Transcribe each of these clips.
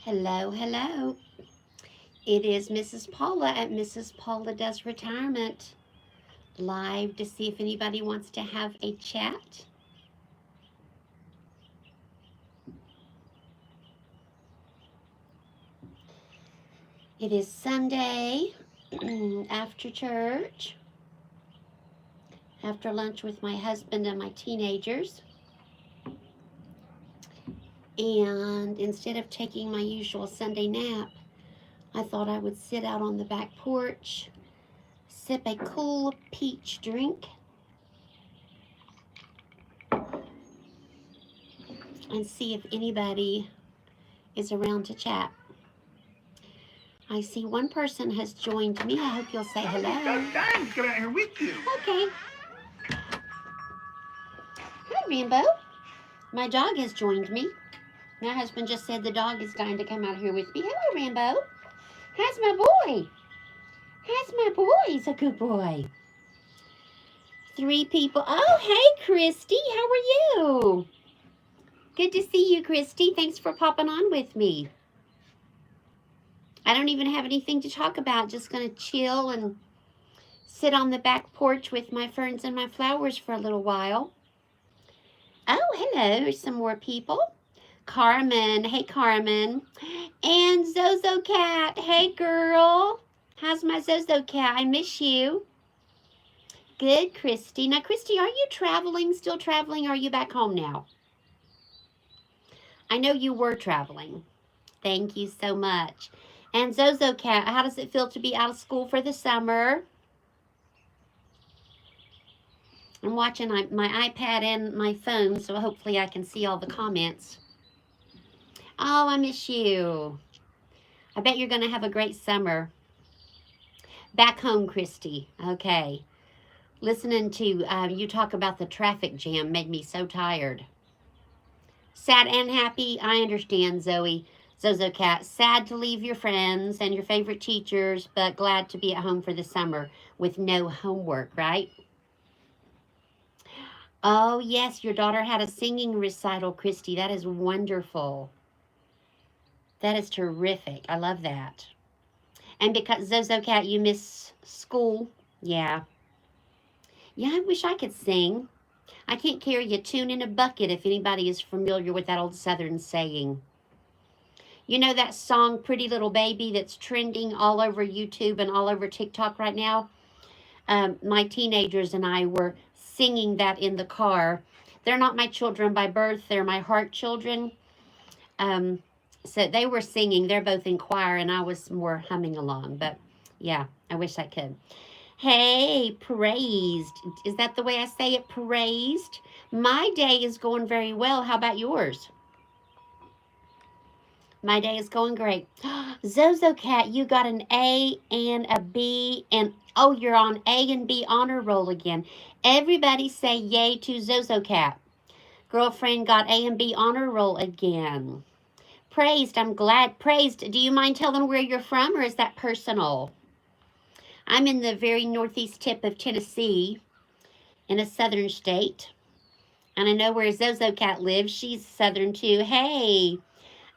Hello, hello. It is Mrs. Paula at Mrs. Paula Does Retirement, live to see if anybody wants to have a chat. It is Sunday after church, after lunch with my husband and my teenagers. And instead of taking my usual Sunday nap, I thought I would sit out on the back porch, sip a cool peach drink, and see if anybody is around to chat. I see one person has joined me. I hope you'll say hello. Time to get out here with you. Okay. Hi, Rainbow. My dog has joined me. My husband just said the dog is dying to come out here with me. Hello, Rainbow. How's my boy? How's my boy? He's a good boy. 3 people. Oh, hey, Christy. How are you? Good to see you, Christy. Thanks for popping on with me. I don't even have anything to talk about. Just going to chill and sit on the back porch with my ferns and my flowers for a little while. Oh, hello. There's some more people. Carmen. Hey, Carmen. And Zozo Cat. Hey, girl. How's my Zozo Cat? I miss you. Good, Christy. Now, Christy, are you traveling? Still traveling? Or are you back home now? I know you were traveling. Thank you so much. And Zozo Cat, how does it feel to be out of school for the summer? I'm watching my iPad and my phone, so hopefully I can see all the comments. Oh, I miss you. I bet you're going to have a great summer. Back home, Christy. Okay. Listening to you talk about the traffic jam made me so tired. Sad and happy? I understand, Zoe. Zozo Cat, sad to leave your friends and your favorite teachers, but glad to be at home for the summer with no homework, right? Oh, yes, your daughter had a singing recital, Christy. That is wonderful. That is terrific. I love that. And because, Zozo Cat, you miss school? Yeah. Yeah, I wish I could sing. I can't carry a tune in a bucket if anybody is familiar with that old Southern saying. You know that song, Pretty Little Baby, that's trending all over YouTube and all over TikTok right now? My teenagers and I were singing that in the car. They're not my children by birth. They're my heart children. So they were singing. They're both in choir, and I was more humming along. But, yeah, I wish I could. Hey, praised. Is that the way I say it, praised? My day is going very well. How about yours? My day is going great. Zozo Cat, you got an A and a B, and oh, you're on A and B honor roll again. Everybody say yay to Zozo Cat. Girlfriend got A and B honor roll again. Praised, I'm glad. Praised, do you mind telling where you're from, or is that personal? I'm in the very northeast tip of Tennessee, in a southern state. And I know where Zozo Cat lives. She's southern too. Hey,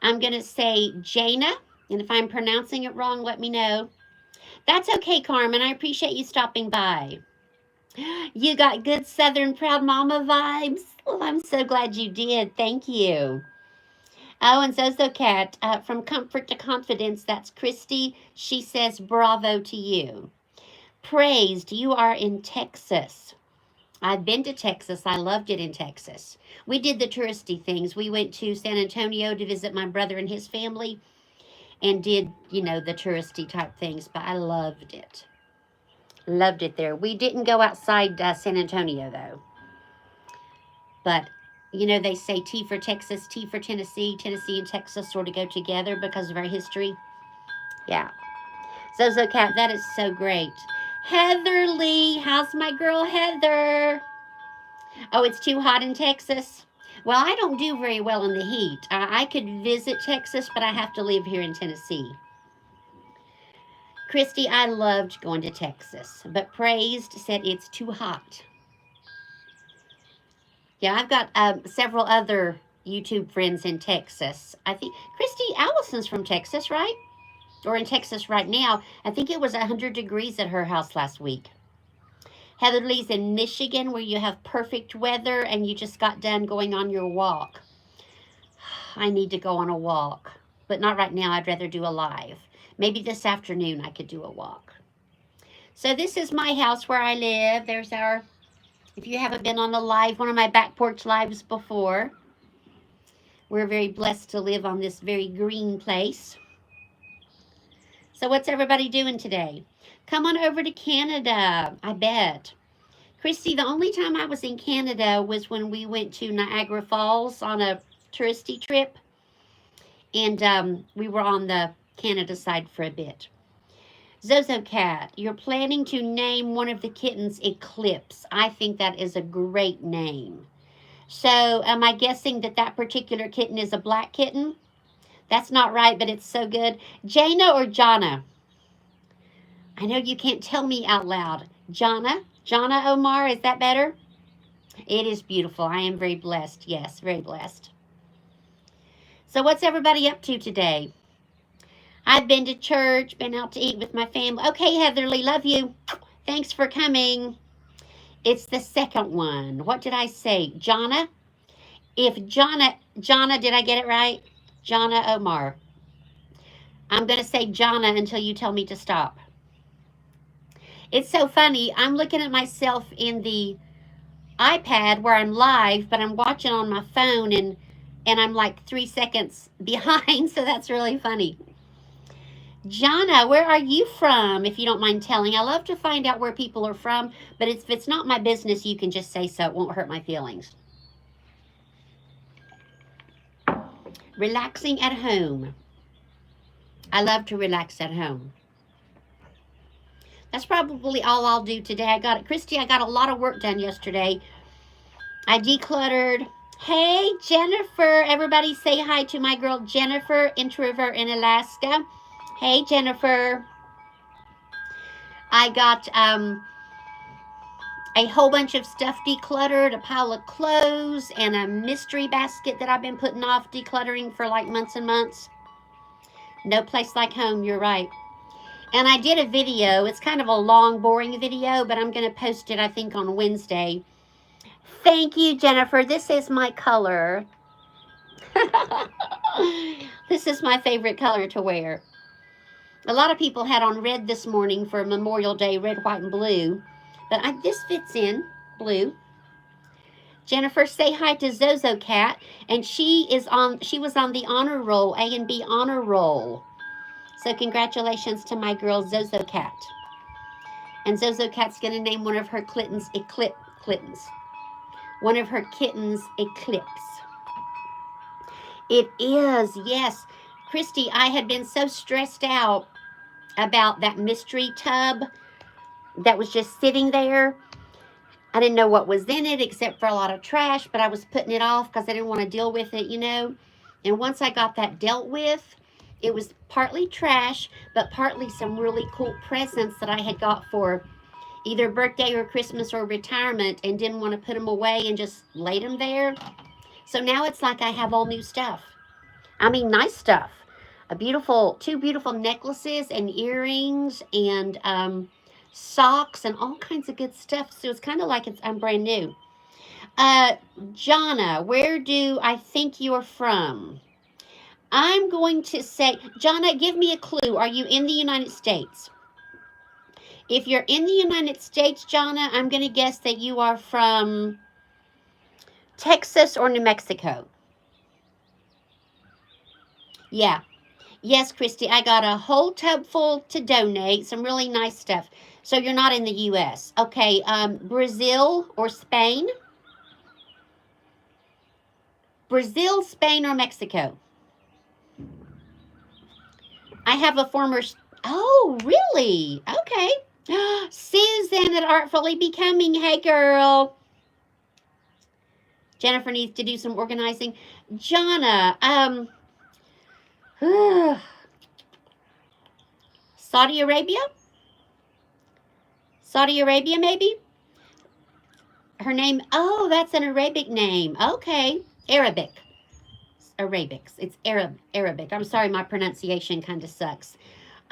I'm going to say Jana, and if I'm pronouncing it wrong, let me know. That's okay, Carmen. I appreciate you stopping by. You got good Southern Proud Mama vibes. Well, I'm so glad you did. Thank you. Oh, and Zozo Cat, from Comfort to Confidence, that's Christy. She says bravo to you. Praised, you are in Texas. I've been to Texas. I loved it in Texas. We did the touristy things. We went to San Antonio to visit my brother and his family and did, you know, the touristy type things, but I loved it. Loved it there. We didn't go outside San Antonio, though. But, you know, they say T for Texas, T for Tennessee. Tennessee and Texas sort of go together because of our history. Yeah. Zozo Cat, that is so great. Heather Lee, how's my girl Heather? Oh, it's too hot in Texas? Well, I don't do very well in the heat. I could visit Texas, but I have to live here in Tennessee. Christy, I loved going to Texas, but Praised said it's too hot. Yeah, I've got several other YouTube friends in Texas. I think Christy Allison's from Texas, right? Or in Texas right now. I think it was 100 degrees at her house last week. Heatherly's in Michigan, where you have perfect weather and you just got done going on your walk. I need to go on a walk, but not right now. I'd rather do a live. Maybe this afternoon I could do a walk. So this is my house where I live. There's our, if you haven't been on a live, one of my back porch lives before, we're very blessed to live on this very green place. So what's everybody doing today? Come on over to Canada, I bet. Christy, the only time I was in Canada was when we went to Niagara Falls on a touristy trip. And we were on the Canada side for a bit. Zozo Cat, you're planning to name one of the kittens Eclipse. I think that is a great name. So am I guessing that that particular kitten is a black kitten? That's not right, but it's so good. Jana or Jana? I know you can't tell me out loud. Jana? Jana Omar, is that better? It is beautiful. I am very blessed. Yes, very blessed. So what's everybody up to today? I've been to church, been out to eat with my family. Okay, Heatherly, love you. Thanks for coming. It's the second one. What did I say? Jana? If Jana, did I get it right? Jana Omar. I'm going to say Jana until you tell me to stop. It's so funny. I'm looking at myself in the iPad where I'm live, but I'm watching on my phone and I'm like 3 seconds behind, so that's really funny. Jana, where are you from, if you don't mind telling? I love to find out where people are from, but if it's not my business, you can just say so. It won't hurt my feelings. Relaxing at home. I love to relax at home. That's probably all I'll do today. Christy, I got a lot of work done yesterday. I decluttered. Hey, Jennifer. Everybody say hi to my girl, Jennifer, introvert in Alaska. Hey, Jennifer. I got a whole bunch of stuff decluttered, a pile of clothes, and a mystery basket that I've been putting off decluttering for like months and months. No place like home, you're right. And I did a video. It's kind of a long, boring video, but I'm going to post it, I think, on Wednesday. Thank you, Jennifer. This is my color. This is my favorite color to wear. A lot of people had on red this morning for Memorial Day, red, white, and blue. But this fits in blue. Jennifer, say hi to Zozo Cat. And she was on the honor roll, A and B honor roll. So congratulations to my girl, Zozo Cat. And Zozo Cat's going to name one of her kittens Eclipse. One of her kittens Eclipse. It is, yes. Christy, I had been so stressed out about that mystery tub that was just sitting there. I didn't know what was in it except for a lot of trash, but I was putting it off because I didn't want to deal with it, you know. And once I got that dealt with, it was partly trash, but partly some really cool presents that I had got for either birthday or Christmas or retirement and didn't want to put them away and just laid them there. So now it's like I have all new stuff. I mean, nice stuff. Two beautiful necklaces and earrings and socks and all kinds of good stuff. So it's kind of like I'm brand new. Jana, where do I think you're from? I'm going to say, Jana, give me a clue. Are you in the United States? If you're in the United States, Jana, I'm going to guess that you are from Texas or New Mexico. Yeah. Yes, Christy, I got a whole tub full to donate. Some really nice stuff. So you're not in the U.S. Okay, Brazil or Spain? Brazil, Spain, or Mexico? I have a former... Oh, really? Okay. Susan at Artfully Becoming. Hey, girl. Jennifer needs to do some organizing. Jana, Saudi Arabia? Saudi Arabia, maybe? Her name, oh, that's an Arabic name. Okay, Arabic. Arabics. It's Arabic. I'm sorry, my pronunciation kind of sucks.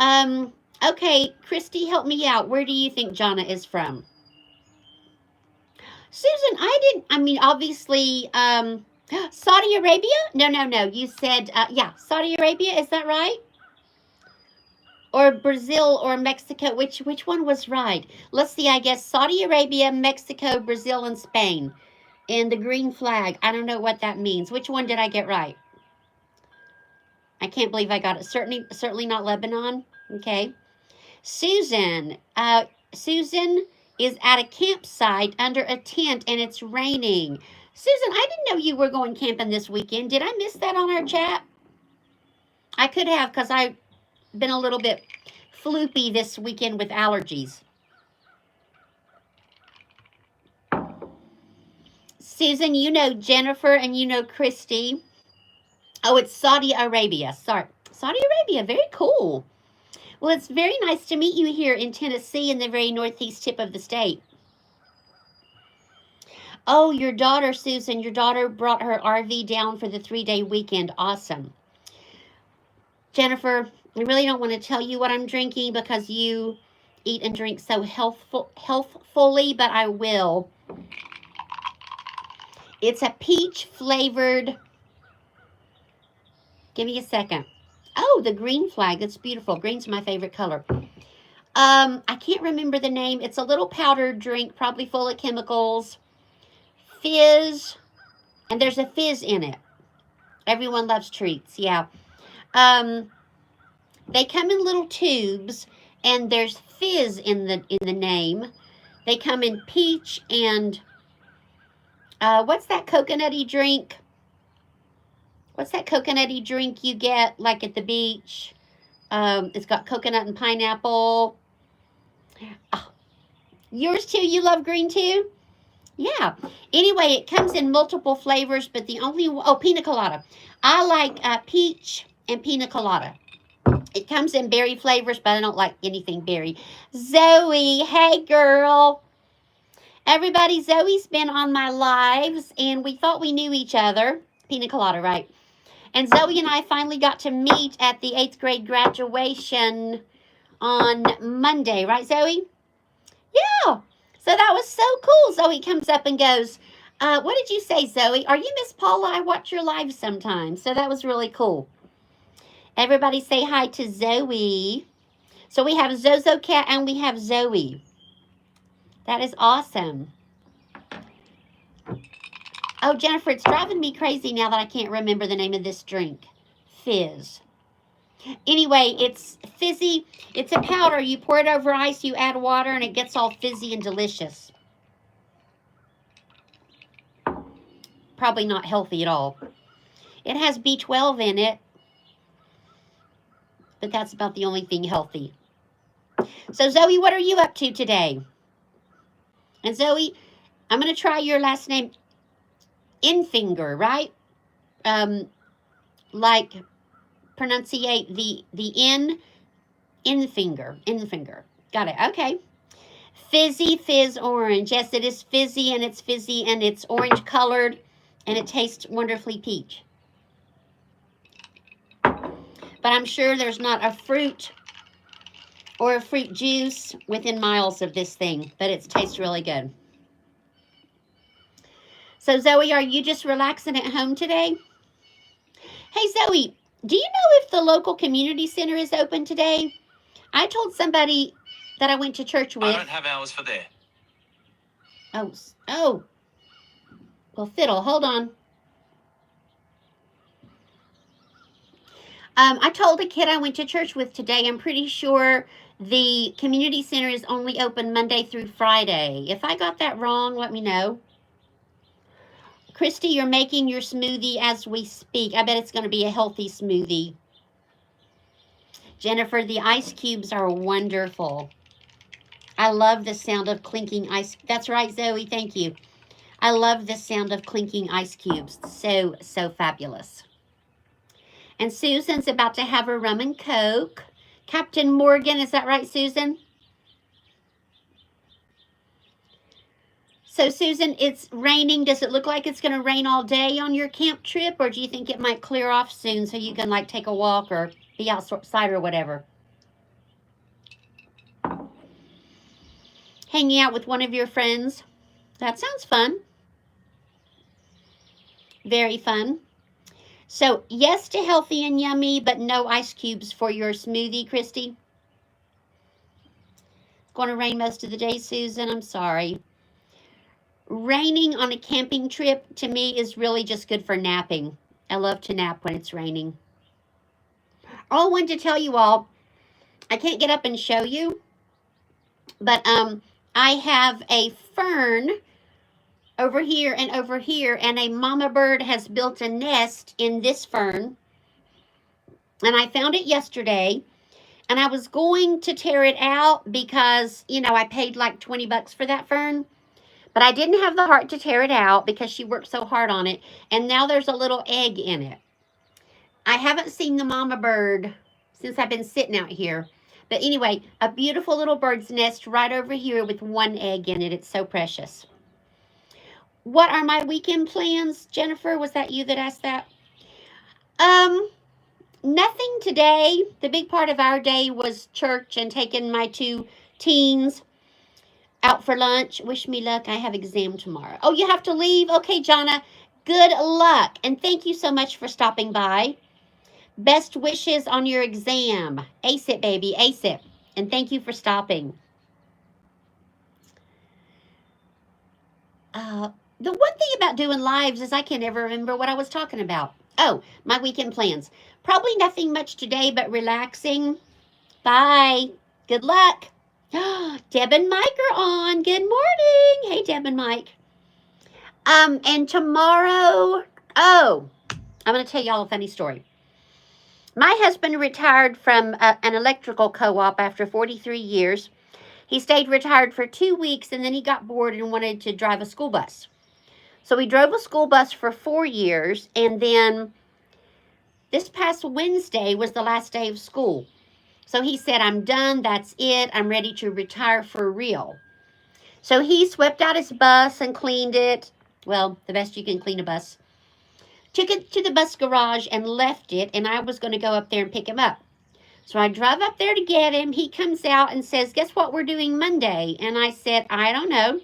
Okay, Christy, help me out. Where do you think Jana is from? Susan, obviously, Saudi Arabia? No. You said, yeah, Saudi Arabia. Is that right? Or Brazil or Mexico? Which one was right? Let's see, I guess Saudi Arabia, Mexico, Brazil, and Spain. And the green flag. I don't know what that means. Which one did I get right? I can't believe I got it. Certainly not Lebanon. Okay. Susan. Susan is at a campsite under a tent and it's raining. Susan, I didn't know you were going camping this weekend. Did I miss that on our chat? I could have, because I've been a little bit floopy this weekend with allergies. Susan, you know Jennifer and you know Christy. Oh, it's Saudi Arabia. Sorry. Saudi Arabia. Very cool. Well, it's very nice to meet you here in Tennessee in the very northeast tip of the state. Oh, your daughter, Susan, your daughter brought her RV down for the 3-day weekend. Awesome. Jennifer, I really don't want to tell you what I'm drinking because you eat and drink so healthfully, but I will. It's a peach flavored. Give me a second. Oh, the green flag. That's beautiful. Green's my favorite color. I can't remember the name. It's a little powdered drink, probably full of chemicals. Fizz. And there's a fizz in it. Everyone loves treats. Yeah. They come in little tubes, and there's fizz in the name. They come in peach and what's that coconutty drink? What's that coconutty drink you get like at the beach? It's got coconut and pineapple. Oh, yours too? You love green too? Yeah. Anyway, it comes in multiple flavors, but the only pina colada. I like peach and pina colada. It comes in berry flavors, but I don't like anything berry. Zoe, hey girl. Everybody, Zoe's been on my lives, and we thought we knew each other. Pina colada, right? And Zoe and I finally got to meet at the 8th grade graduation on Monday, right, Zoe? Yeah. So that was so cool. Zoe comes up and goes, what did you say, Zoe? Are you Miss Paula? I watch your live sometimes. So that was really cool. Everybody say hi to Zoe. So we have Zozo Cat and we have Zoe. That is awesome. Oh, Jennifer, it's driving me crazy now that I can't remember the name of this drink. Fizz. Anyway, it's fizzy. It's a powder. You pour it over ice, you add water, and it gets all fizzy and delicious. Probably not healthy at all. It has B12 in it, but that's about the only thing healthy. So, Zoe, what are you up to today? And Zoe, I'm going to try your last name. Infinger, right? Like pronunciate the Infinger. Got it. Okay. Fizzy Fizz Orange. Yes, it is fizzy, and it's orange colored, and it tastes wonderfully peach. But I'm sure there's not a fruit or a fruit juice within miles of this thing, but it tastes really good. So, Zoe, are you just relaxing at home today? Hey, Zoe, do you know if the local community center is open today? I told somebody that I went to church with. I don't have hours for there. Oh. Well, fiddle, hold on. I told a kid I went to church with today, I'm pretty sure the community center is only open Monday through Friday. If I got that wrong, let me know. Christy, you're making your smoothie as we speak. I bet it's going to be a healthy smoothie. Jennifer, the ice cubes are wonderful. I love the sound of clinking ice. That's right, Zoe. Thank you. I love the sound of clinking ice cubes. So fabulous. And Susan's about to have her rum and Coke. Captain Morgan, is that right, Susan? So, Susan, it's raining. Does it look like it's going to rain all day on your camp trip, or do you think it might clear off soon so you can, like, take a walk or be outside or whatever? Hanging out with one of your friends. That sounds fun. Very fun. So, yes to healthy and yummy, but no ice cubes for your smoothie, Christy. Going to rain most of the day, Susan. I'm sorry. Raining on a camping trip, to me, is really just good for napping. I love to nap when it's raining. Oh, I wanted to tell you all, I can't get up and show you, but I have a fern over here, and a mama bird has built a nest in this fern, and I found it yesterday, and I was going to tear it out because, you know, I paid like 20 bucks for that fern, but I didn't have the heart to tear it out because she worked so hard on it, and now there's a little egg in it. I haven't seen the mama bird since I've been sitting out here. But anyway, a beautiful little bird's nest right over here with one egg in it. It's so precious. What are my weekend plans, Jennifer? Was that you that asked that? Nothing today. The big part of our day was church and taking my 2 teens out for lunch. Wish me luck. I have exam tomorrow. Oh, you have to leave? Okay, Jonna. Good luck. And thank you so much for stopping by. Best wishes on your exam. Ace it, baby. Ace it. And thank you for stopping. The one thing about doing lives is I can't ever remember what I was talking about. Oh, my weekend plans. Probably nothing much today but relaxing. Bye. Good luck. Deb and Mike are on. Good morning. Hey, Deb and Mike. And tomorrow, I'm going to tell y'all a funny story. My husband retired from an electrical co-op after 43 years. He stayed retired for 2 weeks, and then he got bored and wanted to drive a school bus. So he drove a school bus for 4 years, and then this past Wednesday was the last day of school. So he said, I'm done, that's it, I'm ready to retire for real. So he swept out his bus and cleaned it. Well, the best you can clean a bus. Took it to the bus garage and left it, and I was going to go up there and pick him up. So I drive up there to get him. He comes out and says, guess what we're doing Monday? And I said, I don't know.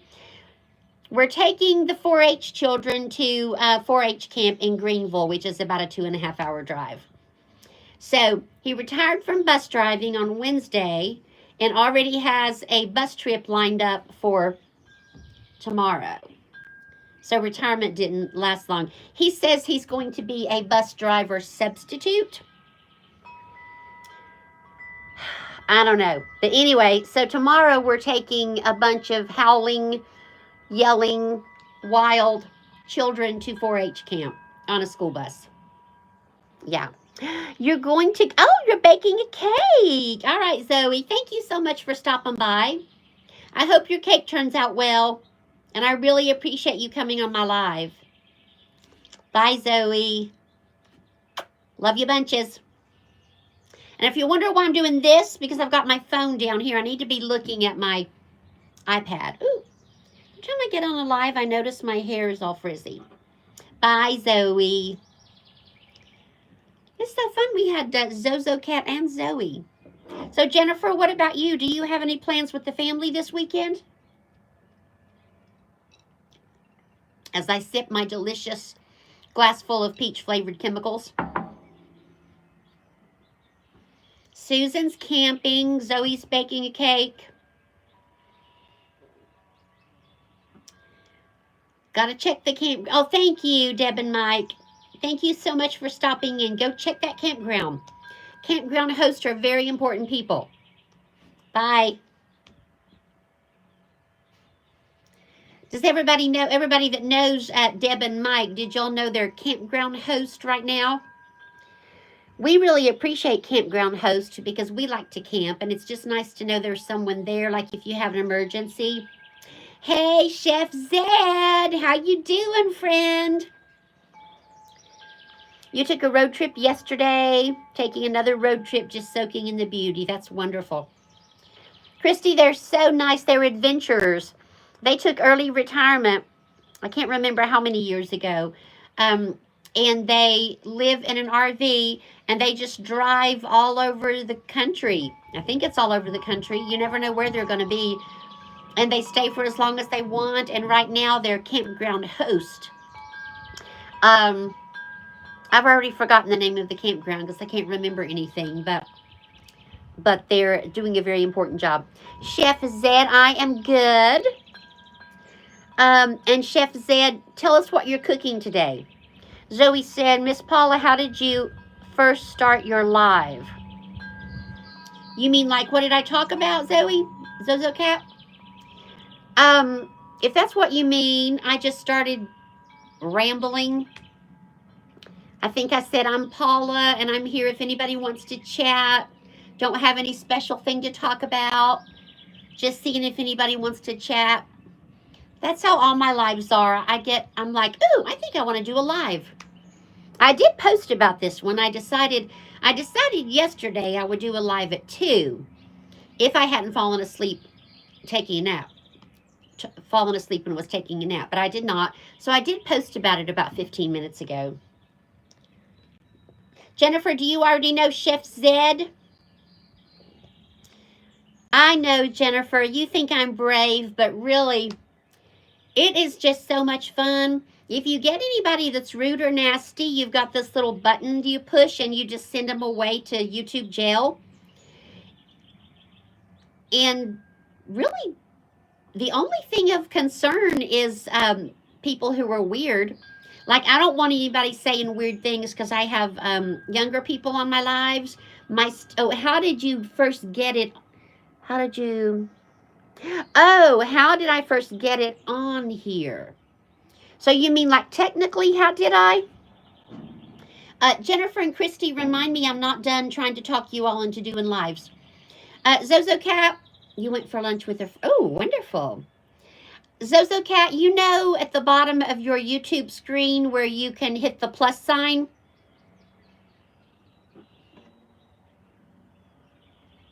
We're taking the 4-H children to 4-H camp in Greenville, which is about a 2.5-hour drive. So he retired from bus driving on Wednesday and already has a bus trip lined up for tomorrow. So retirement didn't last long. He says he's going to be a bus driver substitute. I don't know. But anyway, so tomorrow we're taking a bunch of howling, yelling, wild children to 4-H camp on a school bus. Yeah. You're going to, you're baking a cake. All right, Zoe, thank you so much for stopping by. I hope your cake turns out well. And I really appreciate you coming on my live. Bye, Zoe. Love you bunches. And if you wonder why I'm doing this, because I've got my phone down here, I need to be looking at my iPad. Ooh. Every time I get on a live, I notice my hair is all frizzy. Bye, Zoe. It's so fun. We had Zozo Cat and Zoe. So, Jennifer, what about you? Do you have any plans with the family this weekend? As I sip my delicious glass full of peach-flavored chemicals. Susan's camping. Zoe's baking a cake. Gotta check the camp. Oh, thank you, Deb and Mike. Thank you so much for stopping in. Go check that campground. Campground hosts are very important people. Bye. Does everybody know, everybody that knows Deb and Mike, did y'all know they're campground host right now? We really appreciate campground hosts because we like to camp, and it's just nice to know there's someone there, like if you have an emergency. Hey, Chef Zed, how you doing, friend? You took a road trip yesterday, taking another road trip, just soaking in the beauty. That's wonderful. Christy, they're so nice. They're adventurers. they took early retirement. I can't remember how many years ago. And they live in an RV and they just drive all over the country. I think it's all over the country. You never know where they're going to be. And they stay for as long as they want. And right now they're campground host. I've already forgotten the name of the campground because I can't remember anything, but they're doing a very important job. Chef Zed, I am good. And Chef Zed, tell us what you're cooking today. Zoe said, Miss Paula, how did you first start your live? You mean like what did I talk about, Zoe? Zozo Cat? If that's what you mean, I just started rambling. I think I said I'm Paula and I'm here if anybody wants to chat. Don't have any special thing to talk about. Just seeing if anybody wants to chat. That's how all my lives are. I'm like, ooh, I think I want to do a live. I did post about this one. I decided yesterday I would do a live at 2 if I hadn't fallen asleep taking a nap. Fallen asleep and was taking a nap, but I did not. So I did post about it about 15 minutes ago. Jennifer, do you already know Chef Zed? I know, Jennifer, you think I'm brave, but really, it is just so much fun. If you get anybody that's rude or nasty, you've got this little button you push and you just send them away to YouTube jail. And really, the only thing of concern is people who are weird. Like, I don't want anybody saying weird things because I have younger people on my lives. How did you first get it? How did I first get it on here? So you mean like technically, how did I? Jennifer and Christy, remind me I'm not done trying to talk you all into doing lives. Zozo Cat, you went for lunch with her. Oh, wonderful. Zozo Cat, you know at the bottom of your YouTube screen where you can hit the plus sign?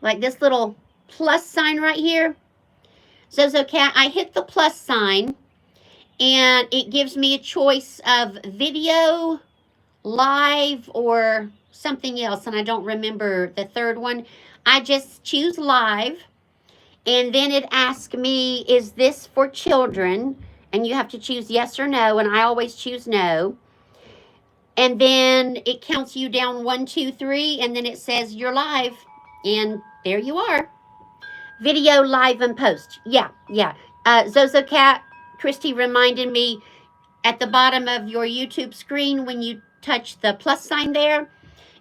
Like this little plus sign right here. Zozo Cat, I hit the plus sign and it gives me a choice of video, live, or something else. And I don't remember the third one. I just choose live. And then it asks me, is this for children? And you have to choose yes or no. And I always choose no. And then it counts you down 1, 2, 3. And then it says you're live. And there you are. Video, live, and post. Yeah. Zozo Cat, Christy reminded me at the bottom of your YouTube screen when you touch the plus sign there,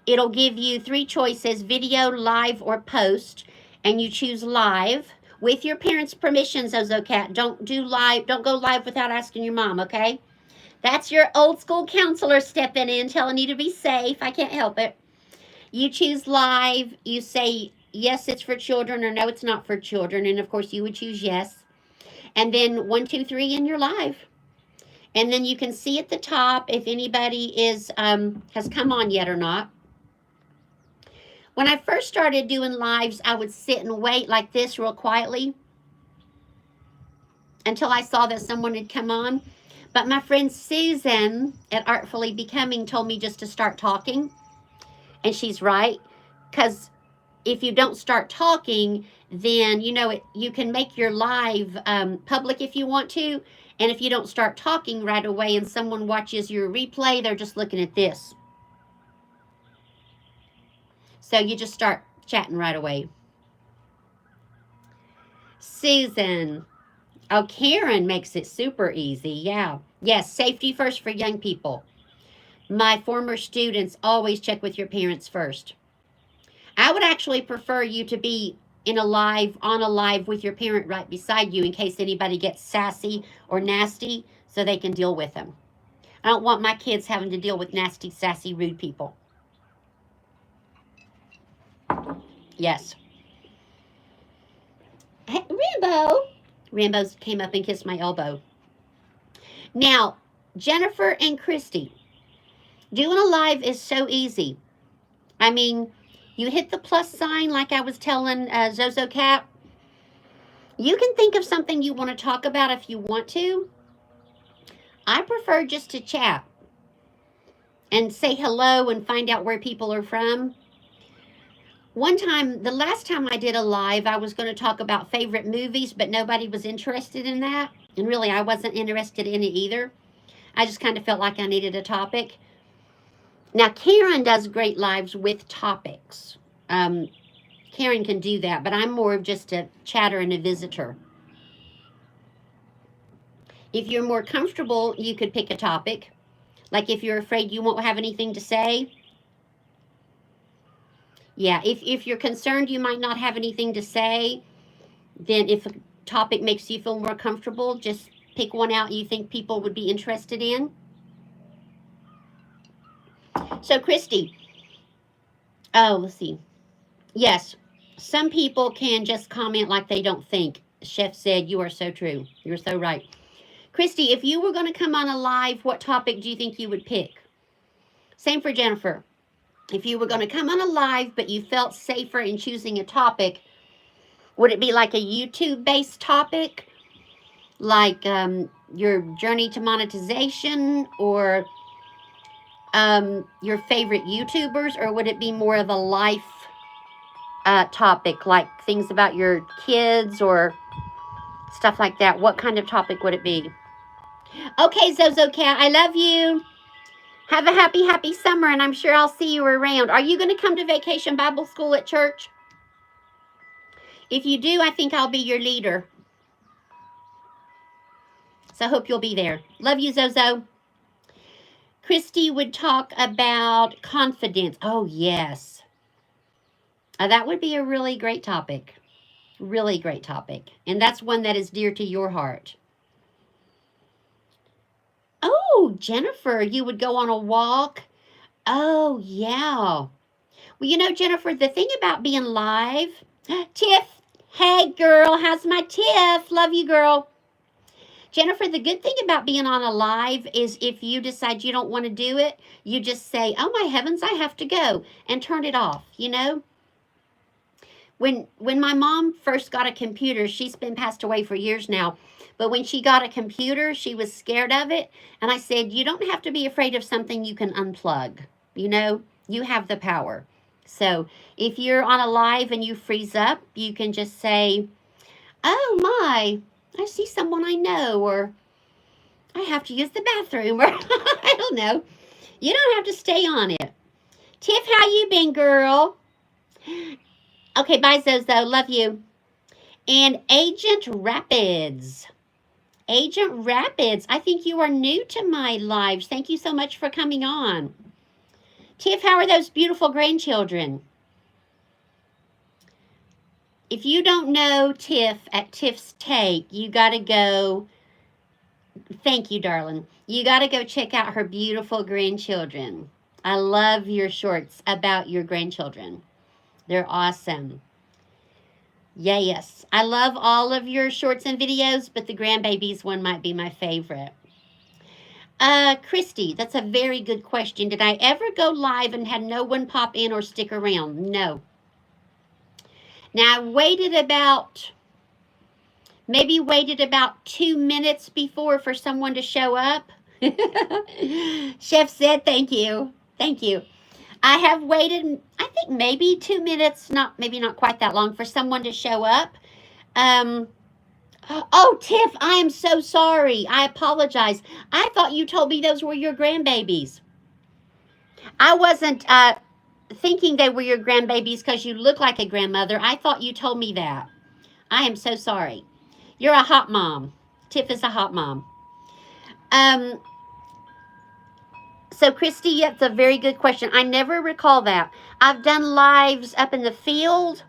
it'll give you 3 choices, video, live, or post. And you choose live with your parents' permission, Zozo Cat. Don't go live without asking your mom, okay? That's your old school counselor stepping in, telling you to be safe. I can't help it. You choose live. You say, yes, it's for children, or no, it's not for children. And, of course, you would choose yes. And then 1, 2, 3, and you're live. And then you can see at the top if anybody has come on yet or not. When I first started doing lives, I would sit and wait like this real quietly until I saw that someone had come on. But my friend Susan at Artfully Becoming told me just to start talking. And she's right. Because if you don't start talking, then, you can make your live public if you want to. And if you don't start talking right away and someone watches your replay, they're just looking at this. So you just start chatting right away. Susan. Oh, Karen makes it super easy. Yeah. Yes, safety first for young people. My former students always check with your parents first. I would actually prefer you to be on a live with your parent right beside you in case anybody gets sassy or nasty so they can deal with them. I don't want my kids having to deal with nasty, sassy, rude people. Yes. Hey, Rambo came up and kissed my elbow. Now, Jennifer and Christy, doing a live is so easy. I mean, you hit the plus sign like I was telling Zozo Cat. You can think of something you want to talk about if you want to. I prefer just to chat and say hello and find out where people are from. One time, the last time I did a live, I was going to talk about favorite movies, but nobody was interested in that. And really, I wasn't interested in it either. I just kind of felt like I needed a topic. Now, Karen does great lives with topics. Karen can do that, but I'm more of just a chatter and a visitor. If you're more comfortable, you could pick a topic. Like if you're afraid you won't have anything to say. Yeah, if you're concerned you might not have anything to say, then if a topic makes you feel more comfortable, just pick one out you think people would be interested in. So, Christy, let's see. Yes, some people can just comment like they don't think. Chef said, you are so true. You're so right. Christy, if you were going to come on a live, what topic do you think you would pick? Same for Jennifer. If you were going to come on a live, but you felt safer in choosing a topic, would it be like a YouTube-based topic? Like your journey to monetization or your favorite YouTubers? Or would it be more of a life topic, like things about your kids or stuff like that? What kind of topic would it be? Okay, Zozo Cat, I love you. Have a happy, happy summer, and I'm sure I'll see you around. Are you going to come to Vacation Bible School at church? If you do, I think I'll be your leader. So I hope you'll be there. Love you, Zozo. Christy would talk about confidence. Oh, yes. That would be a really great topic. Really great topic. And that's one that is dear to your heart. Oh, Jennifer, you would go on a walk. Oh, yeah. Well, you know, Jennifer, the thing about being live, Tiff, hey, girl, how's my Tiff? Love you, girl. Jennifer, the good thing about being on a live is if you decide you don't want to do it, you just say, oh, my heavens, I have to go, and turn it off, you know? When my mom first got a computer, she's been passed away for years now, but when she got a computer, she was scared of it. And I said, you don't have to be afraid of something you can unplug. You know, you have the power. So if you're on a live and you freeze up, you can just say, oh my, I see someone I know, or I have to use the bathroom, or I don't know. You don't have to stay on it. Tiff, how you been, girl? Okay, bye, Zozo. Love you. And Agent Rapids. Agent Rapids, I think you are new to my lives. Thank you so much for coming on. Tiff, how are those beautiful grandchildren? If you don't know Tiff at Tiff's Take, you got to go. Thank you, darling. You got to go check out her beautiful grandchildren. I love your shorts about your grandchildren. They're awesome. Yes, I love all of your shorts and videos, but the grandbabies one might be my favorite. Christy, that's a very good question. Did I ever go live and had no one pop in or stick around? No. Now, I waited about 2 minutes before for someone to show up. Chef said, thank you. Thank you. I have waited, I think maybe 2 minutes, maybe not quite that long, for someone to show up. Oh, Tiff, I am so sorry. I apologize. I thought you told me those were your grandbabies. I wasn't thinking they were your grandbabies because you look like a grandmother. I thought you told me that. I am so sorry. You're a hot mom. Tiff is a hot mom. So, Christy, that's a very good question. I never recall that. I've done lives up in the field.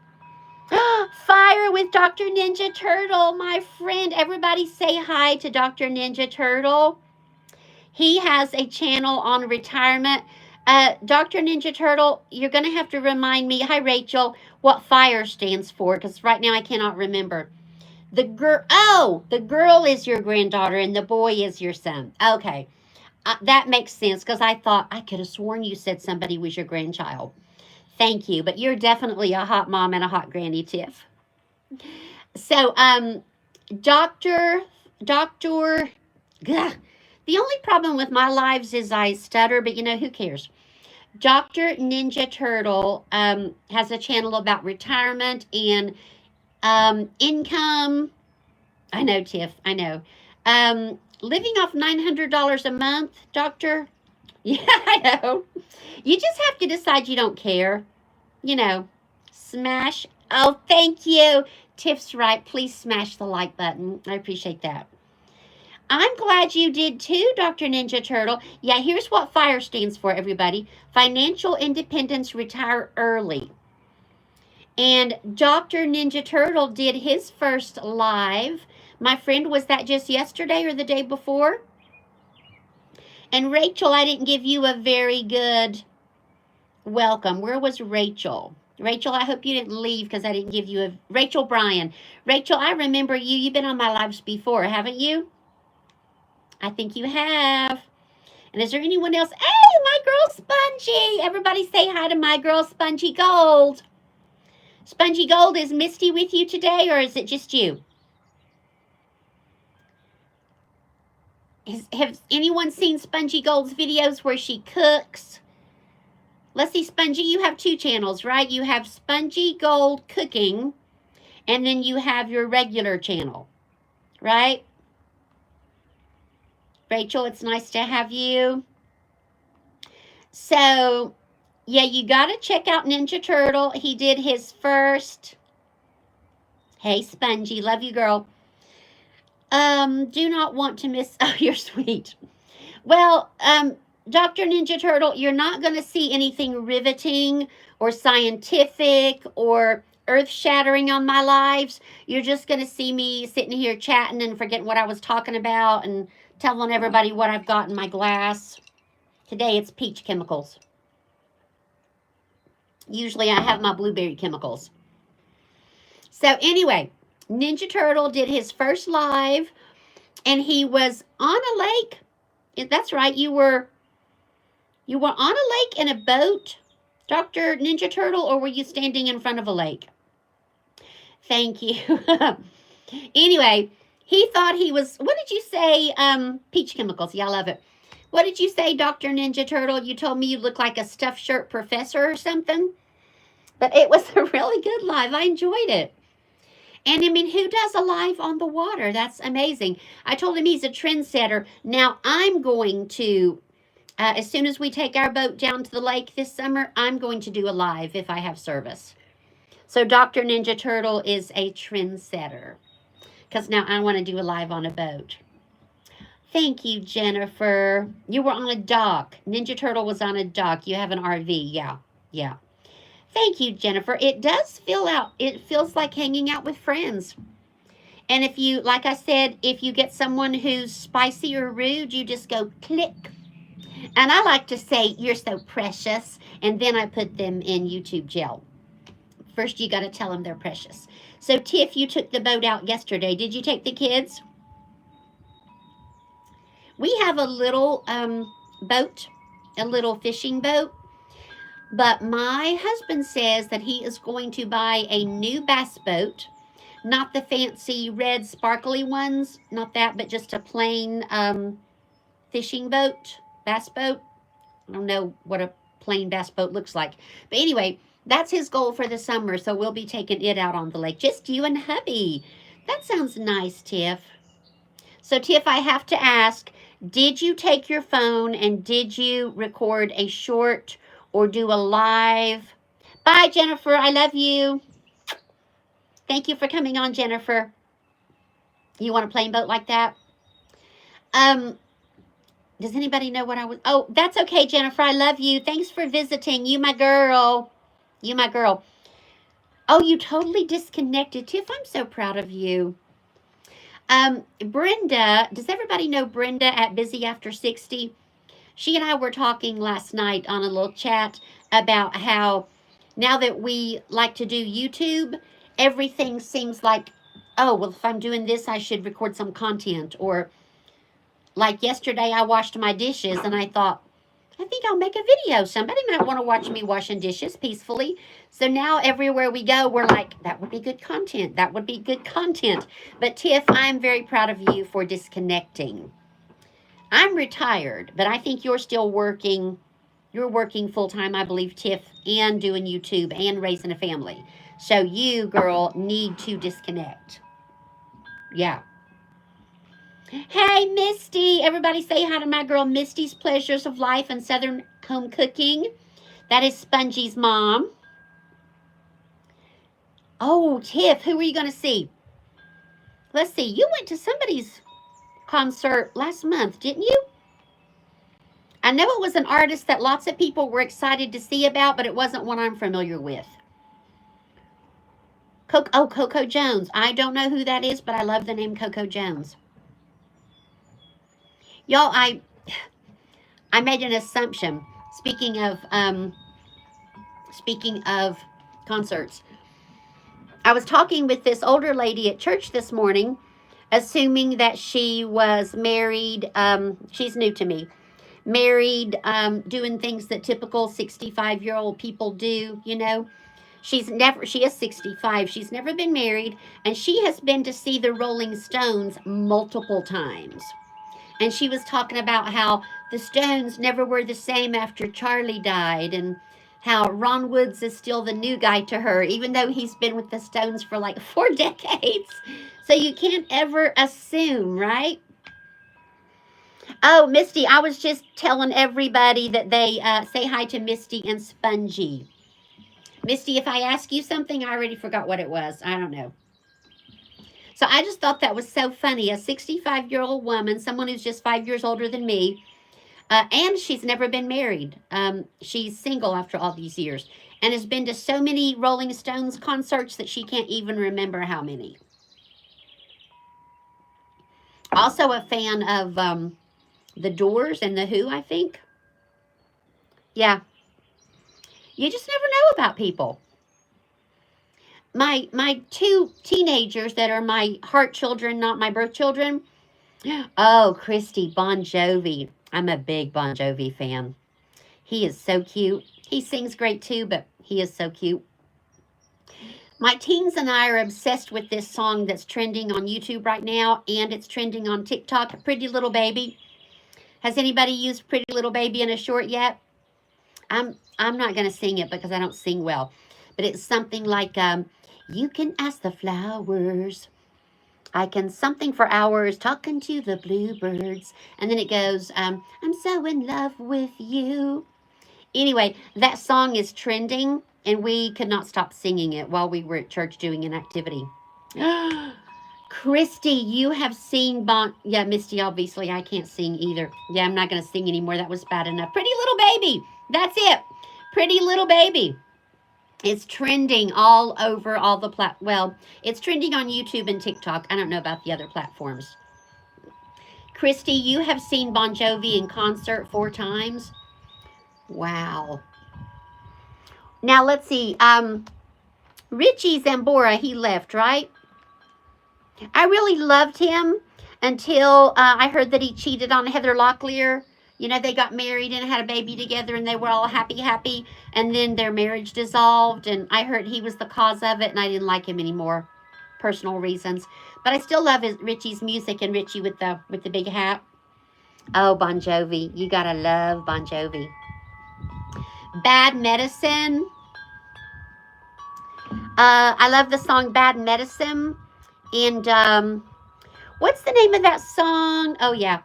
Fire with Dr. Ninja Turtle, my friend. Everybody say hi to Dr. Ninja Turtle. He has a channel on retirement. Dr. Ninja Turtle, you're going to have to remind me, hi, Rachel, what FIRE stands for, because right now I cannot remember. The girl is your granddaughter and the boy is your son. Okay. That makes sense, because I thought I could have sworn you said somebody was your grandchild. Thank you, but you're definitely a hot mom and a hot granny, Tiff. So, Doctor, Doctor, ugh, the only problem with my lives is I stutter, but who cares? Dr. Ninja Turtle has a channel about retirement and income. I know, Tiff, I know. Living off $900 a month, Doctor. Yeah, I know. You just have to decide you don't care. You know, smash. Oh, thank you. Tiff's right. Please smash the like button. I appreciate that. I'm glad you did too, Dr. Ninja Turtle. Yeah, here's what FIRE stands for, everybody: Financial Independence, Retire Early. And Dr. Ninja Turtle did his first live. My friend, was that just yesterday or the day before? And Rachel, I didn't give you a very good welcome. Where was Rachel? Rachel, I hope you didn't leave because I didn't give you a... Rachel Bryan. Rachel, I remember you. You've been on my lives before, haven't you? I think you have. And is there anyone else? Hey, my girl Spongy. Everybody say hi to my girl Spongy Gold. Spongy Gold, is Misty with you today, or is it just you? Have anyone seen Spongy Gold's videos where she cooks? Let's see, Spongy, you have two channels, right? You have Spongy Gold Cooking, and then you have your regular channel, right? Rachel, it's nice to have you. So, yeah, you got to check out Ninja Turtle. He did his first... Hey, Spongy, love you, girl. Do not want to miss... Oh, you're sweet. Well, Dr. Ninja Turtle, you're not going to see anything riveting or scientific or earth-shattering on my lives. You're just going to see me sitting here chatting and forgetting what I was talking about and telling everybody what I've got in my glass. Today it's peach chemicals. Usually I have my blueberry chemicals. So anyway, Ninja Turtle did his first live, and he was on a lake. That's right, you were on a lake in a boat, Dr. Ninja Turtle, or were you standing in front of a lake? Thank you. Anyway, he thought he was, what did you say? Peach chemicals. Yeah, I love it. What did you say, Dr. Ninja Turtle? You told me you look like a stuffed shirt professor or something. But it was a really good live. I enjoyed it. And I mean, who does a live on the water? That's amazing. I told him he's a trendsetter. Now I'm going to, as soon as we take our boat down to the lake this summer, I'm going to do a live if I have service. So Dr. Ninja Turtle is a trendsetter, because now I want to do a live on a boat. Thank you, Jennifer. You were on a dock. Ninja Turtle was on a dock. You have an RV. Yeah, yeah. Thank you, Jennifer. It does it feels like hanging out with friends. And if you, like I said, if you get someone who's spicy or rude, you just go click. And I like to say, you're so precious. And then I put them in YouTube jail. First, you got to tell them they're precious. So, Tiff, you took the boat out yesterday. Did you take the kids? We have a little boat, a little fishing boat. But my husband says that he is going to buy a new bass boat. Not the fancy red sparkly ones. Not that, but just a plain fishing boat, bass boat. I don't know what a plain bass boat looks like. But anyway, that's his goal for the summer. So we'll be taking it out on the lake. Just you and hubby. That sounds nice, Tiff. So, Tiff, I have to ask, did you take your phone and did you record a short or do a live? Bye, Jennifer. I love you. Thank you for coming on, Jennifer. You want a plain boat like that? Does anybody know what I was... Oh, that's okay, Jennifer. I love you. Thanks for visiting. You, my girl. You, my girl. Oh, you totally disconnected. Tiff, I'm so proud of you. Brenda, does everybody know Brenda at Busy After 60? She and I were talking last night on a little chat about how now that we like to do YouTube, everything seems like, oh, well, if I'm doing this, I should record some content. Or like yesterday, I washed my dishes and I thought, I think I'll make a video. Somebody might want to watch me washing dishes peacefully. So now everywhere we go, we're like, that would be good content. That would be good content. But Tiff, I'm very proud of you for disconnecting. I'm retired, but I think you're still working. You're working full time, I believe, Tiff, and doing YouTube and raising a family. So you, girl, need to disconnect. Yeah. Hey, Misty. Everybody say hi to my girl Misty's Pleasures of Life and Southern Home Cooking. That is Spongy's mom. Oh, Tiff, who are you going to see? Let's see. You went to somebody's concert last month, didn't you? I know it was an artist that lots of people were excited to see about, but it wasn't one I'm familiar with. Coco Jones. I don't know who that is, but I love the name Coco Jones. Y'all, I made an assumption. Speaking of concerts, I was talking with this older lady at church this morning, assuming that she was married. She's new to me. Married, doing things that typical 65-year-old people do, you know. She is 65. She's never been married, and she has been to see the Rolling Stones multiple times. And she was talking about how the Stones never were the same after Charlie died, and how Ron Woods is still the new guy to her, even though he's been with the Stones for like 4 decades. So you can't ever assume, right? Oh, Misty, I was just telling everybody that they say hi to Misty and Spongy. Misty, if I ask you something, I already forgot what it was. I don't know. So I just thought that was so funny. A 65-year-old woman, someone who's just 5 years older than me, and she's never been married. She's single after all these years and has been to so many Rolling Stones concerts that she can't even remember how many. Also a fan of The Doors and The Who, I think. Yeah. You just never know about people. My 2 teenagers that are my heart children, not my birth children. Oh, Christy, Bon Jovi. I'm a big Bon Jovi fan. He is so cute. He sings great too, but he is so cute. My teens and I are obsessed with this song that's trending on YouTube right now, and it's trending on TikTok, Pretty Little Baby. Has anybody used Pretty Little Baby in a short yet? I'm not going to sing it because I don't sing well, but it's something like, you can ask the flowers. I can something for hours talking to the bluebirds. And then it goes, I'm so in love with you. Anyway, that song is trending, and we could not stop singing it while we were at church doing an activity. Christy, you have seen Yeah, Misty, obviously, I can't sing either. Yeah, I'm not going to sing anymore. That was bad enough. Pretty Little Baby. That's it. Pretty Little Baby. It's trending all over all the well, it's trending on YouTube and TikTok. I don't know about the other platforms. Christy, you have seen Bon Jovi in concert 4 times. Wow. Now, let's see. Richie Zambora, he left, right? I really loved him until I heard that he cheated on Heather Locklear. You know, they got married and had a baby together, and they were all happy. And then their marriage dissolved, and I heard he was the cause of it, and I didn't like him anymore. Personal reasons. But I still love Richie's music, and Richie with the big hat. Oh, Bon Jovi. You gotta love Bon Jovi. Bad Medicine. I love the song Bad Medicine. And what's the name of that song? Oh, yeah.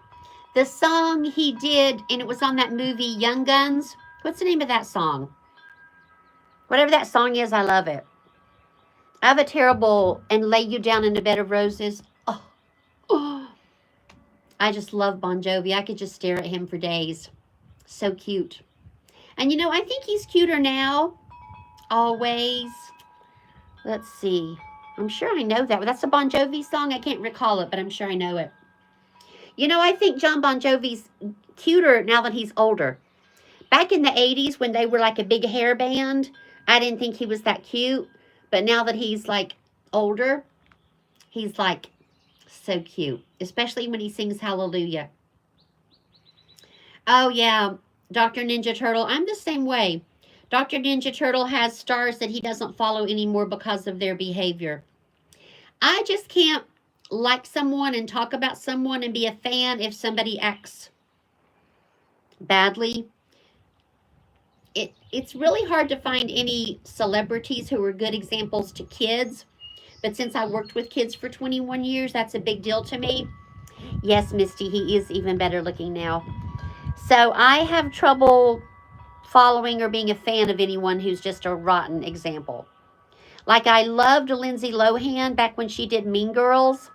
The song he did, and it was on that movie Young Guns. What's the name of that song? Whatever that song is, I love it. I have a terrible and lay you down in a bed of roses. Oh. I just love Bon Jovi. I could just stare at him for days. So cute. And you know, I think he's cuter now. Always. Let's see. I'm sure I know that. That's a Bon Jovi song. I can't recall it, but I'm sure I know it. You know, I think John Bon Jovi's cuter now that he's older. Back in the 80s when they were like a big hair band, I didn't think he was that cute. But now that he's like older, he's like so cute. Especially when he sings Hallelujah. Oh, yeah. Dr. Ninja Turtle, I'm the same way. Dr. Ninja Turtle has stars that he doesn't follow anymore because of their behavior. I just can't like someone and talk about someone and be a fan if somebody acts badly. It's really hard to find any celebrities who are good examples to kids. But since I worked with kids for 21 years, that's a big deal to me. Yes, Misty, he is even better looking now. So I have trouble following or being a fan of anyone who's just a rotten example. Like I loved Lindsay Lohan back when she did Mean Girls.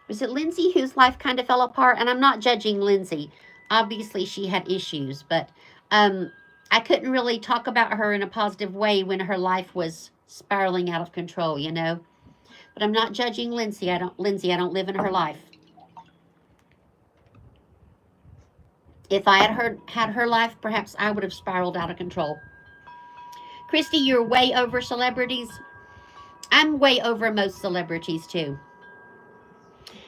Was it Lindsay whose life kind of fell apart? And I'm not judging Lindsay. Obviously, she had issues, but I couldn't really talk about her in a positive way when her life was spiraling out of control, you know. But I'm not judging Lindsay. I don't live in her life. If I had her life, perhaps I would have spiraled out of control. Christy, you're way over celebrities. I'm way over most celebrities too.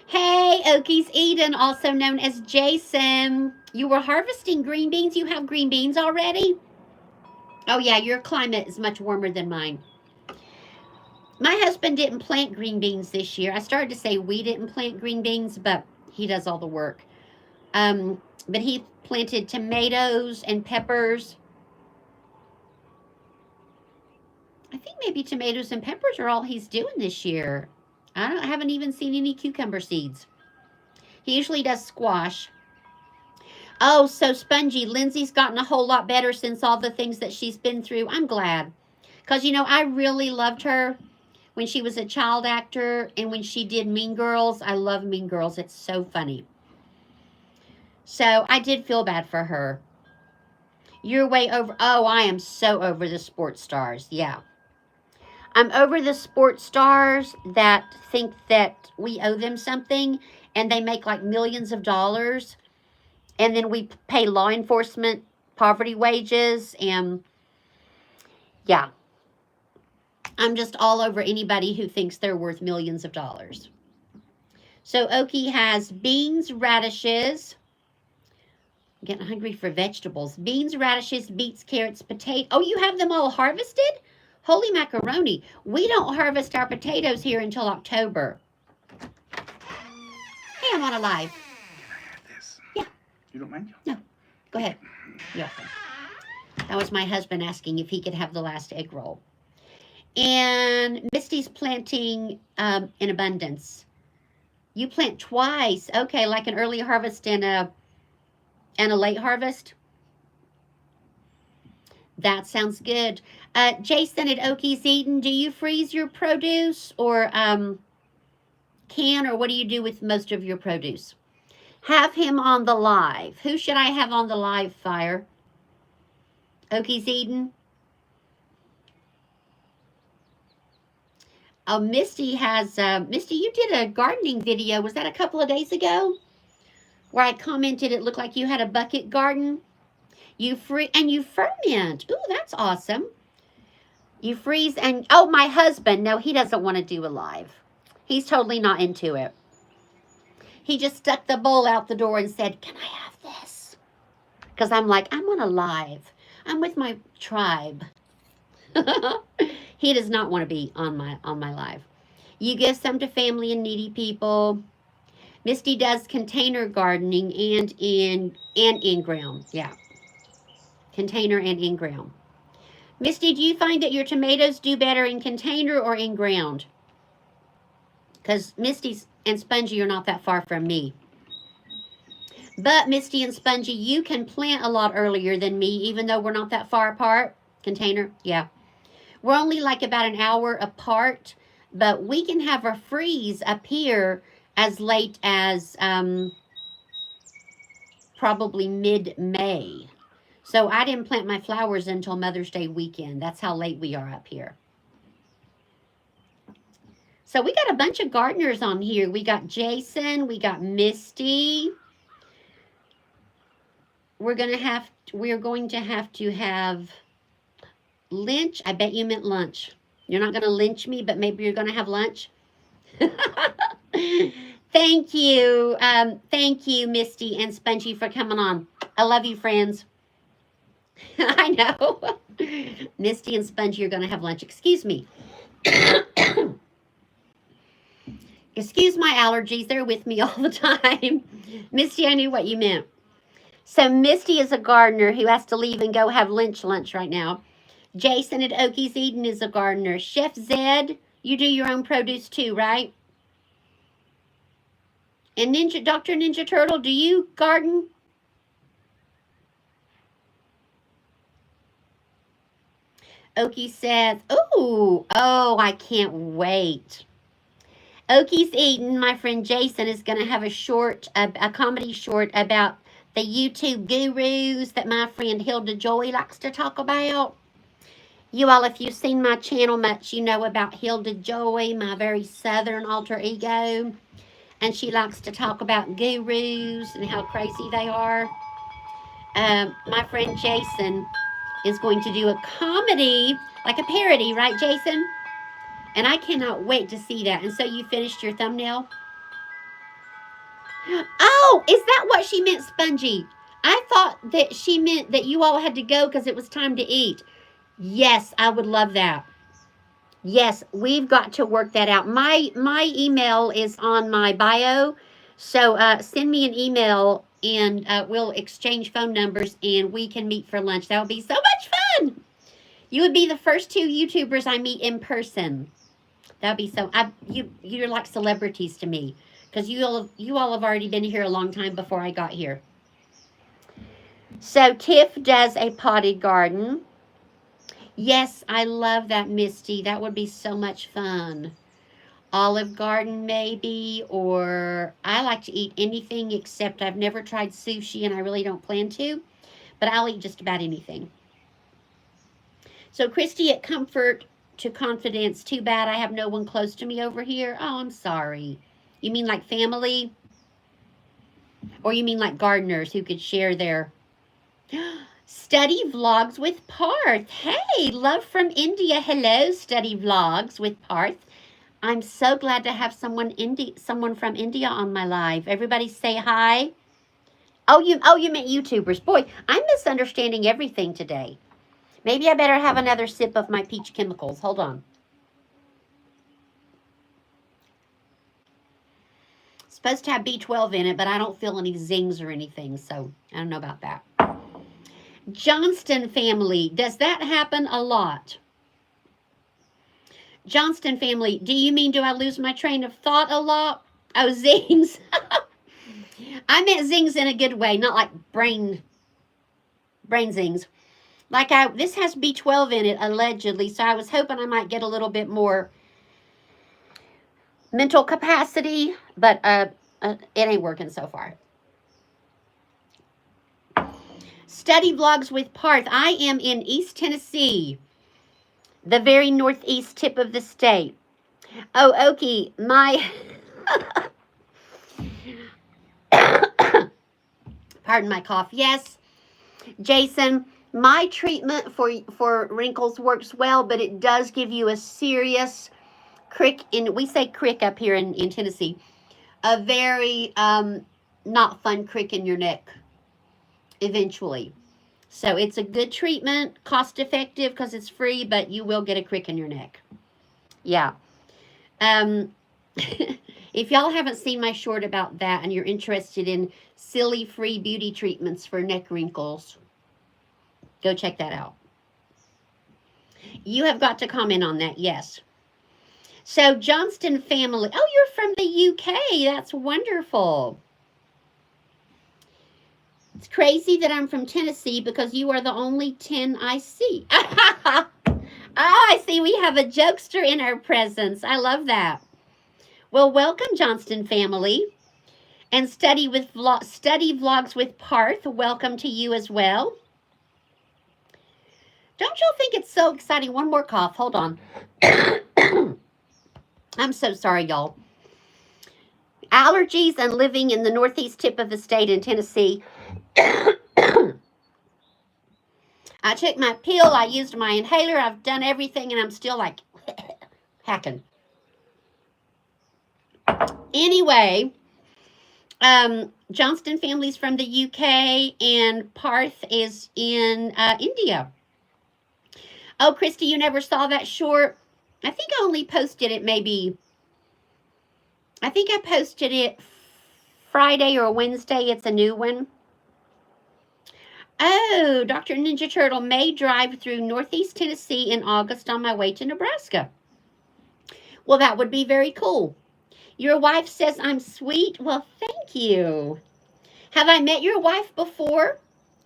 Hey, Okies Eden, also known as Jason. You were harvesting green beans? You have green beans already? Oh yeah, your climate is much warmer than mine. My husband didn't plant green beans this year. I started to say we didn't plant green beans, but he does all the work. But he planted tomatoes and peppers. I think maybe tomatoes and peppers are all he's doing this year. I haven't even seen any cucumber seeds. He usually does squash. Oh, so Spongy, Lindsay's gotten a whole lot better since all the things that she's been through. I'm glad. Because, you know, I really loved her when she was a child actor and when she did Mean Girls. I love Mean Girls. It's so funny. So I did feel bad for her. You're way over. Oh, I am so over the sports stars. Yeah. I'm over the sports stars that think that we owe them something and they make like millions of dollars. And then we pay law enforcement poverty wages. And yeah, I'm just all over anybody who thinks they're worth millions of dollars. So Oki has beans, radishes. I'm getting hungry for vegetables. Beans, radishes, beets, carrots, potato. Oh, you have them all harvested? Holy macaroni. We don't harvest our potatoes here until October. Hey, I'm on a live. Can I have this? Yeah. You don't mind? No. Go ahead. Yeah. That was my husband asking if he could have the last egg roll. And Misty's planting in abundance. You plant twice. Okay, like an early harvest and a late harvest. That sounds good. Jason at Okies Eden, do you freeze your produce or can, or what do you do with most of your produce? Have him on the live. Who should I have on the live, Fire? Okies Eden? Oh, Misty has, Misty, you did a gardening video. Was that a couple of days ago? Where I commented it looked like you had a bucket garden. You ferment. Ooh, that's awesome. You freeze and, oh, my husband. No, he doesn't want to do a live. He's totally not into it. He just stuck the bowl out the door and said, can I have this? Because I'm like, I'm on a live. I'm with my tribe. He does not want to be on my live. You give some to family and needy people. Misty does container gardening and in ground. Yeah. Container and in ground. Misty, do you find that your tomatoes do better in container or in ground? Because Misty and Spongy are not that far from me. But Misty and Spongy, you can plant a lot earlier than me, even though we're not that far apart. Container, yeah. We're only like about an hour apart, but we can have a freeze up here as late as probably mid-May. So I didn't plant my flowers until Mother's Day weekend. That's how late we are up here. So we got a bunch of gardeners on here. We got Jason. We got Misty. We're going to have to have lynch. I bet you meant lunch. You're not going to lynch me, but maybe you're going to have lunch. Thank you. Thank you, Misty and Spongy, for coming on. I love you, friends. I know. Misty and Spongy are going to have lunch. Excuse me. Excuse my allergies. They're with me all the time. Misty, I knew what you meant. So Misty is a gardener who has to leave and go have lunch right now. Jason at Okies Eden is a gardener. Chef Zed, you do your own produce too, right? And Dr. Ninja Turtle, do you garden? Okie says, oh, I can't wait. Okie's Eden, my friend Jason, is going to have a comedy short about the YouTube gurus that my friend Hilda Joy likes to talk about. You all, if you've seen my channel much, you know about Hilda Joy, my very southern alter ego. And she likes to talk about gurus and how crazy they are. My friend Jason is going to do a comedy, like a parody, right, Jason? And I cannot wait to see that. And so you finished your thumbnail? Oh, is that what she meant, Spongy? I thought that she meant that you all had to go because it was time to eat. Yes, I would love that. Yes, we've got to work that out. My email is on my bio. So send me an email and we'll exchange phone numbers and we can meet for lunch. That would be so much fun. You would be the first two YouTubers I meet in person. That would be so... you're like celebrities to me. Because you all have already been here a long time before I got here. So Tiff does a potted garden. Yes, I love that, Misty. That would be so much fun. Olive Garden, maybe, or I like to eat anything except I've never tried sushi and I really don't plan to, but I'll eat just about anything. So Christy at Comfort to Confidence, too bad I have no one close to me over here. Oh, I'm sorry. You mean like family? Or you mean like gardeners who could share their... Study Vlogs with Parth. Hey, love from India. Hello, Study Vlogs with Parth. I'm so glad to have someone from India on my live. Everybody say hi. Oh, you meant YouTubers. Boy, I'm misunderstanding everything today. Maybe I better have another sip of my peach chemicals. Hold on. It's supposed to have B12 in it, but I don't feel any zings or anything, so I don't know about that. Johnston family, does that happen a lot? Johnston family, do you mean do I lose my train of thought a lot? Oh, zings. I meant zings in a good way, not like brain zings. Like this has B12 in it, allegedly, so I was hoping I might get a little bit more mental capacity, but it ain't working so far. Study Vlogs with Parth. I am in East Tennessee, the very northeast tip of the state. Oh, Okie, my... Pardon my cough. Yes, Jason, my treatment for wrinkles works well, but it does give you a serious crick, we say crick up here in Tennessee, a very not fun crick in your neck eventually. So it's a good treatment, cost effective because it's free, but you will get a crick in your neck. Yeah. If y'all haven't seen my short about that and you're interested in silly free beauty treatments for neck wrinkles, go check that out. You have got to comment on that, yes. So Johnston family, oh, you're from the UK. That's wonderful. It's crazy that I'm from Tennessee because you are the only 10 I see. Oh, I see we have a jokester in our presence. I love that. Well, welcome, Johnston family. And Study Vlogs with Parth, welcome to you as well. Don't y'all think it's so exciting? One more cough. Hold on. I'm so sorry, y'all. Allergies and living in the northeast tip of the state in Tennessee. I took my pill. I used my inhaler. I've done everything, and I'm still like hacking. Anyway, Johnston family's from the UK, and Parth is in India. Oh, Christy, you never saw that short? I think I only posted it maybe. I think I posted it Friday or Wednesday. It's a new one. Oh, Dr. Ninja Turtle may drive through Northeast Tennessee in August on my way to Nebraska. Well, that would be very cool. Your wife says I'm sweet. Well, thank you. Have I met your wife before,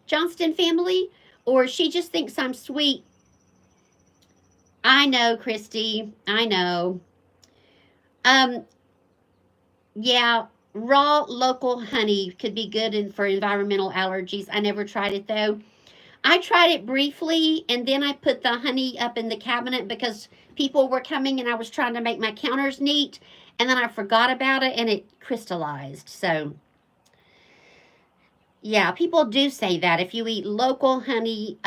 Johnston family? Or she just thinks I'm sweet? I know, Christy. I know. Um, yeah, raw local honey could be good for environmental allergies. I never tried it though. I tried it briefly, and then I put the honey up in the cabinet because people were coming and I was trying to make my counters neat, and then I forgot about it and it crystallized. So, yeah, people do say that if you eat local honey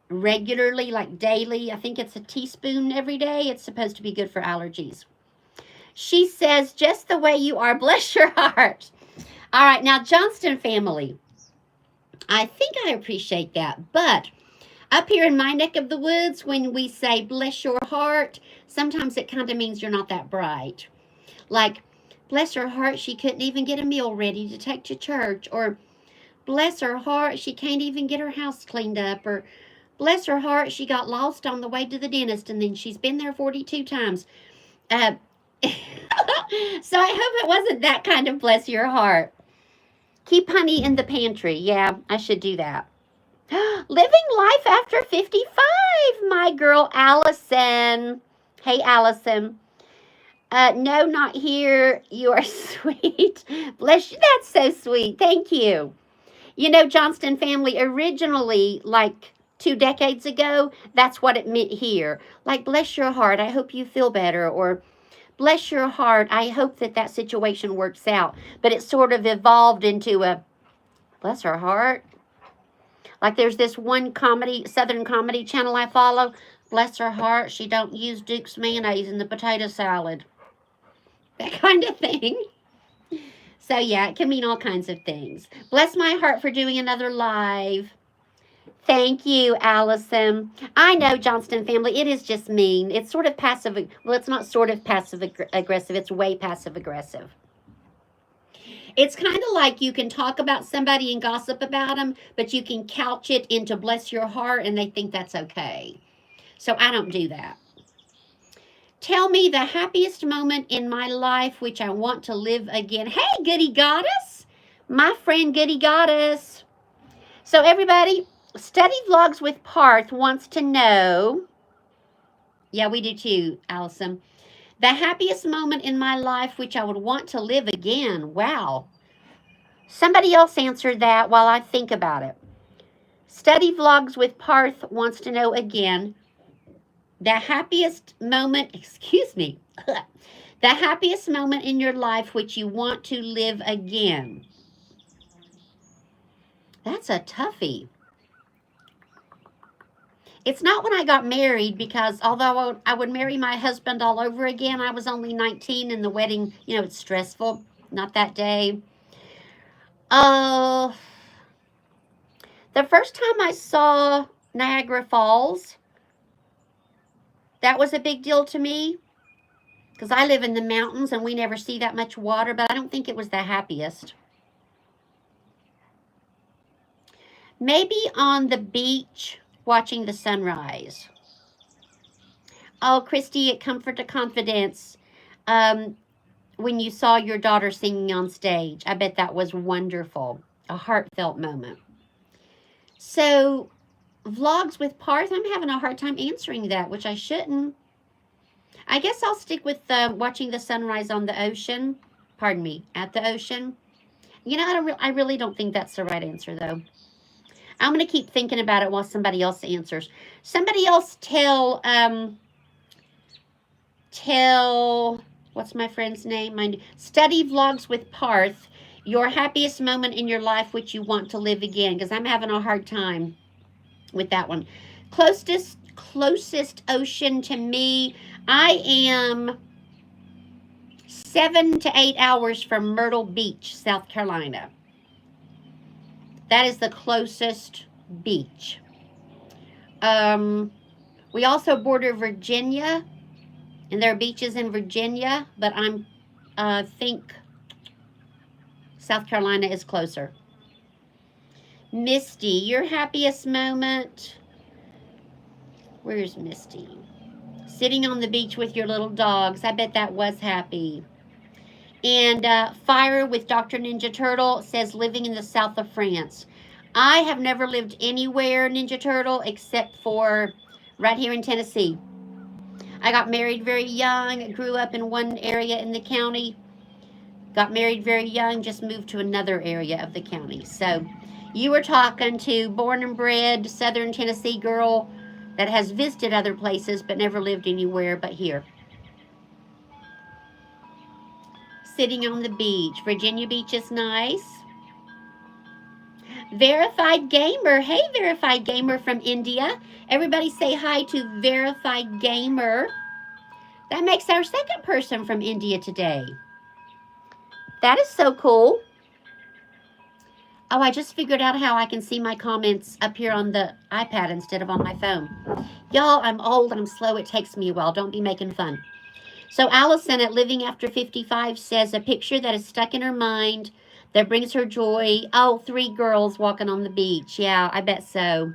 regularly, like daily, I think it's a teaspoon every day, it's supposed to be good for allergies. She says, just the way you are, bless your heart. All right, now, Johnston family, I think I appreciate that, but up here in my neck of the woods, when we say bless your heart, sometimes it kind of means you're not that bright. Like, bless her heart, she couldn't even get a meal ready to take to church. Or, bless her heart, she can't even get her house cleaned up. Or, bless her heart, she got lost on the way to the dentist and then she's been there 42 times. So I hope it wasn't that kind of bless your heart. Keep honey in the pantry. Yeah, I should do that. Living life after 55, my girl Allison. Hey, Allison. No, not here. You are sweet. Bless you. That's so sweet. Thank you. You know, Johnston family, originally, like 2 decades ago, that's what it meant here. Like, bless your heart. I hope you feel better. Or, bless your heart. I hope that situation works out. But it sort of evolved into a, bless her heart. Like there's this one Southern comedy channel I follow. Bless her heart, she don't use Duke's mayonnaise in the potato salad. That kind of thing. So yeah, it can mean all kinds of things. Bless my heart for doing another live. Thank you, Allison. I know, Johnston family, it is just mean. It's sort of passive. Well, it's not sort of passive aggressive. It's way passive aggressive. It's kind of like you can talk about somebody and gossip about them, but you can couch it into bless your heart and they think that's okay. So I don't do that. Tell me the happiest moment in my life which I want to live again. Hey, Goody Goddess. My friend Goody Goddess. So everybody, Study Vlogs with Parth wants to know. Yeah, we do too, Allison. The happiest moment in my life which I would want to live again. Wow. Somebody else answered that while I think about it. Study Vlogs with Parth wants to know again. The happiest moment, the happiest moment in your life which you want to live again. That's a toughie. It's not when I got married, because although I would marry my husband all over again, I was only 19 and the wedding, it's stressful. Not that day. The first time I saw Niagara Falls, that was a big deal to me because I live in the mountains and we never see that much water, but I don't think it was the happiest. Maybe on the beach watching the sunrise. Oh, Christy at Comfort to Confidence, when you saw your daughter singing on stage, I bet that was wonderful. A heartfelt moment. So, vlogs with Parth, I'm having a hard time answering that, which I shouldn't. I guess I'll stick with watching the sunrise on the ocean. Pardon me, at the ocean. I really don't think that's the right answer, though. I'm going to keep thinking about it while somebody else answers. Somebody else tell, what's my friend's name? Study Vlogs with Parth, your happiest moment in your life which you want to live again, because I'm having a hard time with that one. Closest ocean to me, I am 7 to 8 hours from Myrtle Beach, South Carolina. That is the closest beach. We also border Virginia, and there are beaches in Virginia, but I think South Carolina is closer. Misty, your happiest moment? Where's Misty? Sitting on the beach with your little dogs. I bet that was happy. And Fire with Dr. Ninja Turtle says living in the south of France. I have never lived anywhere, Ninja Turtle, except for right here in Tennessee. I got married very young, grew up in one area in the county, got married very young, just moved to another area of the county. So you were talking to born and bred Southern Tennessee girl that has visited other places but never lived anywhere but here. Sitting on the beach. Virginia Beach is nice. Verified Gamer. Hey, Verified Gamer from India. Everybody say hi to Verified Gamer. That makes our second person from India today. That is so cool. Oh, I just figured out how I can see my comments up here on the iPad instead of on my phone. Y'all, I'm old and I'm slow. It takes me a while. Don't be making fun. So Allison at Living After 55 says a picture that is stuck in her mind that brings her joy. Oh, 3 girls walking on the beach. Yeah, I bet so.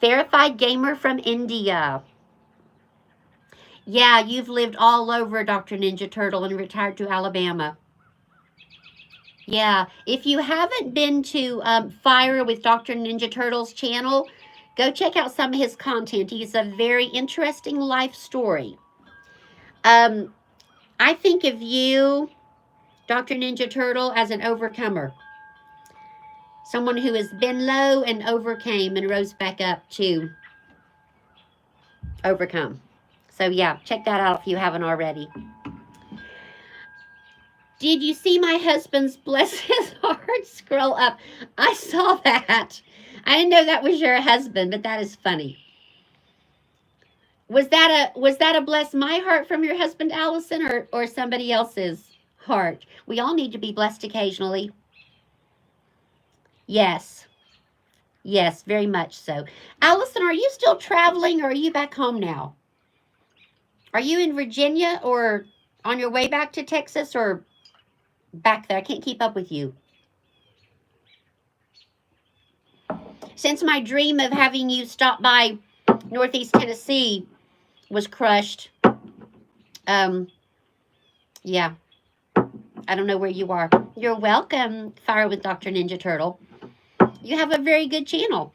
Verified Gamer from India. Yeah, you've lived all over, Dr. Ninja Turtle, and retired to Alabama. Yeah, if you haven't been to Fire with Dr. Ninja Turtle's channel, go check out some of his content. He's a very interesting life story. I think of you, Dr. Ninja Turtle, as an overcomer. Someone who has been low and overcame and rose back up to overcome. So yeah, check that out if you haven't already. Did you see my husband's bless his heart scroll up? I saw that. I didn't know that was your husband, but that is funny. Was that a bless my heart from your husband, Allison, or somebody else's heart? We all need to be blessed occasionally. Yes. Yes, very much so. Allison, are you still traveling or are you back home now? Are you in Virginia or on your way back to Texas or back there? I can't keep up with you. Since my dream of having you stop by Northeast Tennessee was crushed, yeah, I don't know where you are. You're welcome, Fire with Dr. Ninja Turtle. You have a very good channel.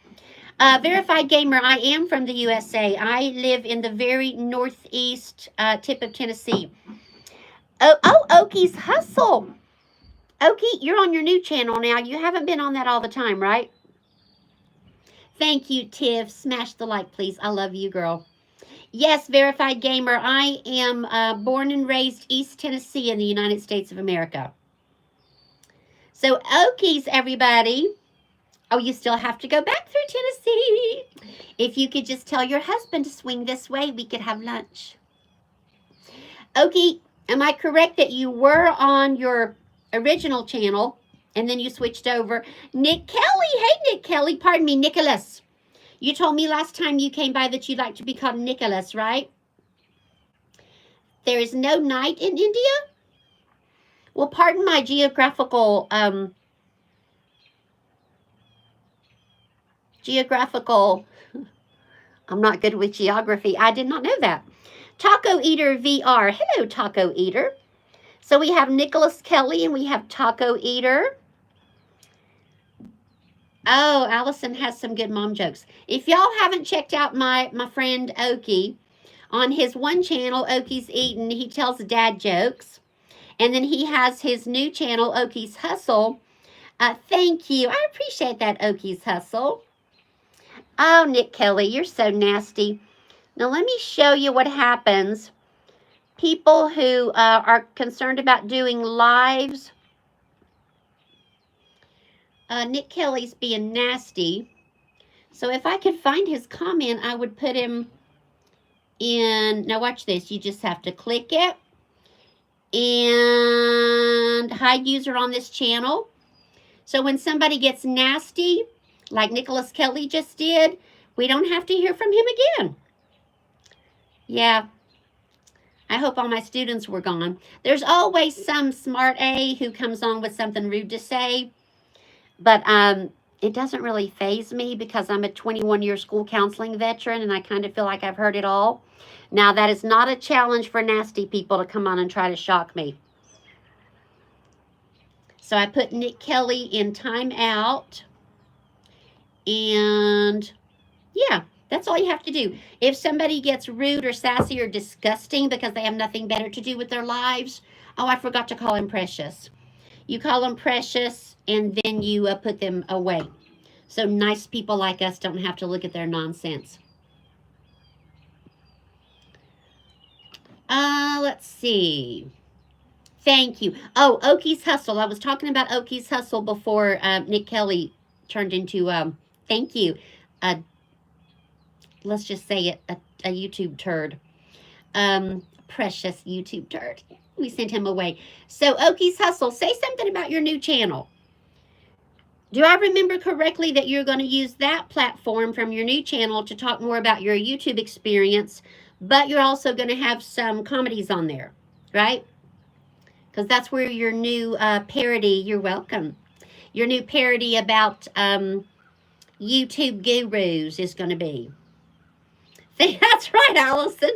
Verified Gamer, I am from the USA. I live in the very northeast tip of Tennessee. Oh, Oki's Hustle. Oki, you're on your new channel now. You haven't been on that all the time, right? Thank you, Tiff. Smash the like, please. I love you, girl. Yes, Verified Gamer. I am born and raised East Tennessee in the United States of America. So, Okies, everybody. Oh, you still have to go back through Tennessee. If you could just tell your husband to swing this way, we could have lunch. Okie, am I correct that you were on your original channel and then you switched over? Nick Kelly. Hey, Nick Kelly. Pardon me, Nicholas. You told me last time you came by that you'd like to be called Nicholas, right? There is no night in India? Well, pardon my geographical, I'm not good with geography. I did not know that. Taco Eater VR. Hello, Taco Eater. So we have Nicholas Kelly and we have Taco Eater. Oh, Allison has some good mom jokes. If y'all haven't checked out my friend Oki, on his one channel, Oki's Eatin', he tells dad jokes. And then he has his new channel, Oki's Hustle. Thank you. I appreciate that, Oki's Hustle. Oh, Nick Kelly, you're so nasty. Now, let me show you what happens. People who are concerned about doing lives. Nick Kelly's being nasty. So if I could find his comment, I would put him in. Now, watch this. You just have to click it. and hide user on this channel. So when somebody gets nasty, like Nicholas Kelly just did, we don't have to hear from him again. Yeah, I hope all my students were gone. There's always some smart A who comes on with something rude to say, but it doesn't really faze me because I'm a 21-year school counseling veteran and I kind of feel like I've heard it all. Now, that is not a challenge for nasty people to come on and try to shock me. So I put Nick Kelly in timeout. And yeah, that's all you have to do. If somebody gets rude or sassy or disgusting because they have nothing better to do with their lives, oh, I forgot to call him Precious. You call them Precious and then you put them away. So nice people like us don't have to look at their nonsense. Let's see. Thank you. Oh, Oki's Hustle. I was talking about Oki's Hustle before Nick Kelly turned into, thank you, let's just say it, a YouTube turd. Precious YouTube turd. We sent him away. So, Oki's Hustle, say something about your new channel. Do I remember correctly that you're going to use that platform from your new channel to talk more about your YouTube experience, but you're also going to have some comedies on there, right? Because that's where your new parody, you're welcome, your new parody about YouTube gurus is going to be. That's right, Allison.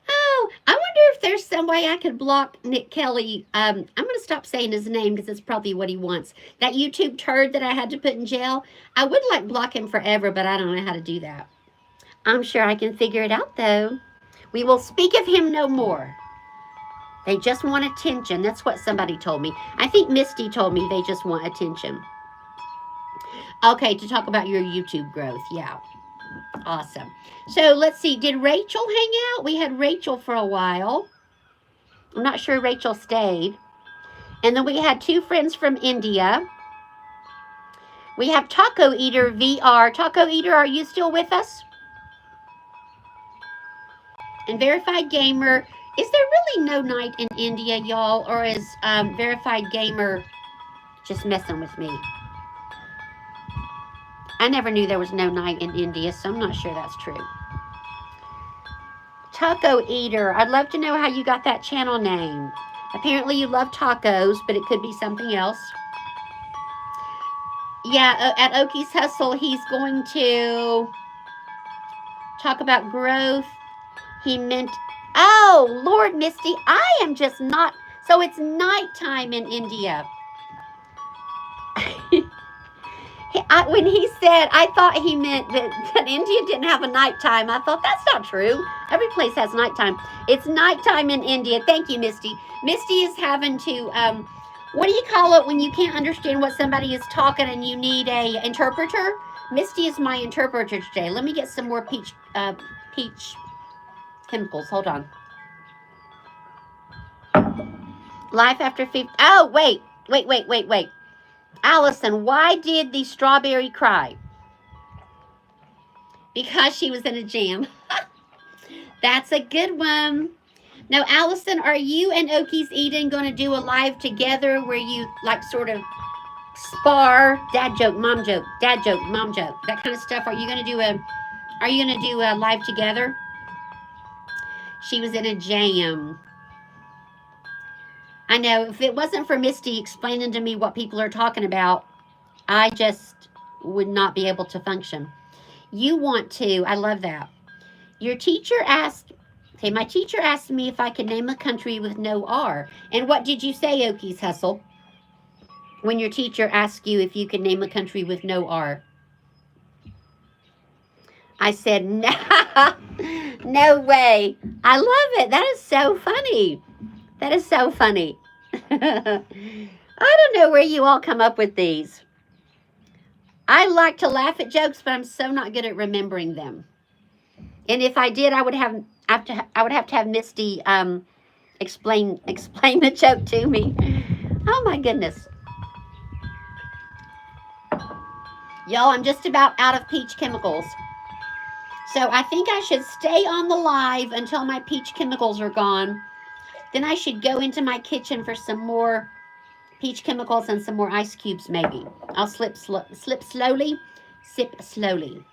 Oh, I wonder if there's some way I could block Nick Kelly. I'm going to stop saying his name because it's probably what he wants. That YouTube turd that I had to put in jail, I would like block him forever, but I don't know how to do that. I'm sure I can figure it out, though. We will speak of him no more. They just want attention. That's what somebody told me. I think Misty told me they just want attention. Okay, to talk about your YouTube growth. Yeah. Awesome. So let's see. Did Rachel hang out? We had Rachel for a while. I'm not sure Rachel stayed. And then we had two friends from India. We have Taco Eater VR. Taco Eater, are you still with us? And Verified Gamer. Is there really no night in India, y'all? Or is Verified Gamer just messing with me? I never knew there was no night in India, so I'm not sure that's true. Taco Eater. I'd love to know how you got that channel name. Apparently you love tacos, but it could be something else. Yeah, at Oki's Hustle, he's going to talk about growth. He meant, oh, Lord, Misty, I am just not, so it's nighttime in India. When he said, I thought he meant that India didn't have a nighttime. I thought, that's not true. Every place has nighttime. It's nighttime in India. Thank you, Misty. Misty is having to, what do you call it when you can't understand what somebody is talking and you need a interpreter? Misty is my interpreter today. Let me get some more peach chemicals. Hold on. Life after 50. Oh, wait. Allison, why did the strawberry cry? Because she was in a jam. That's a good one. Now, Allison, are you and Oki's Eden going to do a live together where you like sort of spar, dad joke, mom joke, that kind of stuff? Are you going to do a live together? She was in a jam. I know, if it wasn't for Misty explaining to me what people are talking about, I just would not be able to function. You want to, I love that. Your teacher asked, okay, my teacher asked me if I could name a country with no R. And what did you say, Oki's Hustle, when your teacher asked you if you could name a country with no R? I said, no, no way. I love it. That is so funny. That is so funny. I don't know where you all come up with these. I like to laugh at jokes, but I'm so not good at remembering them. And if I did, I would have to have Misty explain the joke to me. Oh my goodness. Y'all, I'm just about out of peach chemicals. So I think I should stay on the live until my peach chemicals are gone. Then I should go into my kitchen for some more peach chemicals and some more ice cubes, maybe. I'll slip slowly, sip slowly.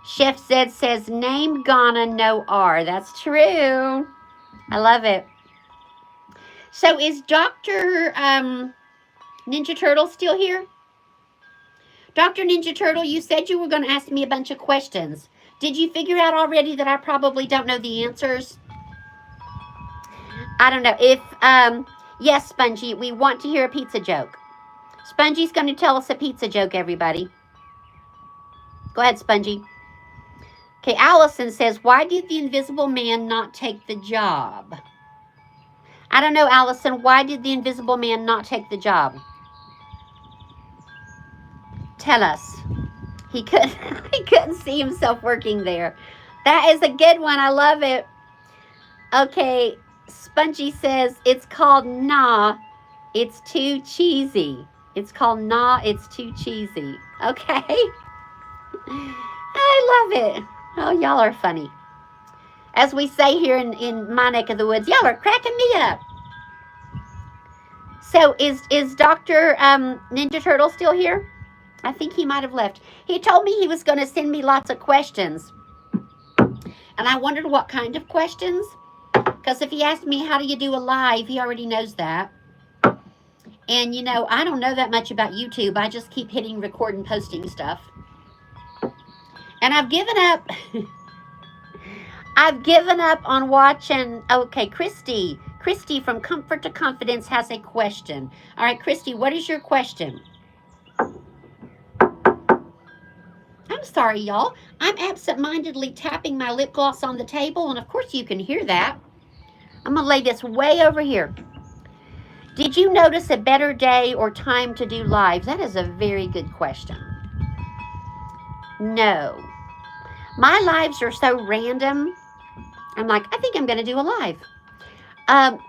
Chef Zed says, name Ghana, no R. That's true. I love it. So is Dr. Ninja Turtle still here? Dr. Ninja Turtle, you said you were going to ask me a bunch of questions. Did you figure out already that I probably don't know the answers? I don't know. If, yes, Spongy, we want to hear a pizza joke. Spongy's going to tell us a pizza joke, everybody. Go ahead, Spongy. Okay, Allison says, why did the Invisible Man not take the job? I don't know, Allison. Why did the Invisible Man not take the job? Tell us. He couldn't see himself working there. That is a good one. I love it. Okay, Spongy says, it's called Nah, it's too cheesy. It's called Nah, it's too cheesy. Okay. I love it. Oh, y'all are funny. As we say here in my neck of the woods, y'all are cracking me up. So is Dr. Ninja Turtle still here? I think he might have left. He told me he was going to send me lots of questions. And I wondered what kind of questions. Because if he asked me, how do you do a live, he already knows that. And, you know, I don't know that much about YouTube. I just keep hitting record and posting stuff. And I've given up. I've given up on watching. Okay, Christy. Christy from Comfort to Confidence has a question. All right, Christy, what is your question? I'm sorry, y'all. I'm absent-mindedly tapping my lip gloss on the table, and of course you can hear that. I'm going to lay this way over here. Did you notice a better day or time to do live? That is a very good question. No. My lives are so random. I'm like, I think I'm going to do a live. I'm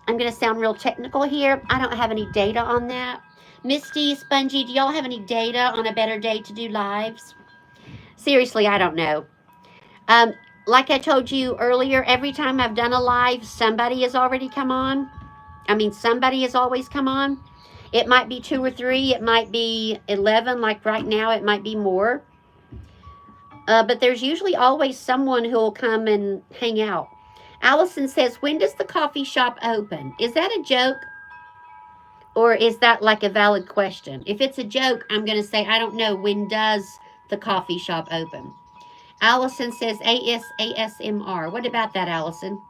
going to sound real technical here. I don't have any data on that. Misty, Spongy, do y'all have any data on a better day to do lives? Seriously, I don't know. Like I told you earlier, every time I've done a live, somebody has already come on. I mean, somebody has always come on. It might be 2 or 3. It might be 11. Like right now, it might be more. But there's usually always someone who will come and hang out. Allison says, when does the coffee shop open? Is that a joke? Or is that like a valid question? If it's a joke, I'm going to say, I don't know. When does the coffee shop open? Allison says ASMR. What about that, Allison?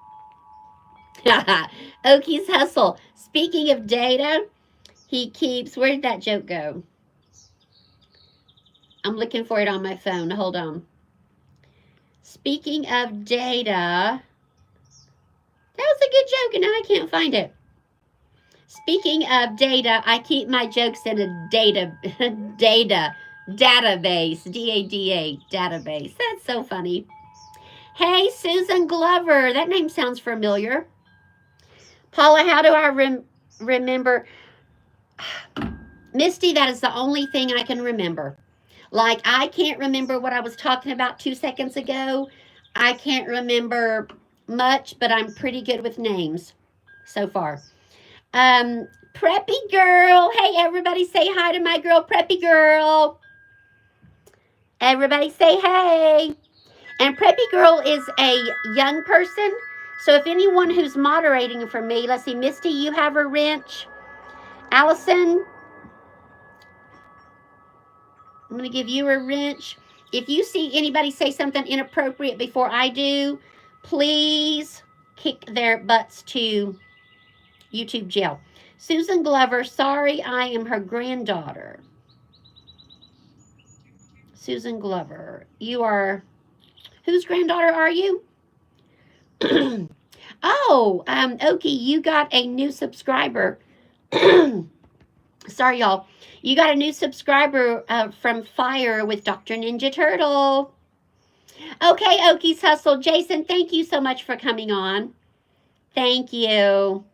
Oki's Hustle. Speaking of data, he keeps... Where did that joke go? I'm looking for it on my phone. Hold on. Speaking of data... That was a good joke, and now I can't find it. Speaking of data, I keep my jokes in a database. D-A-D-A, database. That's so funny. Hey, Susan Glover. That name sounds familiar. Paula, how do I remember? Misty, that is the only thing I can remember. Like, I can't remember what I was talking about 2 seconds ago. I can't remember much, but I'm pretty good with names so far. Preppy Girl. Hey, everybody say hi to my girl, Preppy Girl. Everybody say hey. And Preppy Girl is a young person. So if anyone who's moderating for me, let's see, Misty, you have a wrench. Allison, I'm going to give you a wrench. If you see anybody say something inappropriate before I do, please kick their butts to YouTube jail. Susan Glover, sorry, I am her granddaughter. Susan Glover, you are, whose granddaughter are you? Oh, Oki, you got a new subscriber. Sorry, y'all. You got a new subscriber from Fire with Dr. Ninja Turtle. Okay, Oki's Hustle. Jason, thank you so much for coming on. Thank you.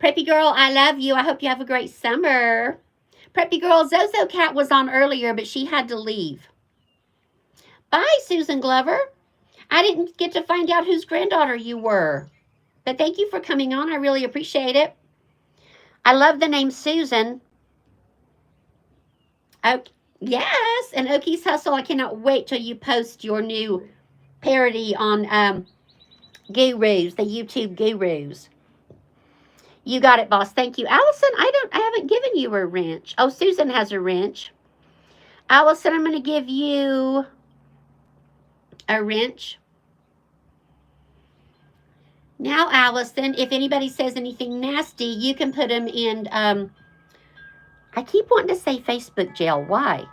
Preppy Girl, I love you. I hope you have a great summer. Preppy Girl, Zozo Cat was on earlier, but she had to leave. Bye, Susan Glover. I didn't get to find out whose granddaughter you were. But thank you for coming on. I really appreciate it. I love the name Susan. Oh, yes. And Oki's Hustle, I cannot wait till you post your new parody on Gurus, the YouTube Gurus. You got it, boss. Thank you. Allison, I haven't given you a wrench. Oh, Susan has a wrench. Allison, I'm going to give you a wrench. Now, Allison, if anybody says anything nasty, you can put them in, I keep wanting to say Facebook jail. Why?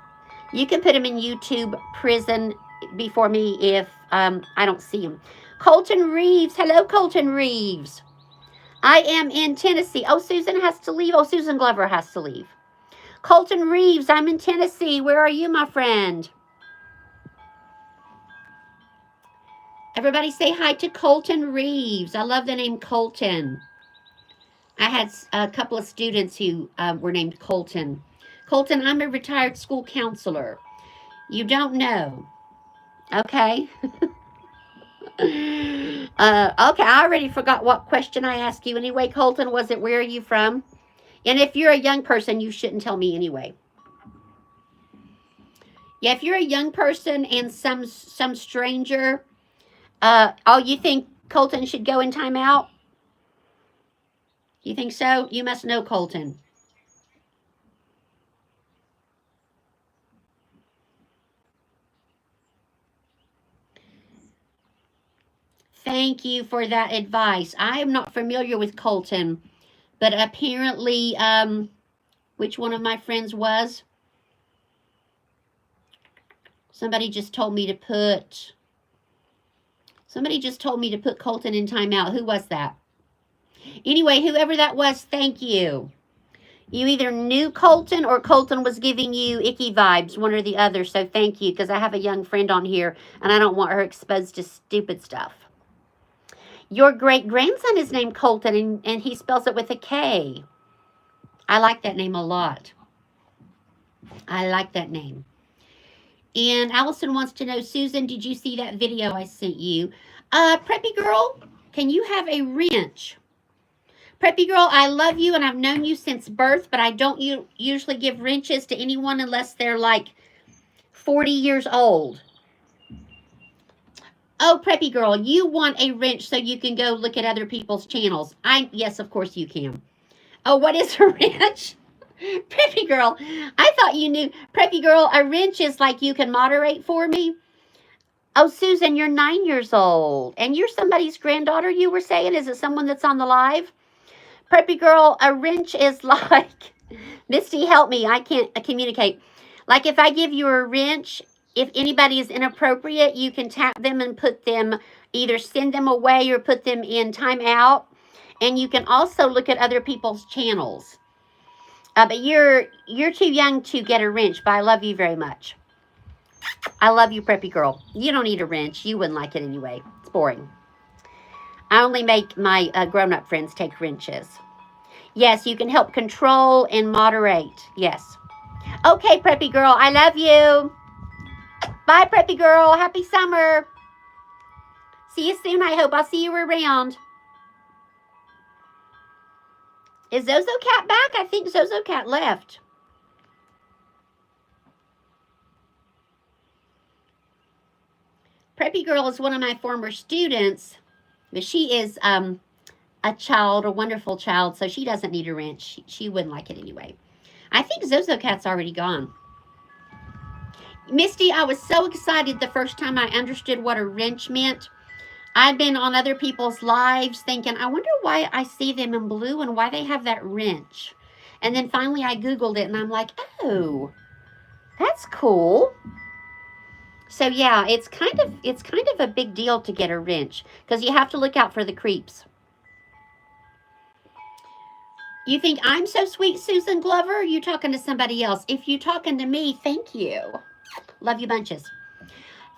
You can put them in YouTube prison before me if I don't see them. Colton Reeves. Hello, Colton Reeves. I am in Tennessee. Oh, Susan has to leave. Oh, Susan Glover has to leave. Colton Reeves, I'm in Tennessee. Where are you, my friend? Everybody say hi to Colton Reeves. I love the name Colton. I had a couple of students who were named Colton. Colton, I'm a retired school counselor. You don't know. Okay. Okay, I already forgot what question I asked you. Anyway, Colton, was it where are you from? And if you're a young person, you shouldn't tell me anyway. Yeah, if you're a young person and some stranger, oh, you think Colton should go in timeout? You think so? You must know Colton. Thank you for that advice. I am not familiar with Colton, but apparently, which one of my friends was? Somebody just told me to put Colton in timeout. Who was that? Anyway, whoever that was, thank you. You either knew Colton or Colton was giving you icky vibes, one or the other. So thank you, because I have a young friend on here and I don't want her exposed to stupid stuff. Your great-grandson is named Colton and he spells it with a K. I like that name a lot. I like that name. And Allison wants to know, Susan, did you see that video I sent you? Preppy girl, can you have a wrench? Preppy girl, I love you and I've known you since birth, but I don't usually give wrenches to anyone unless they're like 40 years old. Oh, Preppy girl, you want a wrench so you can go look at other people's channels. Yes, of course you can. Oh, what is a wrench? Preppy girl, I thought you knew. Preppy girl, a wrench is like you can moderate for me. Oh, Susan, you're 9 years old and you're somebody's granddaughter, you were saying? Is it someone that's on the live? Preppy girl, a wrench is like, Misty, help me. I can't communicate. Like if I give you a wrench, if anybody is inappropriate, you can tap them and put them, either send them away or put them in timeout. And you can also look at other people's channels. But you're too young to get a wrench, but I love you very much. I love you, Preppy girl. You don't need a wrench. You wouldn't like it anyway. It's boring. I only make my grown-up friends take wrenches. Yes, you can help control and moderate. Yes. Okay, Preppy girl. I love you. Bye, Preppy girl. Happy summer. See you soon, I hope. I'll see you around. Is Zozo Cat back? I think Zozo Cat left. Preppy girl is one of my former students, but she is a child, a wonderful child, so she doesn't need a wrench. She wouldn't like it anyway. I think Zozo Cat's already gone. Misty, I was so excited the first time I understood what a wrench meant. I've been on other people's lives thinking, I wonder why I see them in blue and why they have that wrench. And then finally I Googled it and I'm like, oh, that's cool. So yeah, it's kind of a big deal to get a wrench because you have to look out for the creeps. You think I'm so sweet, Susan Glover? Or are you talking to somebody else? If you're talking to me, thank you. Love you bunches.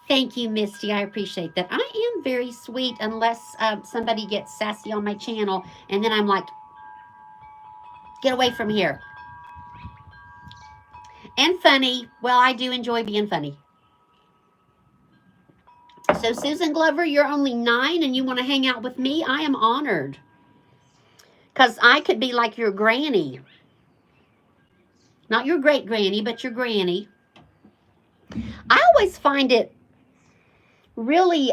Thank you, Misty. I appreciate that. I am very sweet unless somebody gets sassy on my channel and then I'm like, get away from here. And funny. Well, I do enjoy being funny. So, Susan Glover, you're only 9 and you want to hang out with me? I am honored. Because I could be like your granny. Not your great granny, but your granny. I always find it really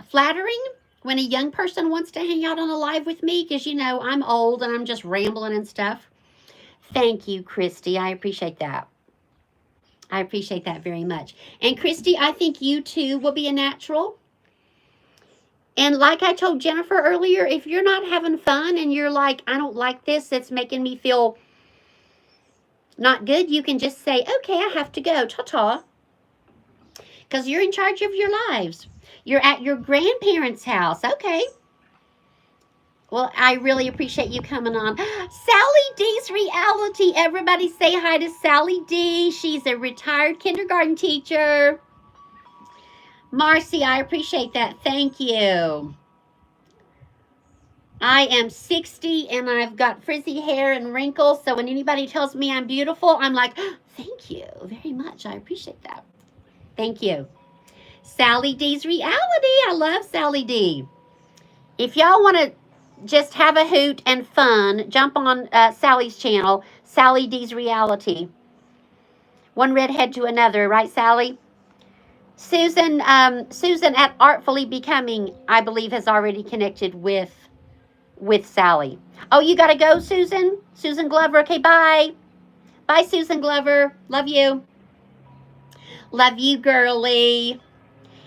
flattering when a young person wants to hang out on a live with me, because, you know, I'm old and I'm just rambling and stuff. Thank you, Christy. I appreciate that. I appreciate that very much. And Christy, I think you too will be a natural. And like I told Jennifer earlier, if you're not having fun and you're like, I don't like this, it's making me feel not good, you can just say, okay, I have to go. Ta-ta. Because you're in charge of your lives. You're at your grandparents' house. Okay. Well, I really appreciate you coming on. Sally D's Reality. Everybody say hi to Sally D. She's a retired kindergarten teacher. Marcy, I appreciate that. Thank you. I am 60 and I've got frizzy hair and wrinkles. So when anybody tells me I'm beautiful, I'm like, oh, thank you very much. I appreciate that. Thank you. Sally D's Reality. I love Sally D. If y'all want to just have a hoot and fun, jump on Sally's channel, Sally D's Reality. One redhead to another, right, Sally? Susan at Artfully Becoming, I believe, has already connected with Sally. Oh, you got to go, Susan? Susan Glover. Okay, bye. Bye, Susan Glover. Love you. Love you, girly.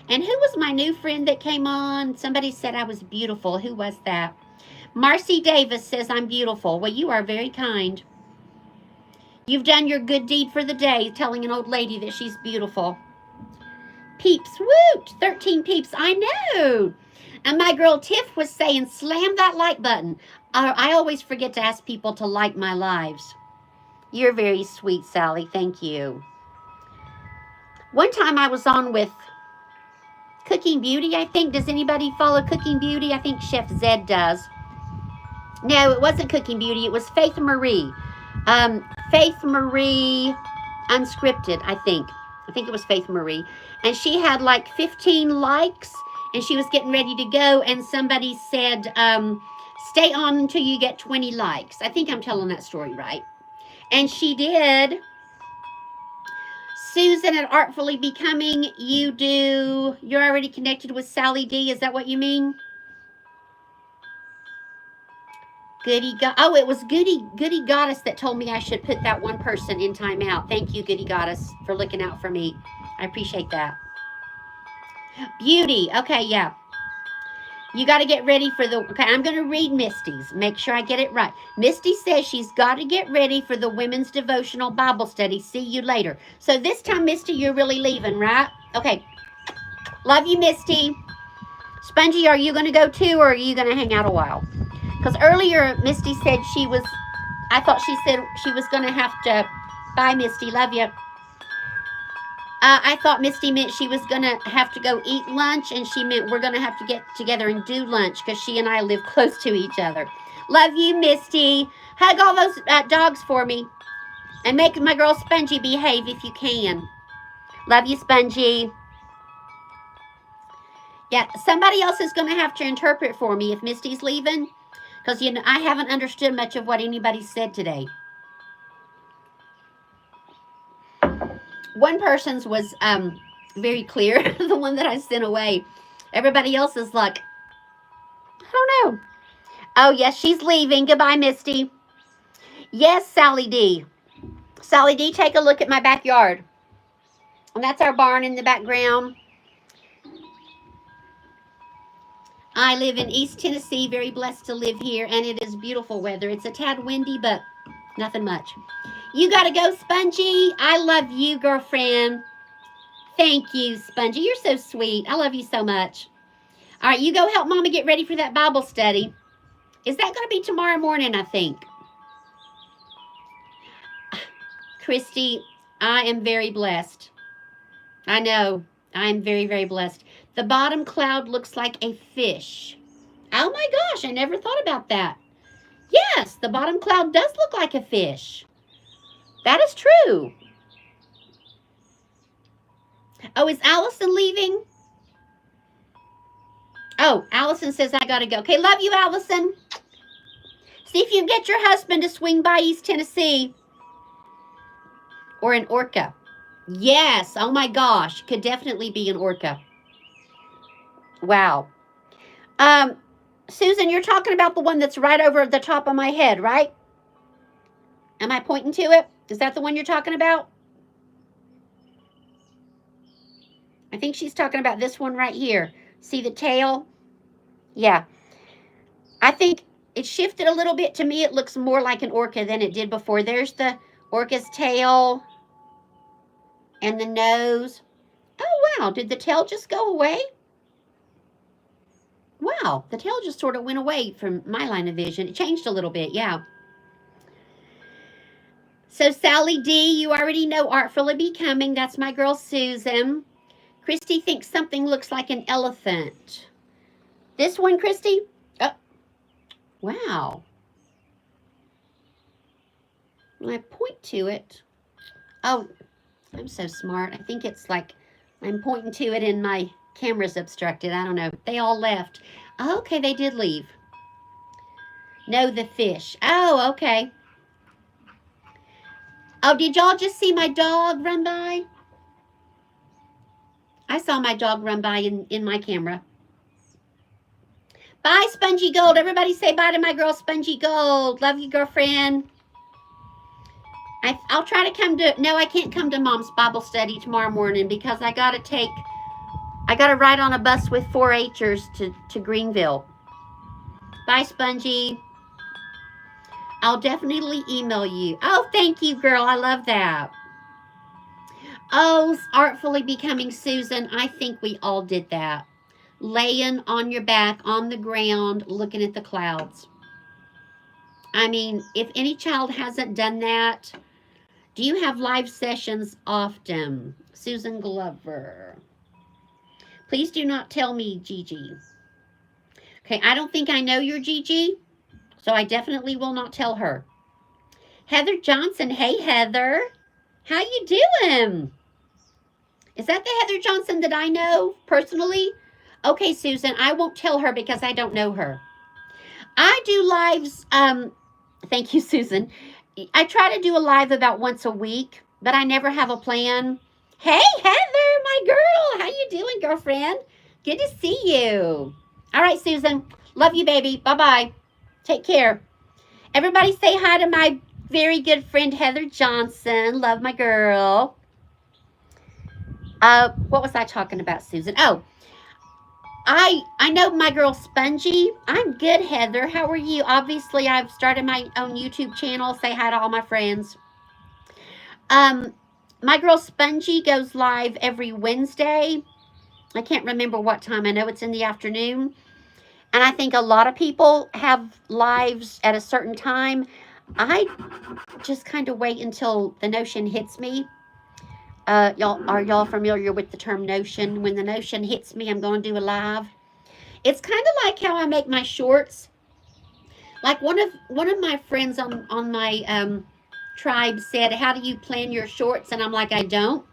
And who was my new friend that came on? Somebody said I was beautiful. Who was that? Marcy Davis says I'm beautiful. Well, you are very kind. You've done your good deed for the day, telling an old lady that she's beautiful. Peeps, woot! 13 peeps, I know. And my girl Tiff was saying, slam that like button. I always forget to ask people to like my lives. You're very sweet, Sally. Thank you. One time I was on with Cooking Beauty, I think. Does anybody follow Cooking Beauty? I think Chef Zed does. No, it wasn't Cooking Beauty. It was Faith Marie. Faith Marie Unscripted, I think. I think it was Faith Marie. And she had like 15 likes, and she was getting ready to go, and somebody said, stay on until you get 20 likes. I think I'm telling that story right. And she did. Susan at Artfully Becoming, you're already connected with Sally D. Is that what you mean? It was Goody Goddess that told me I should put that one person in timeout. Thank you, Goody Goddess, for looking out for me. I appreciate that. Beauty. Okay, yeah. You got to get ready for okay, I'm going to read Misty's. Make sure I get it right. Misty says she's got to get ready for the Women's Devotional Bible Study. See you later. So this time, Misty, you're really leaving, right? Okay. Love you, Misty. Spongy, are you going to go too, or are you going to hang out a while? Because earlier, Misty said I thought she said she was going to have to, bye, Misty, love you. I thought Misty meant she was going to have to go eat lunch, and she meant we're going to have to get together and do lunch, because she and I live close to each other. Love you, Misty. Hug all those dogs for me. And make my girl Spongy behave if you can. Love you, Spongy. Yeah, somebody else is going to have to interpret for me if Misty's leaving, because, you know, I haven't understood much of what anybody said today. One person's was very clear, the one that I sent away. Everybody else is like, I don't know. Oh, yes, she's leaving. Goodbye, Misty. Yes, Sally D. Sally D, take a look at my backyard. And that's our barn in the background. I live in East Tennessee, very blessed to live here, and it is beautiful weather. It's a tad windy, but nothing much. You got to go, Spongy. I love you, girlfriend. Thank you, Spongy. You're so sweet. I love you so much. All right, you go help Mama get ready for that Bible study. Is that going to be tomorrow morning, I think? Christy, I am very blessed. I know. I am very, very blessed. The bottom cloud looks like a fish. Oh my gosh, I never thought about that. Yes, the bottom cloud does look like a fish. That is true. Oh, is Allison leaving? Oh, Allison says I got to go. Okay, love you, Allison. See if you can get your husband to swing by East Tennessee or an orca. Yes. Oh, my gosh. Could definitely be an orca. Wow. Susan, you're talking about the one that's right over the top of my head, right? Am I pointing to it? Is that the one you're talking about? I think she's talking about this one right here. See the tail? Yeah. I think it shifted a little bit. To me, it looks more like an orca than it did before. There's the orca's tail and the nose. Oh, wow. Did the tail just go away? Wow. The tail just sort of went away from my line of vision. It changed a little bit. Yeah. So, Sally D, you already know Artfully Becoming. That's my girl, Susan. Christy thinks something looks like an elephant. This one, Christy? Oh, wow. When I point to it, oh, I'm so smart. I think it's like I'm pointing to it and my camera's obstructed. I don't know. They all left. Oh, okay, they did leave. No, the fish. Oh, okay. Oh, did y'all just see my dog run by? I saw my dog run by in my camera. Bye, Spongy Gold. Everybody say bye to my girl, Spongy Gold. Love you, girlfriend. I'll try to come to, no, I can't come to Mom's Bible study tomorrow morning because I got to ride on a bus with 4-Hers to Greenville. Bye, Spongy. I'll definitely email you. Oh, thank you, girl. I love that. Oh, Artfully Becoming Susan. I think we all did that. Laying on your back on the ground, looking at the clouds. I mean, if any child hasn't done that, do you have live sessions often? Susan Glover. Please do not tell me, Gigi. Okay, I don't think I know your Gigi, so I definitely will not tell her. Heather Johnson. Hey, Heather. How you doing? Is that the Heather Johnson that I know personally? Okay, Susan, I won't tell her because I don't know her. I do lives, thank you, Susan. I try to do a live about once a week, but I never have a plan. Hey, Heather, my girl. How you doing, girlfriend? Good to see you. All right, Susan. Love you, baby. Bye-bye. Take care. Everybody say hi to my very good friend, Heather Johnson. Love my girl. What was I talking about, Susan? Oh, I know my girl Spongy. I'm good, Heather. How are you? Obviously, I've started my own YouTube channel. Say hi to all my friends. My girl Spongy goes live every Wednesday. I can't remember what time. I know it's in the afternoon. And I think a lot of people have lives at a certain time. I just kind of wait until the notion hits me. Are y'all familiar with the term notion? When the notion hits me, I'm going to do a live. It's kind of like how I make my shorts. Like one of my friends on my tribe said, "How do you plan your shorts?" And I'm like, I don't.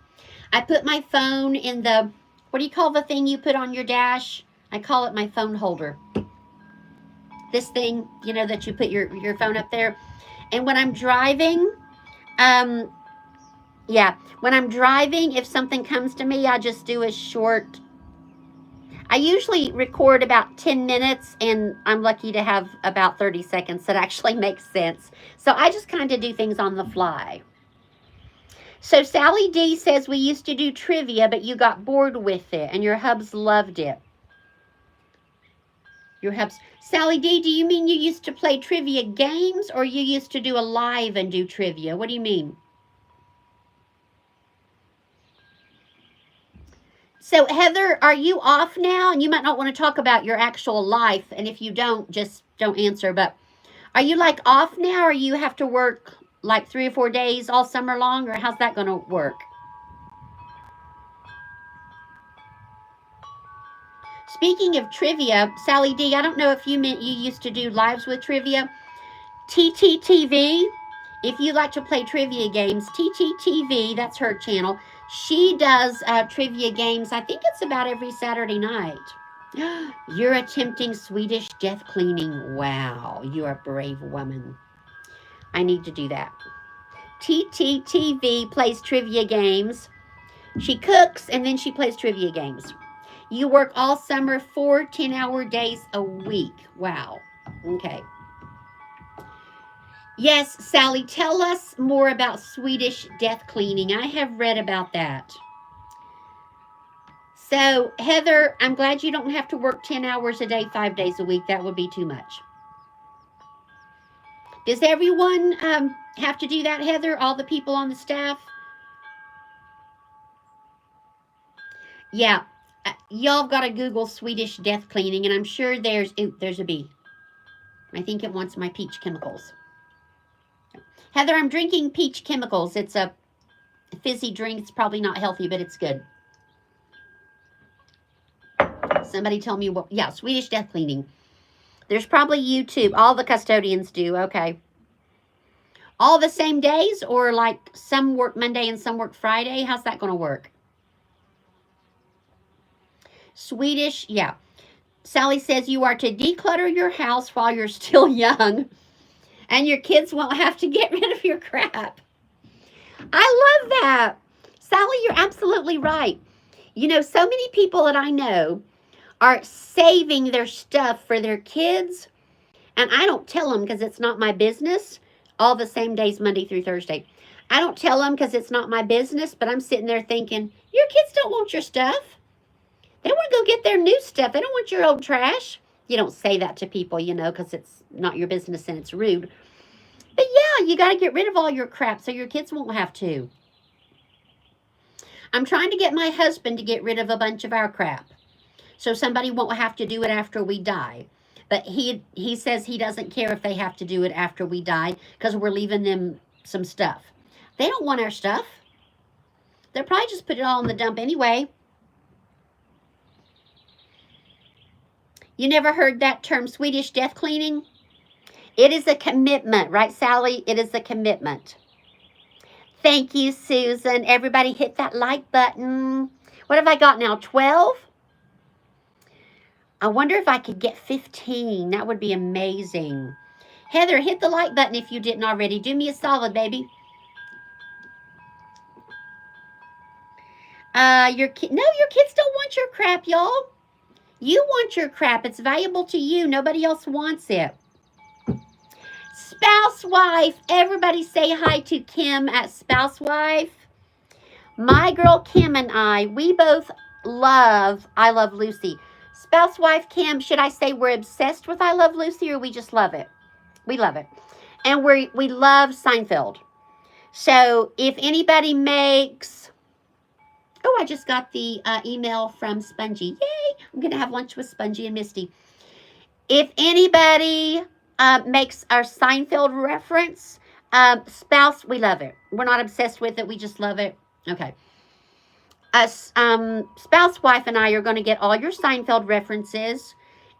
I put my phone in the, what do you call the thing you put on your dash? I call it my phone holder. This thing, you know, that you put your phone up there. And when I'm driving, when I'm driving, if something comes to me, I just do a short. I usually record about 10 minutes, and I'm lucky to have about 30 seconds that actually makes sense. So I just kind of do things on the fly. So Sally D says, we used to do trivia, but you got bored with it, and your hubs loved it. Your hubs. Sally D, do you mean you used to play trivia games, or you used to do a live and do trivia? What do you mean? So, Heather, are you off now? And you might not want to talk about your actual life. And if you don't, just don't answer. But are you like off now, or you have to work like 3 or 4 days all summer long? Or how's that going to work? Speaking of trivia, Sally D, I don't know if you meant you used to do lives with trivia. TTTV, if you like to play trivia games, TTTV, that's her channel. She does trivia games. I think it's about every Saturday night. You're attempting Swedish death cleaning. Wow, you're a brave woman. I need to do that. TTTV plays trivia games. She cooks and then she plays trivia games. You work all summer, 4 10-hour days a week. Wow. Okay. Yes, Sally, tell us more about Swedish death cleaning. I have read about that. So, Heather, I'm glad you don't have to work 10 hours a day, 5 days a week. That would be too much. Does everyone have to do that, Heather? All the people on the staff? Yeah. Y'all got to Google Swedish death cleaning, and I'm sure there's a bee. I think it wants my peach chemicals. Heather, I'm drinking peach chemicals. It's a fizzy drink. It's probably not healthy, but it's good. Somebody tell me what, yeah, Swedish death cleaning. There's probably YouTube. All the custodians do. Okay. All the same days, or like some work Monday and some work Friday? How's that going to work? Swedish, yeah. Sally says you are to declutter your house while you're still young, and your kids won't have to get rid of your crap. I love that. Sally, you're absolutely right. You know, so many people that I know are saving their stuff for their kids, and I don't tell them because it's not my business. All the same days, Monday through Thursday. I don't tell them because it's not my business, but I'm sitting there thinking, your kids don't want your stuff. They want to go get their new stuff. They don't want your old trash. You don't say that to people, you know, because it's not your business and it's rude. But yeah, you got to get rid of all your crap so your kids won't have to. I'm trying to get my husband to get rid of a bunch of our crap so somebody won't have to do it after we die. But he says he doesn't care if they have to do it after we die because we're leaving them some stuff. They don't want our stuff. They'll probably just put it all in the dump anyway. You never heard that term, Swedish death cleaning? It is a commitment, right, Sally? It is a commitment. Thank you, Susan. Everybody hit that like button. What have I got now, 12? I wonder if I could get 15. That would be amazing. Heather, hit the like button if you didn't already. Do me a solid, baby. Your kids don't want your crap, y'all. You want your crap. It's valuable to you. Nobody else wants it. Spouse wife. Everybody say hi to Kim at spouse wife. My girl Kim and I, we both love I Love Lucy. Spouse wife Kim, should I say we're obsessed with I Love Lucy, or we just love it? We love it. And we love Seinfeld. So if anybody makes... Oh, I just got the email from Spongy. Yay! I'm going to have lunch with Spongy and Misty. If anybody makes our Seinfeld reference, spouse, we love it. We're not obsessed with it. We just love it. Okay. Us, spouse, wife, and I are going to get all your Seinfeld references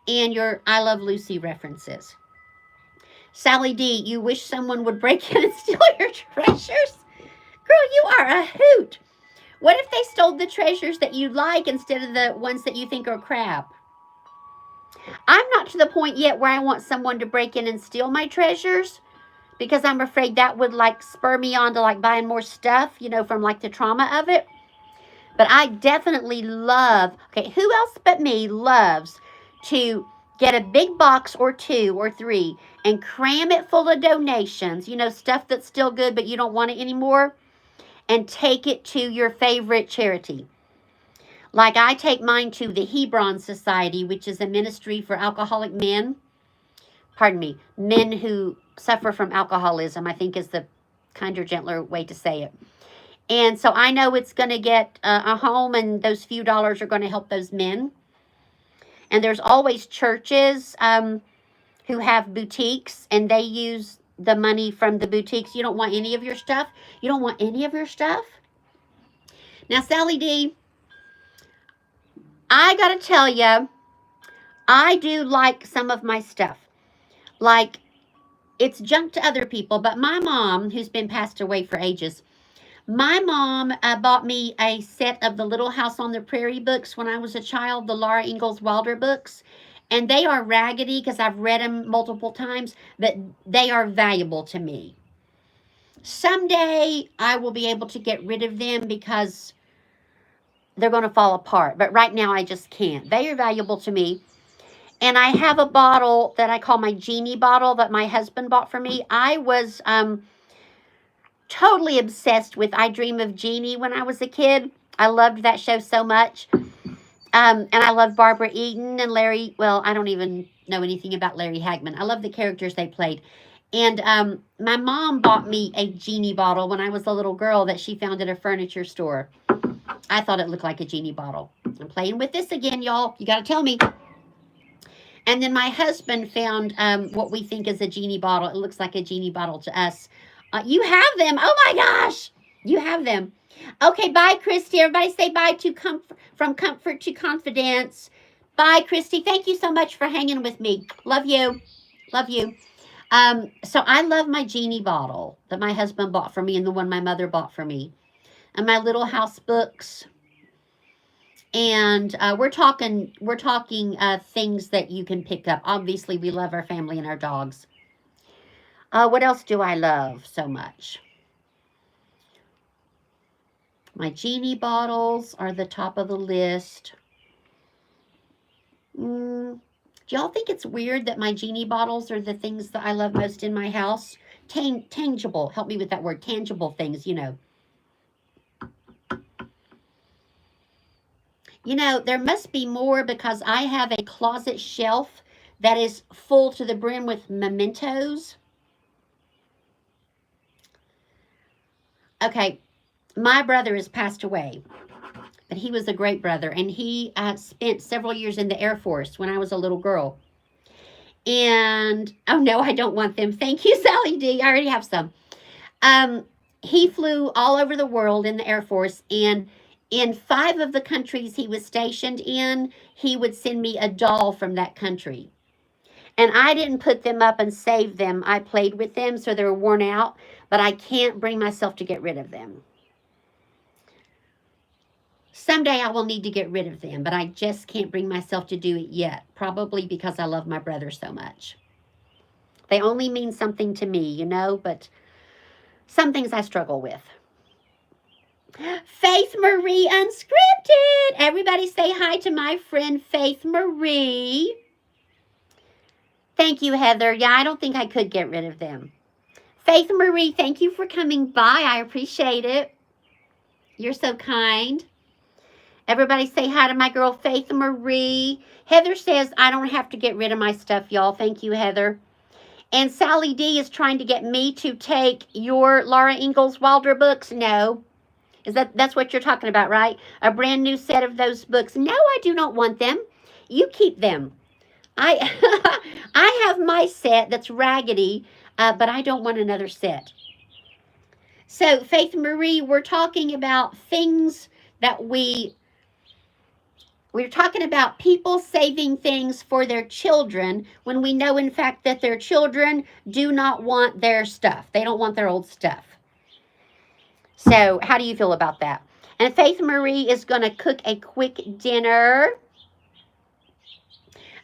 and your I Love Lucy references. Sally D, you wish someone would break in and steal your treasures? Girl, you are a hoot. What if they stole the treasures that you like instead of the ones that you think are crap? I'm not to the point yet where I want someone to break in and steal my treasures, because I'm afraid that would like spur me on to like buying more stuff, you know, from like the trauma of it. But I definitely love, okay, who else but me loves to get a big box or 2 or 3 and cram it full of donations, you know, stuff that's still good but you don't want it anymore, and take it to your favorite charity. Like I take mine to the Hebron Society, which is a ministry for alcoholic men. Pardon me, men who suffer from alcoholism, I think is the kinder, gentler way to say it. And so I know it's going to get a home, and those few dollars are going to help those men. And there's always churches who have boutiques, and they use the money from the boutiques. You don't want any of your stuff? You don't want any of your stuff? Now, Sally D, I got to tell you, I do like some of my stuff. Like, it's junk to other people, but my mom, who's been passed away for ages, My mom bought me a set of the Little House on the Prairie books when I was a child, the Laura Ingalls Wilder books. And they are raggedy because I've read them multiple times, but they are valuable to me. Someday I will be able to get rid of them because they're going to fall apart. But right now I just can't. They are valuable to me. And I have a bottle that I call my genie bottle that my husband bought for me. I was totally obsessed with I Dream of Jeannie when I was a kid. I loved that show so much. And I love Barbara Eden and Larry. Well, I don't even know anything about Larry Hagman. I love the characters they played. And my mom bought me a genie bottle when I was a little girl that she found at a furniture store. I thought it looked like a genie bottle. I'm playing with this again, y'all. You got to tell me. And then my husband found what we think is a genie bottle. It looks like a genie bottle to us. You have them. Oh my gosh. You have them. Okay, bye, Christy. Everybody say bye to from comfort to confidence. Bye, Christy. Thank you so much for hanging with me. Love you. Love you. So I love my genie bottle that my husband bought for me and the one my mother bought for me. And my Little House books. And we're talking things that you can pick up. Obviously, we love our family and our dogs. What else do I love so much? My genie bottles are the top of the list. Do y'all think it's weird that my genie bottles are the things that I love most in my house? Tangible. Help me with that word. Tangible things, you know. You know, there must be more because I have a closet shelf that is full to the brim with mementos. Okay, my brother has passed away, but he was a great brother, and he spent several years in the Air Force when I was a little girl. And, oh no, I don't want them. Thank you, Sally D. I already have some. He flew all over the world in the Air Force, and in 5 of the countries he was stationed in, he would send me a doll from that country. And I didn't put them up and save them. I played with them so they were worn out, but I can't bring myself to get rid of them. Someday I will need to get rid of them, but I just can't bring myself to do it yet, probably because I love my brother so much. They only mean something to me, you know, but some things I struggle with. Faith Marie Unscripted. Everybody say hi to my friend Faith Marie. Thank you, Heather. Yeah, I don't think I could get rid of them. Faith Marie, thank you for coming by. I appreciate it. You're so kind. Everybody say hi to my girl Faith Marie. Heather says I don't have to get rid of my stuff, y'all. Thank you, Heather. And Sally D is trying to get me to take your Laura Ingalls Wilder books. No. That's what you're talking about, right? A brand new set of those books. No, I do not want them. You keep them. I have my set that's raggedy, but I don't want another set. So, Faith Marie, we're talking about things that we're talking about people saving things for their children when we know, in fact, that their children do not want their stuff. They don't want their old stuff. So, how do you feel about that? And Faith Marie is going to cook a quick dinner.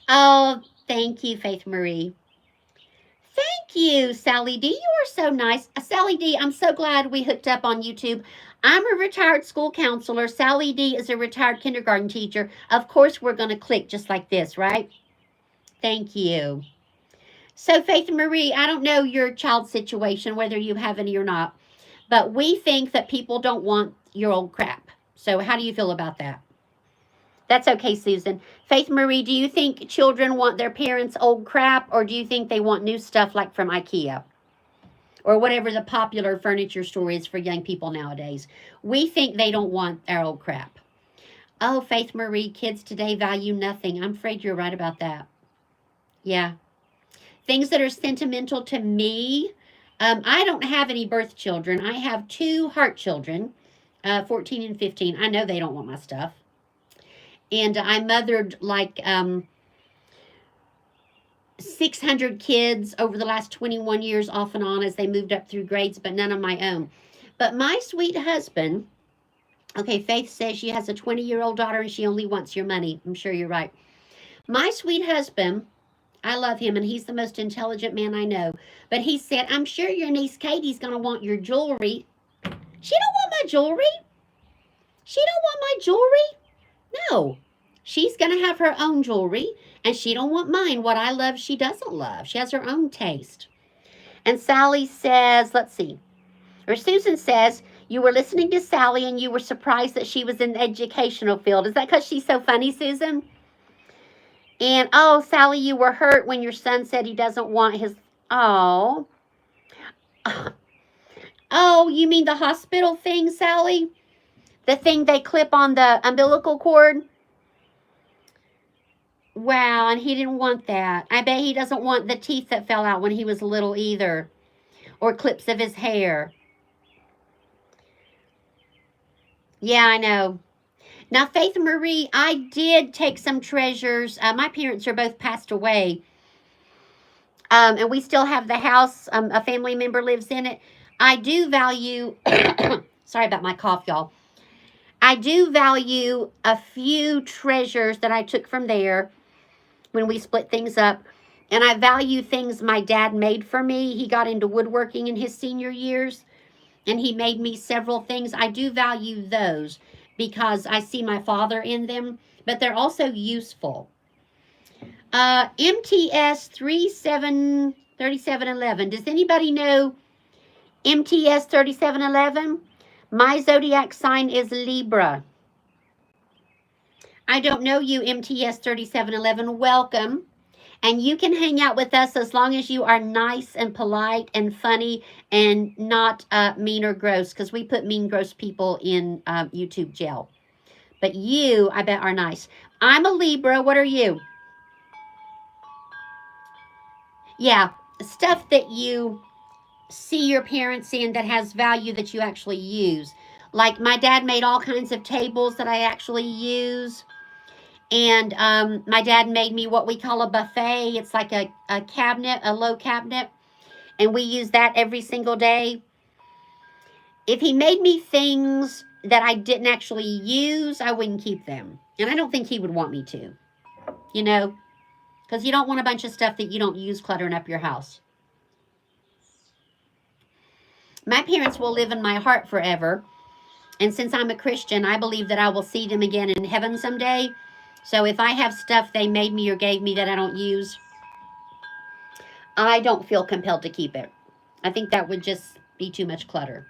Oh, thank you, Faith Marie. Thank you, Sally D. You are so nice. Sally D, I'm so glad we hooked up on YouTube. I'm a retired school counselor. Sally D is a retired kindergarten teacher. Of course, we're going to click just like this, right? Thank you. So, Faith Marie, I don't know your child's situation, whether you have any or not. But we think that people don't want your old crap. So how do you feel about that? That's okay, Susan. Faith Marie, do you think children want their parents' old crap, or do you think they want new stuff like from IKEA? Or whatever the popular furniture store is for young people nowadays. We think they don't want our old crap. Oh, Faith Marie, kids today value nothing. I'm afraid you're right about that. Yeah. Things that are sentimental to me. I don't have any birth children. I have 2 heart children, 14 and 15. I know they don't want my stuff. And I mothered like 600 kids over the last 21 years off and on as they moved up through grades, but none of my own. But my sweet husband, okay, Faith says she has a 20-year-old daughter and she only wants your money. I'm sure you're right. My sweet husband, I love him and he's the most intelligent man I know. But he said, I'm sure your niece Katie's going to want your jewelry. She don't want my jewelry. She don't want my jewelry. No. She's going to have her own jewelry and she don't want mine. What I love, she doesn't love. She has her own taste. And Sally says, let's see. Or Susan says, you were listening to Sally and you were surprised that she was in the educational field. Is that because she's so funny, Susan? And, oh, Sally, you were hurt when your son said he doesn't want his, oh. Oh, you mean the hospital thing, Sally? The thing they clip on the umbilical cord? Wow, and he didn't want that. I bet he doesn't want the teeth that fell out when he was little either. Or clips of his hair. Yeah, I know. Now, Faith Marie, I did take some treasures. My parents are both passed away. And we still have the house. A family member lives in it. I do value, sorry about my cough, y'all. I do value a few treasures that I took from there when we split things up. And I value things my dad made for me. He got into woodworking in his senior years. And he made me several things. I do value those because I see my father in them. But they're also useful. MTS 3711. Does anybody know MTS 3711? My zodiac sign is Libra. I don't know you, MTS 3711. Welcome. And you can hang out with us as long as you are nice and polite and funny and not mean or gross, because we put mean, gross people in YouTube jail. But you, I bet, are nice. I'm a Libra. What are you? Yeah, stuff that you see your parents in that has value that you actually use. Like my dad made all kinds of tables that I actually use. And my dad made me what we call a buffet. It's like a cabinet, a low cabinet. And we use that every single day. If he made me things that I didn't actually use, I wouldn't keep them. And I don't think he would want me to. You know? Because you don't want a bunch of stuff that you don't use cluttering up your house. My parents will live in my heart forever. And since I'm a Christian, I believe that I will see them again in heaven someday. So if I have stuff they made me or gave me that I don't use, I don't feel compelled to keep it. I think that would just be too much clutter.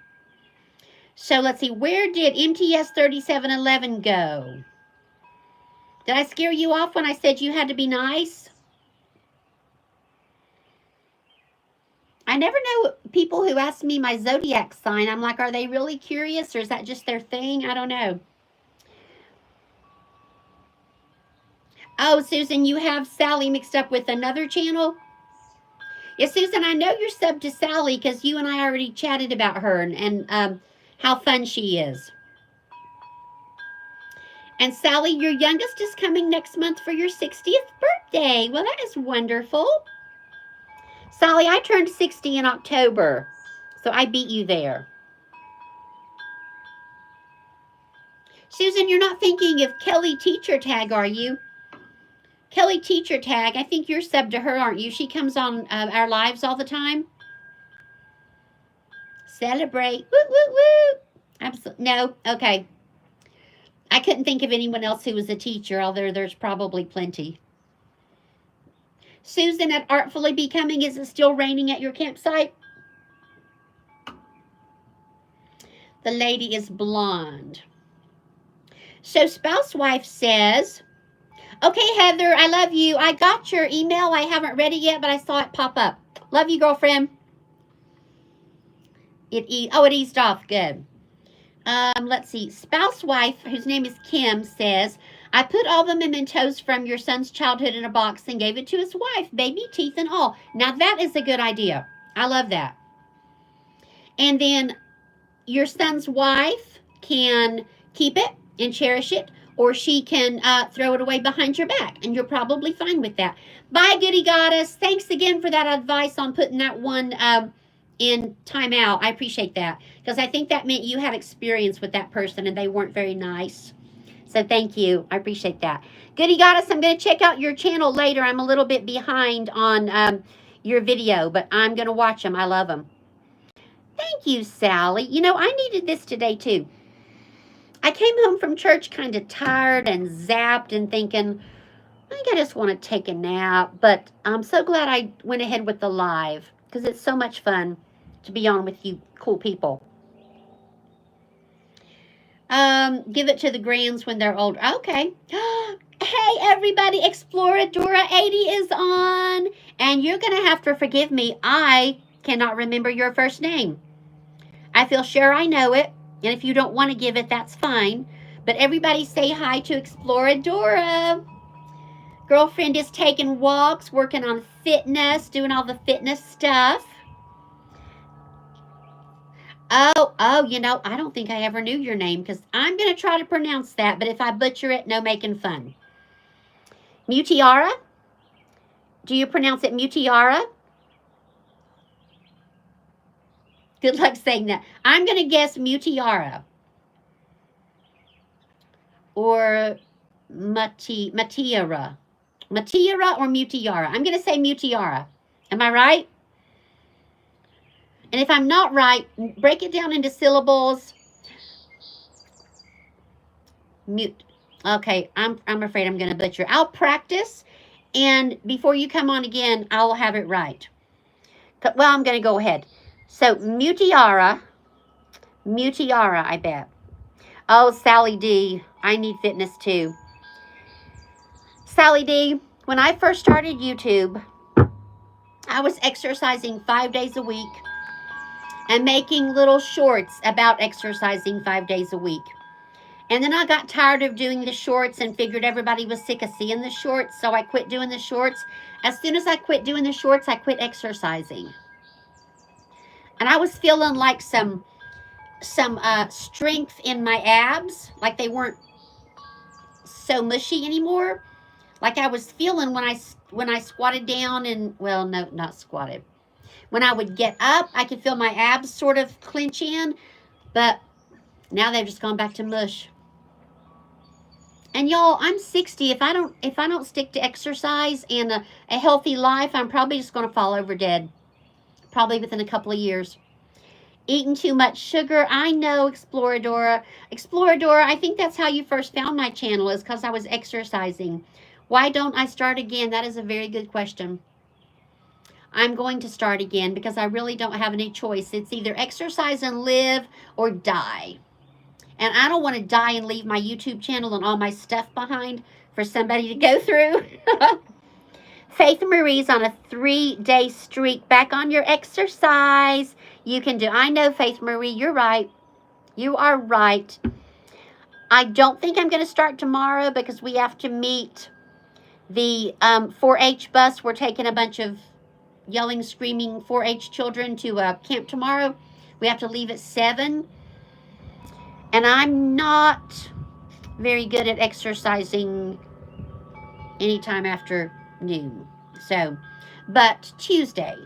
So let's see, where did MTS 3711 go? Did I scare you off when I said you had to be nice? I never know people who ask me my zodiac sign. I'm like, are they really curious or is that just their thing? I don't know. Oh, Susan, you have Sally mixed up with another channel? Yeah, Susan, I know you're subbed to Sally because you and I already chatted about her and how fun she is. And Sally, your youngest is coming next month for your 60th birthday. Well, that is wonderful. Sally, I turned 60 in October, so I beat you there. Susan, you're not thinking of Kelly Teacher Tag, are you? Kelly Teacher Tag, I think you're subbed to her, aren't you? She comes on our lives all the time. Celebrate. Woo, woo, woo. Absolutely. No, okay. I couldn't think of anyone else who was a teacher, although there's probably plenty. Susan at Artfully Becoming, is it still raining at your campsite? The lady is blonde. So Spousewife says, okay, Heather, I love you. I got your email. I haven't read it yet, but I saw it pop up. Love you, girlfriend. It eased off. Good. Let's see. Spousewife, whose name is Kim, says, I put all the mementos from your son's childhood in a box and gave it to his wife, baby, teeth and all. Now, that is a good idea. I love that. And then your son's wife can keep it and cherish it, or she can throw it away behind your back, and you're probably fine with that. Bye, Goody Goddess. Thanks again for that advice on putting that one in timeout. I appreciate that because I think that meant you had experience with that person and they weren't very nice. So thank you. I appreciate that. Goody Goddess, I'm going to check out your channel later. I'm a little bit behind on your video, but I'm going to watch them. I love them. Thank you, Sally. You know, I needed this today too. I came home from church kind of tired and zapped and thinking, I think I just want to take a nap. But I'm so glad I went ahead with the live because it's so much fun to be on with you cool people. Give it to the grands when they're older. Okay. Hey, everybody. Exploradora 80 is on. And you're going to have to forgive me. I cannot remember your first name. I feel sure I know it. And if you don't want to give it, that's fine. But everybody say hi to Exploradora. Girlfriend is taking walks, working on fitness, doing all the fitness stuff. Oh, you know, I don't think I ever knew your name because I'm going to try to pronounce that, but if I butcher it, no making fun. Mutiara? Do you pronounce it Mutiara? Good luck saying that. I'm going to guess Mutiara. Or Matiara. Matiara or Mutiara? I'm going to say Mutiara. Am I right? And if I'm not right, break it down into syllables. Mute. Okay, I'm afraid I'm going to butcher. I'll practice, and before you come on again, I'll have it right. Well, I'm going to go ahead. So, Mutiara, I bet. Oh, Sally D, I need fitness too. Sally D, when I first started YouTube, I was exercising 5 days a week and making little shorts about exercising 5 days a week. And then I got tired of doing the shorts and figured everybody was sick of seeing the shorts, so I quit doing the shorts. As soon as I quit doing the shorts, I quit exercising. And I was feeling like some strength in my abs, like they weren't so mushy anymore. Like I was feeling when I squatted down and, well, no, not squatted. When I would get up, I could feel my abs sort of clench in, but now they've just gone back to mush. And y'all, I'm 60. If I don't stick to exercise and a healthy life, I'm probably just going to fall over dead. Probably within a couple of years. Eating too much sugar. I know, Exploradora. Exploradora, I think that's how you first found my channel, is because I was exercising. Why don't I start again? That is a very good question. I'm going to start again because I really don't have any choice. It's either exercise and live or die. And I don't want to die and leave my YouTube channel and all my stuff behind for somebody to go through. Faith Marie's on a 3-day streak. Back on your exercise. You can do. I know, Faith Marie, you're right. You are right. I don't think I'm going to start tomorrow because we have to meet the 4-H bus. We're taking a bunch of yelling, screaming 4-H children to camp tomorrow. We have to leave at 7. And I'm not very good at exercising anytime after noon. So, but Tuesday,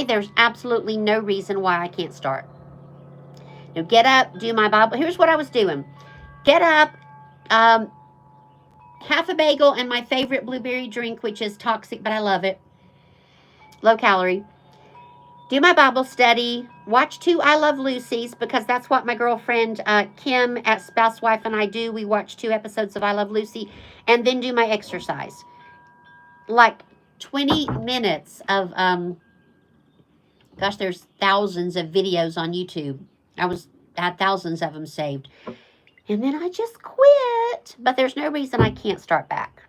there's absolutely no reason why I can't start. Now, get up, do my Bible. Here's what I was doing. Get up, half a bagel and my favorite blueberry drink, which is toxic, but I love it. Low calorie. Do my Bible study, watch 2 I Love Lucy's because that's what my girlfriend Kim at Spouse Wife and I do. We watch 2 episodes of I Love Lucy and then do my exercise. Like 20 minutes of, gosh, there's thousands of videos on YouTube. I had thousands of them saved. And then I just quit. But there's no reason I can't start back.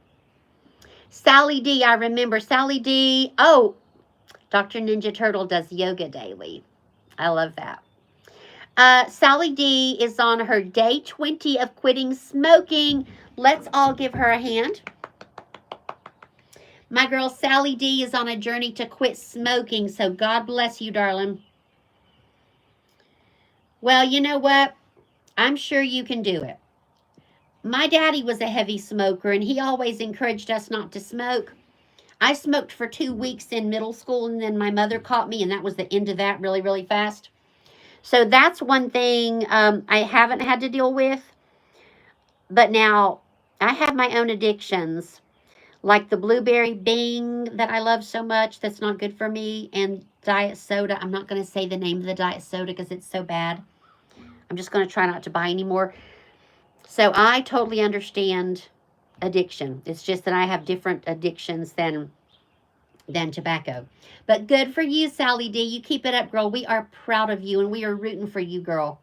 Sally D, I remember Sally D. Oh, Dr. Ninja Turtle does yoga daily. I love that. Sally D is on her day 20 of quitting smoking. Let's all give her a hand. My girl Sally D is on a journey to quit smoking, so God bless you, darling. Well, you know what? I'm sure you can do it. My daddy was a heavy smoker, and he always encouraged us not to smoke. I smoked for 2 weeks in middle school, and then my mother caught me, and that was the end of that really, really fast. So that's one thing I haven't had to deal with. But now I have my own addictions, like the blueberry Bing that I love so much. That's not good for me. And diet soda. I'm not going to say the name of the diet soda because it's so bad. I'm just going to try not to buy anymore. So I totally understand addiction. It's just that I have different addictions than tobacco. But good for you, Sally D. You keep it up, girl. We are proud of you, and we are rooting for you, girl.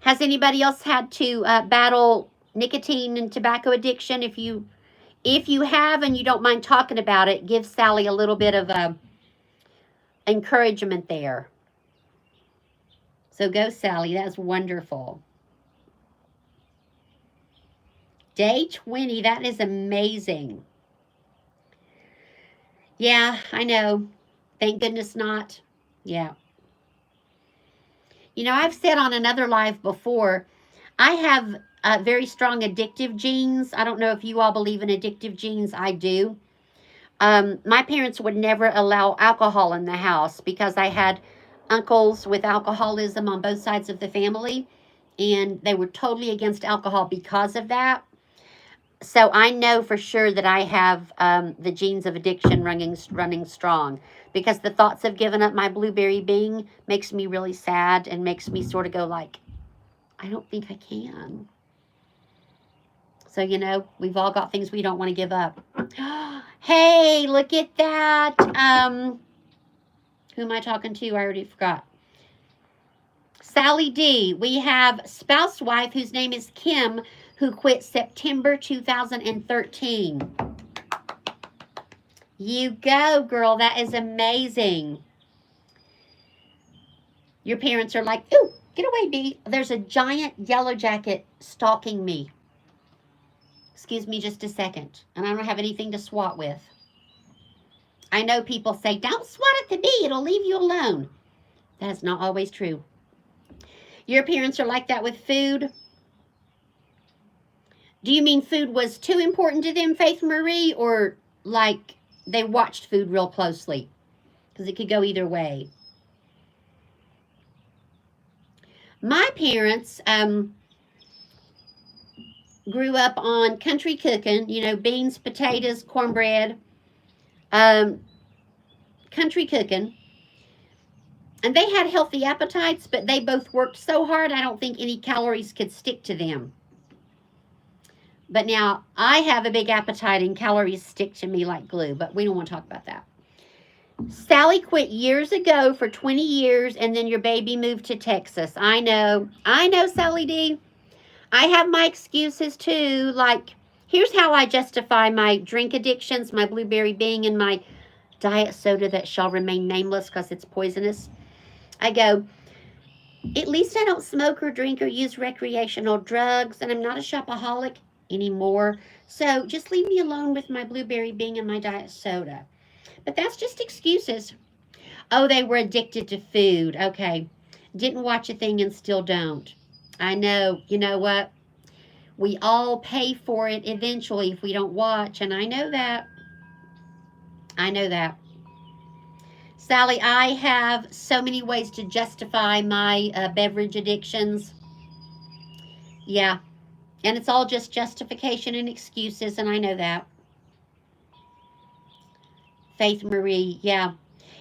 Has anybody else had to battle nicotine and tobacco addiction? If you have and you don't mind talking about it, give Sally a little bit of encouragement there. So go, Sally. That's wonderful. Day 20. That is amazing. Yeah, I know. Thank goodness not. Yeah. You know, I've said on another live before, I have very strong addictive genes. I don't know if you all believe in addictive genes. I do. My parents would never allow alcohol in the house because I had uncles with alcoholism on both sides of the family, and they were totally against alcohol because of that. So I know for sure that I have the genes of addiction running strong, because the thoughts of giving up my blueberry Bing makes me really sad and makes me sort of go like, I don't think I can. So, you know, we've all got things we don't want to give up. Hey, look at that. Who am I talking to? I already forgot. Sally D. We have spouse wife whose name is Kim, who quit September 2013. You go, girl. That is amazing. Your parents are like, ooh, get away, B. There's a giant yellow jacket stalking me. Excuse me just a second. And I don't have anything to swat with. I know people say, don't swat at the bee. It'll leave you alone. That's not always true. Your parents are like that with food? Do you mean food was too important to them, Faith Marie, or like they watched food real closely? Because it could go either way. My parents grew up on country cooking, you know, beans, potatoes, cornbread, country cooking. And they had healthy appetites, but they both worked so hard, I don't think any calories could stick to them. But now I have a big appetite and calories stick to me like glue, but we don't want to talk about that. Sally quit years ago for 20 years, and then your baby moved to Texas. I know, Sally D. I have my excuses too. Like, here's how I justify my drink addictions, my blueberry Bing, and my diet soda that shall remain nameless because it's poisonous. I go, at least I don't smoke or drink or use recreational drugs, and I'm not a shopaholic anymore. So just leave me alone with my blueberry Bing and my diet soda. But that's just excuses. Oh, they were addicted to food. Okay. Didn't watch a thing and still don't. I know. You know what? We all pay for it eventually if we don't watch, and I know that. I know that. Sally, I have so many ways to justify my beverage addictions. Yeah. And it's all just justification and excuses, and I know that. Faith Marie, yeah.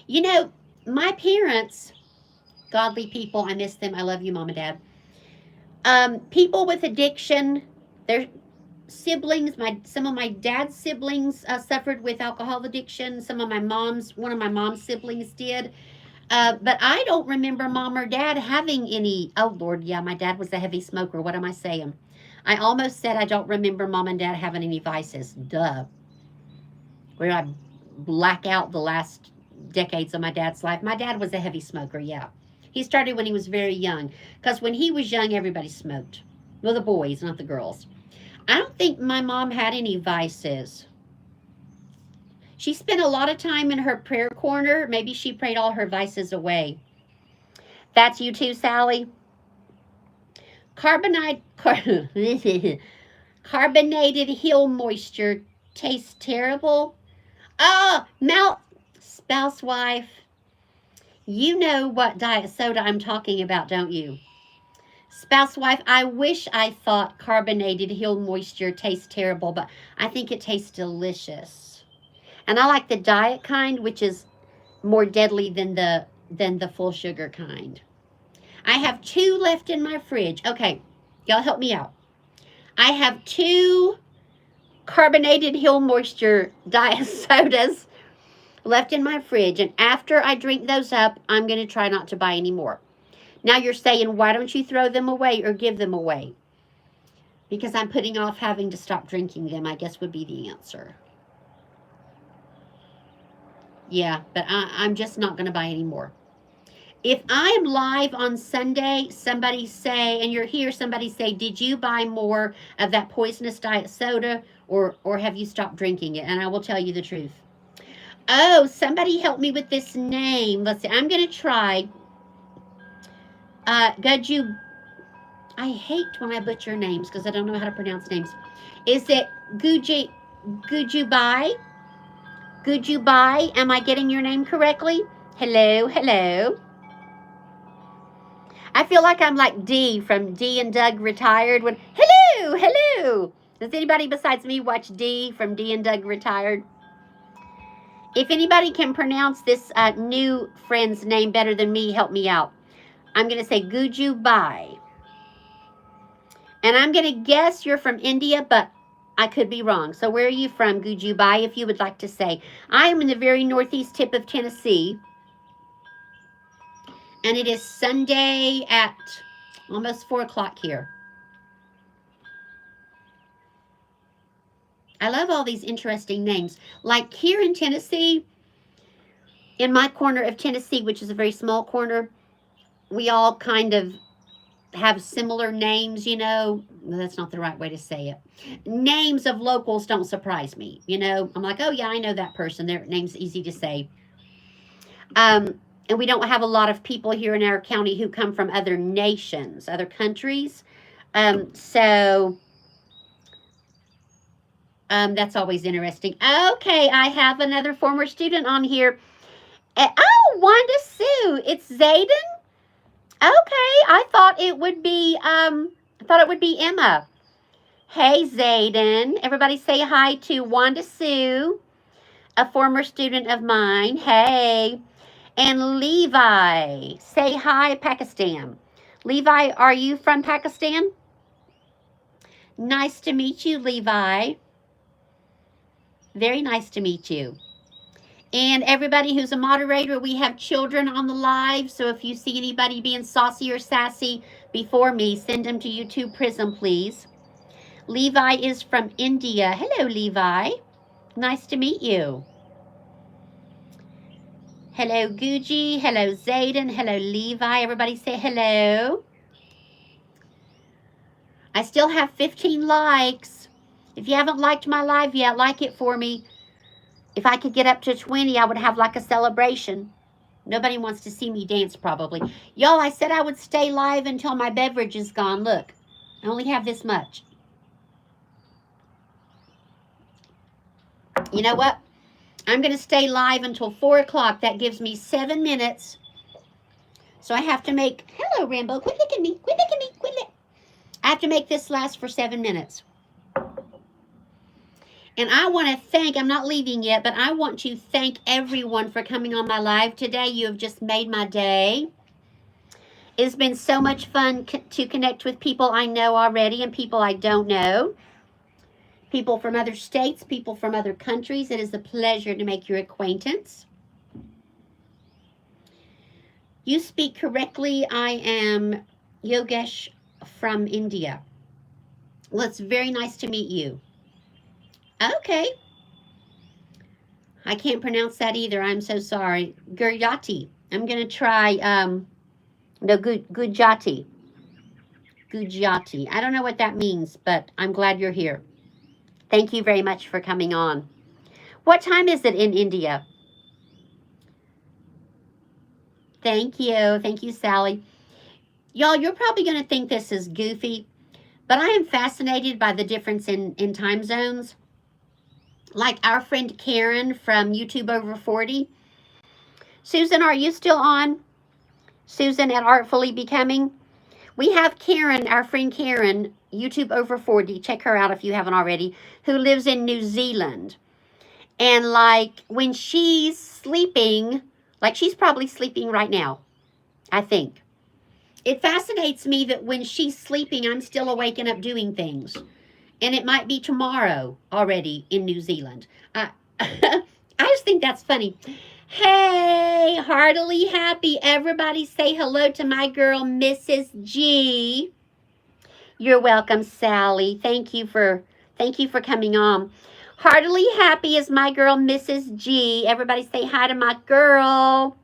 You know, my parents, godly people, I miss them. I love you, Mom and Dad. People with addiction, their siblings, some of my dad's siblings suffered with alcohol addiction. One of my mom's siblings did. But I don't remember Mom or Dad having any. Oh, Lord, yeah, my dad was a heavy smoker. What am I saying? I almost said I don't remember Mom and Dad having any vices. Duh. Where I black out the last decades of my dad's life. My dad was a heavy smoker, yeah. He started when he was very young. Because when he was young, everybody smoked. Well, the boys, not the girls. I don't think my mom had any vices. She spent a lot of time in her prayer corner. Maybe she prayed all her vices away. That's you too, Sally? Carbonated Hill Moisture tastes terrible. Oh, spouse wife. You know what diet soda I'm talking about, don't you? Spouse wife, I wish I thought carbonated Hill Moisture tastes terrible, but I think it tastes delicious. And I like the diet kind, which is more deadly than the full sugar kind. I have 2 left in my fridge. Okay, y'all help me out. I have 2 carbonated Hill Moisture diet sodas left in my fridge, and after I drink those up, I'm going to try not to buy any more. Now you're saying, why don't you throw them away or give them away? Because I'm putting off having to stop drinking them, I guess would be the answer. Yeah, but I'm just not going to buy any more. If I am live on Sunday, somebody say, and you're here, somebody say, did you buy more of that poisonous diet soda, or have you stopped drinking it? And I will tell you the truth. Oh, somebody help me with this name. Let's see. I'm going to try. Guju. I hate when I butcher names because I don't know how to pronounce names. Is it Gujubai? Gujubai? Am I getting your name correctly? Hello, hello. I feel like I'm like Dee from Dee and Doug Retired. When hello, hello. Does anybody besides me watch Dee from Dee and Doug Retired? If anybody can pronounce this new friend's name better than me, help me out. I'm going to say Guju Bai. And I'm going to guess you're from India, but I could be wrong. So where are you from, Guju Bai, if you would like to say? I am in the very northeast tip of Tennessee. And it is Sunday at almost 4 o'clock here. I love all these interesting names. Like here in Tennessee, in my corner of Tennessee, which is a very small corner, we all kind of have similar names, you know. That's not the right way to say it. Names of locals don't surprise me, you know. I'm like, oh yeah, I know that person. Their name's easy to say. And we don't have a lot of people here in our county who come from other nations, other countries. So that's always interesting. Okay, I have another former student on here. Oh, Wanda Sue, it's Zayden. Okay, I thought it would be Emma. Hey, Zayden. Everybody say hi to Wanda Sue, a former student of mine. Hey. And Levi. Say hi, Pakistan. Levi, are you from Pakistan? Nice to meet you, Levi. Very nice to meet you. And everybody who's a moderator, we have children on the live, so if you see anybody being saucy or sassy before me, send them to YouTube Prism, please. Levi is from India. Hello, Levi. Nice to meet you. Hello, Guji. Hello, Zayden. Hello, Levi. Everybody say hello. I still have 15 likes. If you haven't liked my live yet, like it for me. If I could get up to 20, I would have like a celebration. Nobody wants to see me dance probably. Y'all, I said I would stay live until my beverage is gone. Look, I only have this much. You know what? I'm going to stay live until 4 o'clock. That gives me 7 minutes. So I have to make... Hello, Rambo. Quit licking me. Quit licking me. Quit licking. I have to make this last for 7 minutes. And I want to thank, I'm not leaving yet, but I want to thank everyone for coming on my live today. You have just made my day. It's been so much fun to connect with people I know already and people I don't know. People from other states, people from other countries. It is a pleasure to make your acquaintance. You speak correctly. I am Yogesh from India. Well, it's very nice to meet you. Okay. I can't pronounce that either. I'm so sorry. Guryati. I'm going to try, Gujati. Gujati. I don't know what that means, but I'm glad you're here. Thank you very much for coming on. What time is it in India? Thank you. Thank you, Sally. Y'all, you're probably going to think this is goofy, but I am fascinated by the difference in time zones. Like our friend Karen from YouTube Over 40. Susan, are you still on? Susan at Artfully Becoming. We have Karen, our friend Karen, YouTube Over 40. Check her out if you haven't already, who lives in New Zealand. And like when she's sleeping, like she's probably sleeping right now, I think. It fascinates me that when she's sleeping, I'm still awake and up doing things. And it might be tomorrow already in New Zealand. I just think that's funny. Hey, heartily happy. Everybody say hello to my girl, Mrs. G. You're welcome, Sally. Thank you for coming on. Heartily happy is my girl, Mrs. G. Everybody say hi to my girl.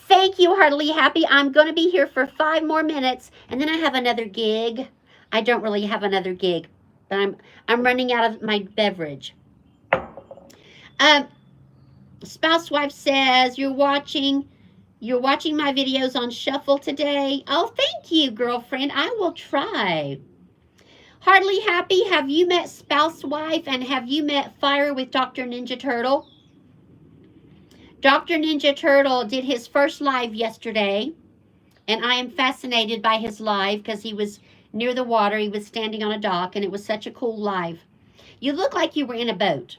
Thank you, Heartily Happy. I'm going to be here for 5 more minutes, and then I have another gig. I don't really have another gig, but I'm running out of my beverage. Spouse Wife says, you're watching my videos on Shuffle today. Oh, thank you, girlfriend. I will try. Heartily Happy, have you met Spouse Wife and have you met Fire with Dr. Ninja Turtle? Dr. Ninja Turtle did his first live yesterday, and I am fascinated by his live because he was near the water. He was standing on a dock, and it was such a cool live. You look like you were in a boat,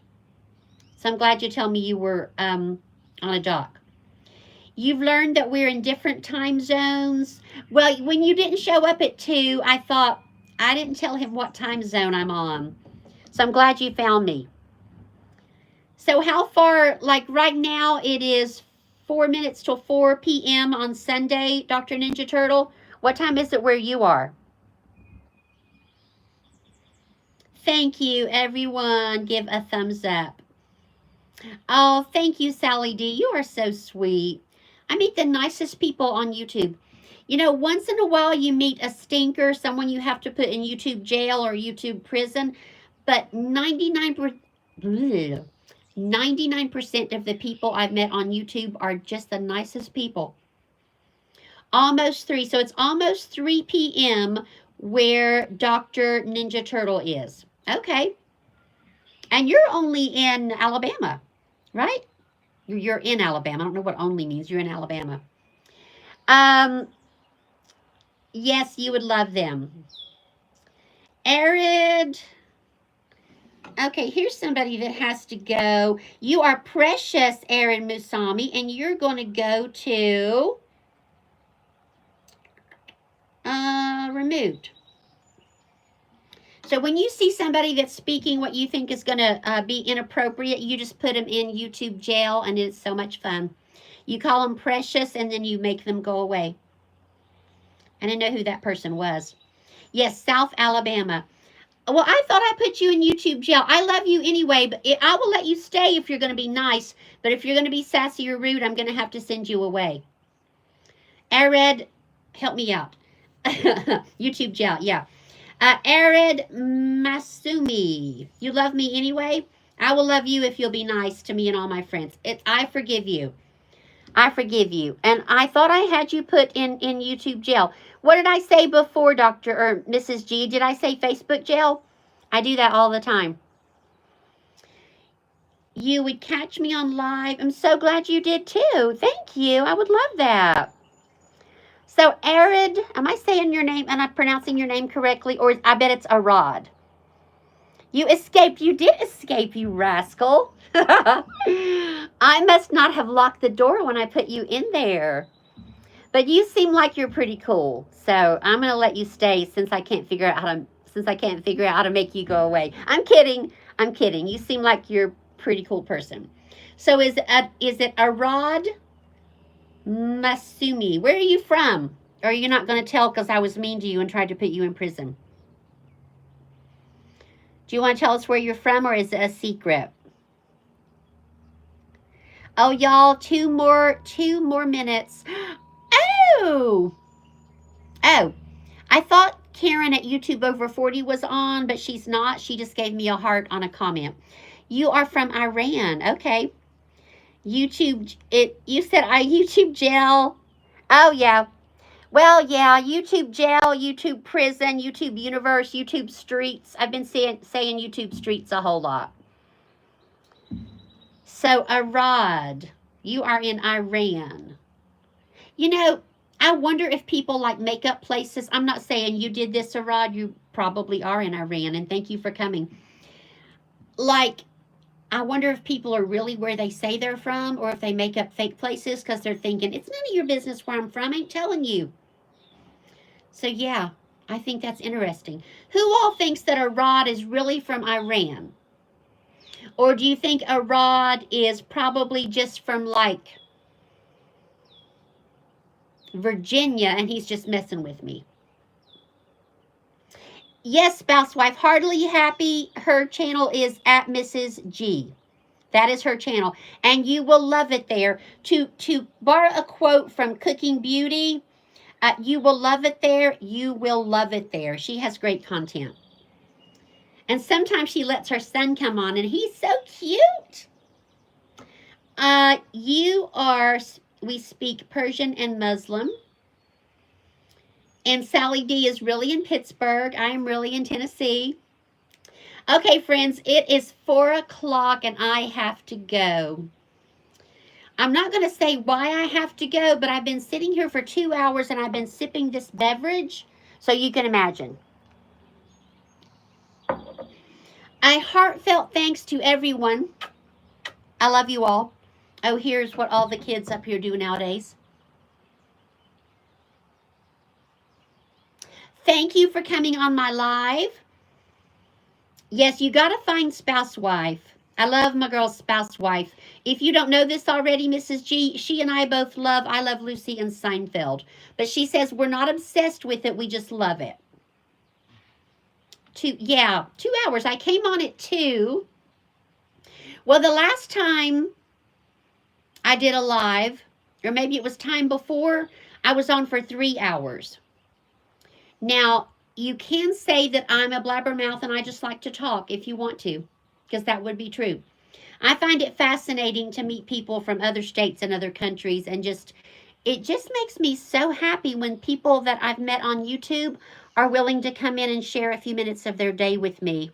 so I'm glad you tell me you were on a dock. You've learned that we're in different time zones. Well, when you didn't show up at 2, I thought, I didn't tell him what time zone I'm on. So I'm glad you found me. So how far, like right now, it is 4 minutes till 4 p.m. on Sunday, Dr. Ninja Turtle. What time is it where you are? Thank you, everyone. Give a thumbs up. Oh, thank you, Sally D. You are so sweet. I meet the nicest people on YouTube. You know, once in a while you meet a stinker, someone you have to put in YouTube jail or YouTube prison, but 99% of the people I've met on YouTube are just the nicest people. Almost 3. So it's almost 3 p.m. where Dr. Ninja Turtle is. Okay. And you're only in Alabama, right? You're in Alabama. I don't know what only means. You're in Alabama. Yes, you would love them. Arid. Okay, here's somebody that has to go. You are precious, Arid Musami, and you're going to go to removed. So when you see somebody that's speaking what you think is going to be inappropriate, you just put them in YouTube jail, and it's so much fun. You call them precious, and then you make them go away. I didn't know who that person was. Yes, South Alabama. Well, I thought I put you in YouTube jail. I love you anyway, but I will let you stay if you're going to be nice. But if you're going to be sassy or rude, I'm going to have to send you away. Arid, help me out. YouTube jail, yeah. Arid Masumi, you love me anyway? I will love you if you'll be nice to me and all my friends. I forgive you. I forgive you. And I thought I had you put in YouTube jail. What did I say before, Dr. or Mrs. G? Did I say Facebook jail? I do that all the time. You would catch me on live. I'm so glad you did too. Thank you. I would love that. So, Arid, am I saying your name and I'm pronouncing your name correctly? Or I bet it's Arad. You escaped. You did escape, you rascal. I must not have locked the door when I put you in there. But you seem like you're pretty cool. So I'm going to let you stay since I can't figure out how to make you go away. I'm kidding. I'm kidding. You seem like you're a pretty cool person. So is it Arad Masumi? Where are you from? Or are you not going to tell because I was mean to you and tried to put you in prison? Do you want to tell us where you're from, or is it a secret? Oh, y'all, 2 more minutes. Oh, I thought Karen at YouTube Over 40 was on, but she's not. She just gave me a heart on a comment. You are from Iran. Okay. You said YouTube jail. Oh, yeah. Well, yeah, YouTube jail, YouTube prison, YouTube universe, YouTube streets. I've been saying YouTube streets a whole lot. So, Arad, you are in Iran. You know, I wonder if people like makeup places. I'm not saying you did this, Arad. You probably are in Iran, and thank you for coming. Like, I wonder if people are really where they say they're from, or if they make up fake places because they're thinking, it's none of your business where I'm from. I ain't telling you. So, yeah, I think that's interesting. Who all thinks that Arad is really from Iran? Or do you think Arad is probably just from like Virginia and he's just messing with me? Yes, spouse wife, heartily happy. Her channel is at Mrs. G. That is her channel, and you will love it there. To borrow a quote from Cooking Beauty, you will love it there. You will love it there. She has great content, and sometimes she lets her son come on, and he's so cute. You are. We speak Persian and Muslim. And Sally D is really in Pittsburgh. I am really in Tennessee. Okay, friends, it is 4 o'clock and I have to go. I'm not going to say why I have to go, but I've been sitting here for 2 hours and I've been sipping this beverage, so you can imagine. A heartfelt thanks to everyone. I love you all. Oh, here's what all the kids up here do nowadays. Thank you for coming on my live. Yes, you got to find spouse wife. I love my girl spouse wife. If you don't know this already, Mrs. G, she and I both love I Love Lucy and Seinfeld. But she says we're not obsessed with it. We just love it. 2 hours. I came on at 2. Well, the last time I did a live, or maybe it was time before, I was on for 3 hours. Now, you can say that I'm a blabbermouth and I just like to talk if you want to, because that would be true. I find it fascinating to meet people from other states and other countries, and it just makes me so happy when people that I've met on YouTube are willing to come in and share a few minutes of their day with me.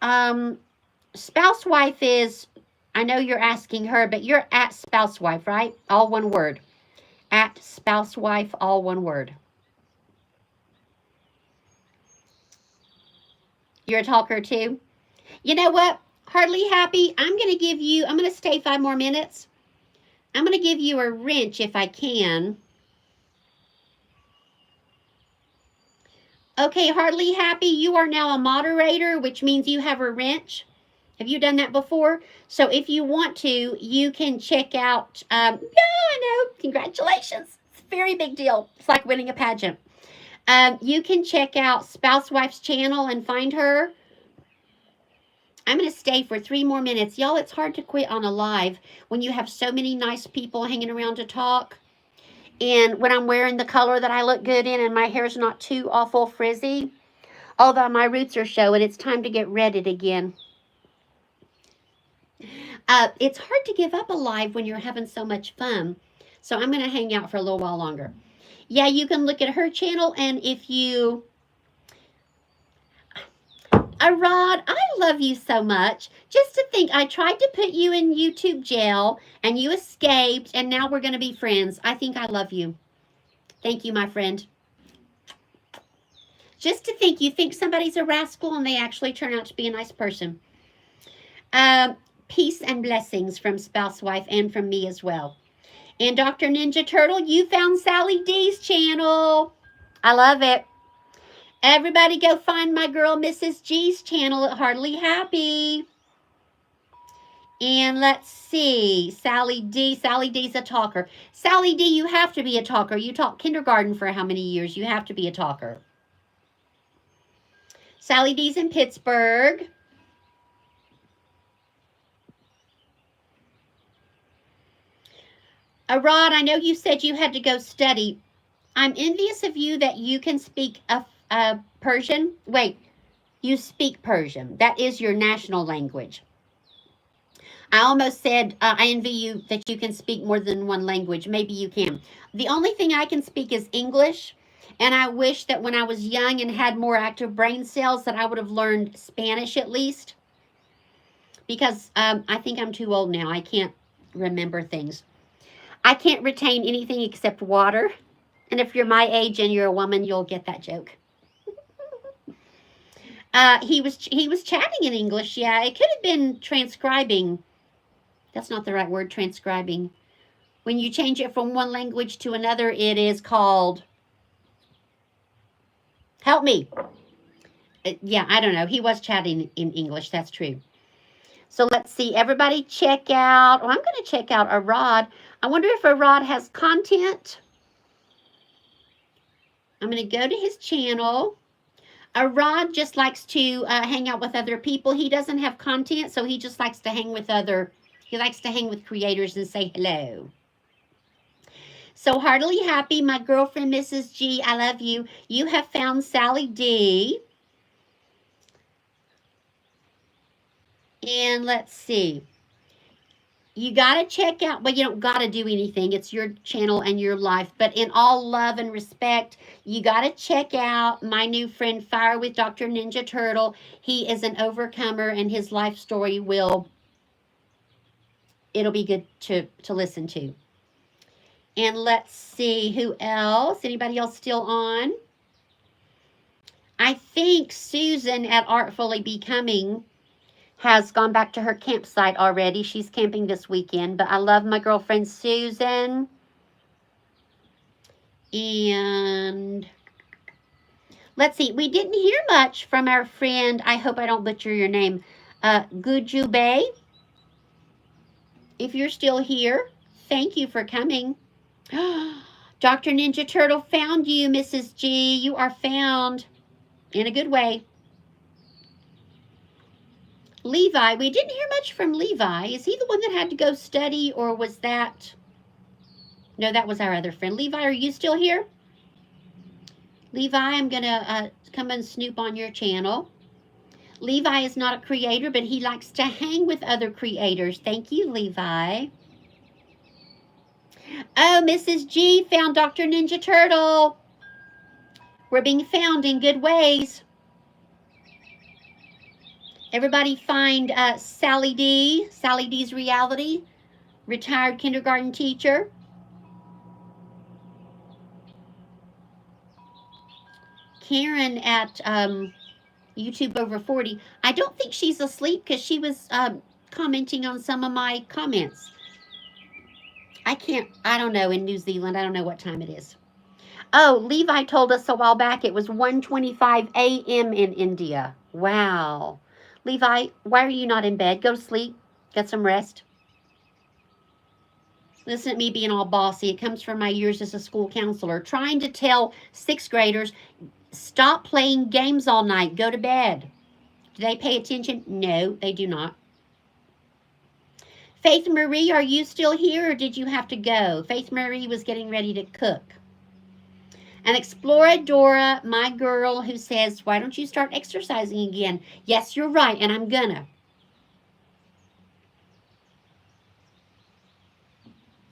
Spouse wife is, I know you're asking her, but you're at spouse wife, right? All one word. At spouse wife, all one word. You're a talker too? You know what? Hardly happy. I'm going to stay 5 more minutes. I'm going to give you a wrench if I can. Okay, hardly happy. You are now a moderator, which means you have a wrench. Have you done that before? So if you want to, you can check out, I know, congratulations. It's a very big deal. It's like winning a pageant. You can check out Spouse Wife's channel and find her. I'm going to stay for 3 more minutes. Y'all, it's hard to quit on a live when you have so many nice people hanging around to talk. And when I'm wearing the color that I look good in and my hair's not too awful frizzy. Although my roots are showing, it's time to get redded again. It's hard to give up a live when you're having so much fun. So I'm going to hang out for a little while longer. Yeah, you can look at her channel, and if you... Arad, I love you so much. Just to think, I tried to put you in YouTube jail, and you escaped, and now we're going to be friends. I think I love you. Thank you, my friend. Just to think, you think somebody's a rascal, and they actually turn out to be a nice person. Peace and blessings from Spouse Wife and from me as well. And Dr. Ninja Turtle, you found Sally D's channel. I love it. Everybody go find my girl Mrs. G's channel at Hardly Happy. And let's see. Sally D. Sally D's a talker. Sally D, you have to be a talker. You taught kindergarten for how many years? You have to be a talker. Sally D's in Pittsburgh. Arad, I know you said you had to go study. I'm envious of you that you can speak Persian. Wait, you speak Persian. That is your national language. I almost said I envy you that you can speak more than one language. Maybe you can. The only thing I can speak is English. And I wish that when I was young and had more active brain cells that I would have learned Spanish at least. because I think I'm too old now. I can't remember things. I can't retain anything except water. And if you're my age and you're a woman, you'll get that joke. He was chatting in English. Yeah, it could have been transcribing. That's not the right word, transcribing. When you change it from one language to another, it is called, help me. Yeah, I don't know. He was chatting in English. That's true. So let's see. Everybody check out. Oh, I'm going to check out Arad. I wonder if Arad has content. I'm going to go to his channel. Arad just likes to hang out with other people. He doesn't have content, so he just likes to hang with he likes to hang with creators and say hello. So heartily happy, my girlfriend, Mrs. G, I love you. You have found Sally D. And let's see. You got to check out, well, you don't got to do anything. It's your channel and your life. But in all love and respect, you got to check out my new friend, Fire with Dr. Ninja Turtle. He is an overcomer, and his life story it'll be good to listen to. And let's see, who else? Anybody else still on? I think Susan at Artfully Becoming has gone back to her campsite already. She's camping this weekend, but I love my girlfriend Susan. And let's see, we didn't hear much from our friend, I hope I don't butcher your name, Guju Bay. If you're still here, thank you for coming. Dr. Ninja Turtle found you, Mrs. G. You are found in a good way. Levi, we didn't hear much from Levi. Is he the one that had to go study, or was that? No, that was our other friend. Levi, are you still here? Levi, I'm going to come and snoop on your channel. Levi is not a creator, but he likes to hang with other creators. Thank you, Levi. Oh, Mrs. G found Dr. Ninja Turtle. We're being found in good ways. Everybody find Sally D. Sally D's Reality. Retired kindergarten teacher. Karen at YouTube Over 40. I don't think she's asleep because she was commenting on some of my comments. I don't know, in New Zealand, I don't know what time it is. Oh, Levi told us a while back it was 1:25 a.m. in India. Wow. Levi, why are you not in bed? Go to sleep. Get some rest. Listen to me being all bossy. It comes from my years as a school counselor. Trying to tell sixth graders, stop playing games all night. Go to bed. Do they pay attention? No, they do not. Faith Marie, are you still here, or did you have to go? Faith Marie was getting ready to cook. And Exploradora, my girl, who says, why don't you start exercising again? Yes, you're right, and I'm gonna.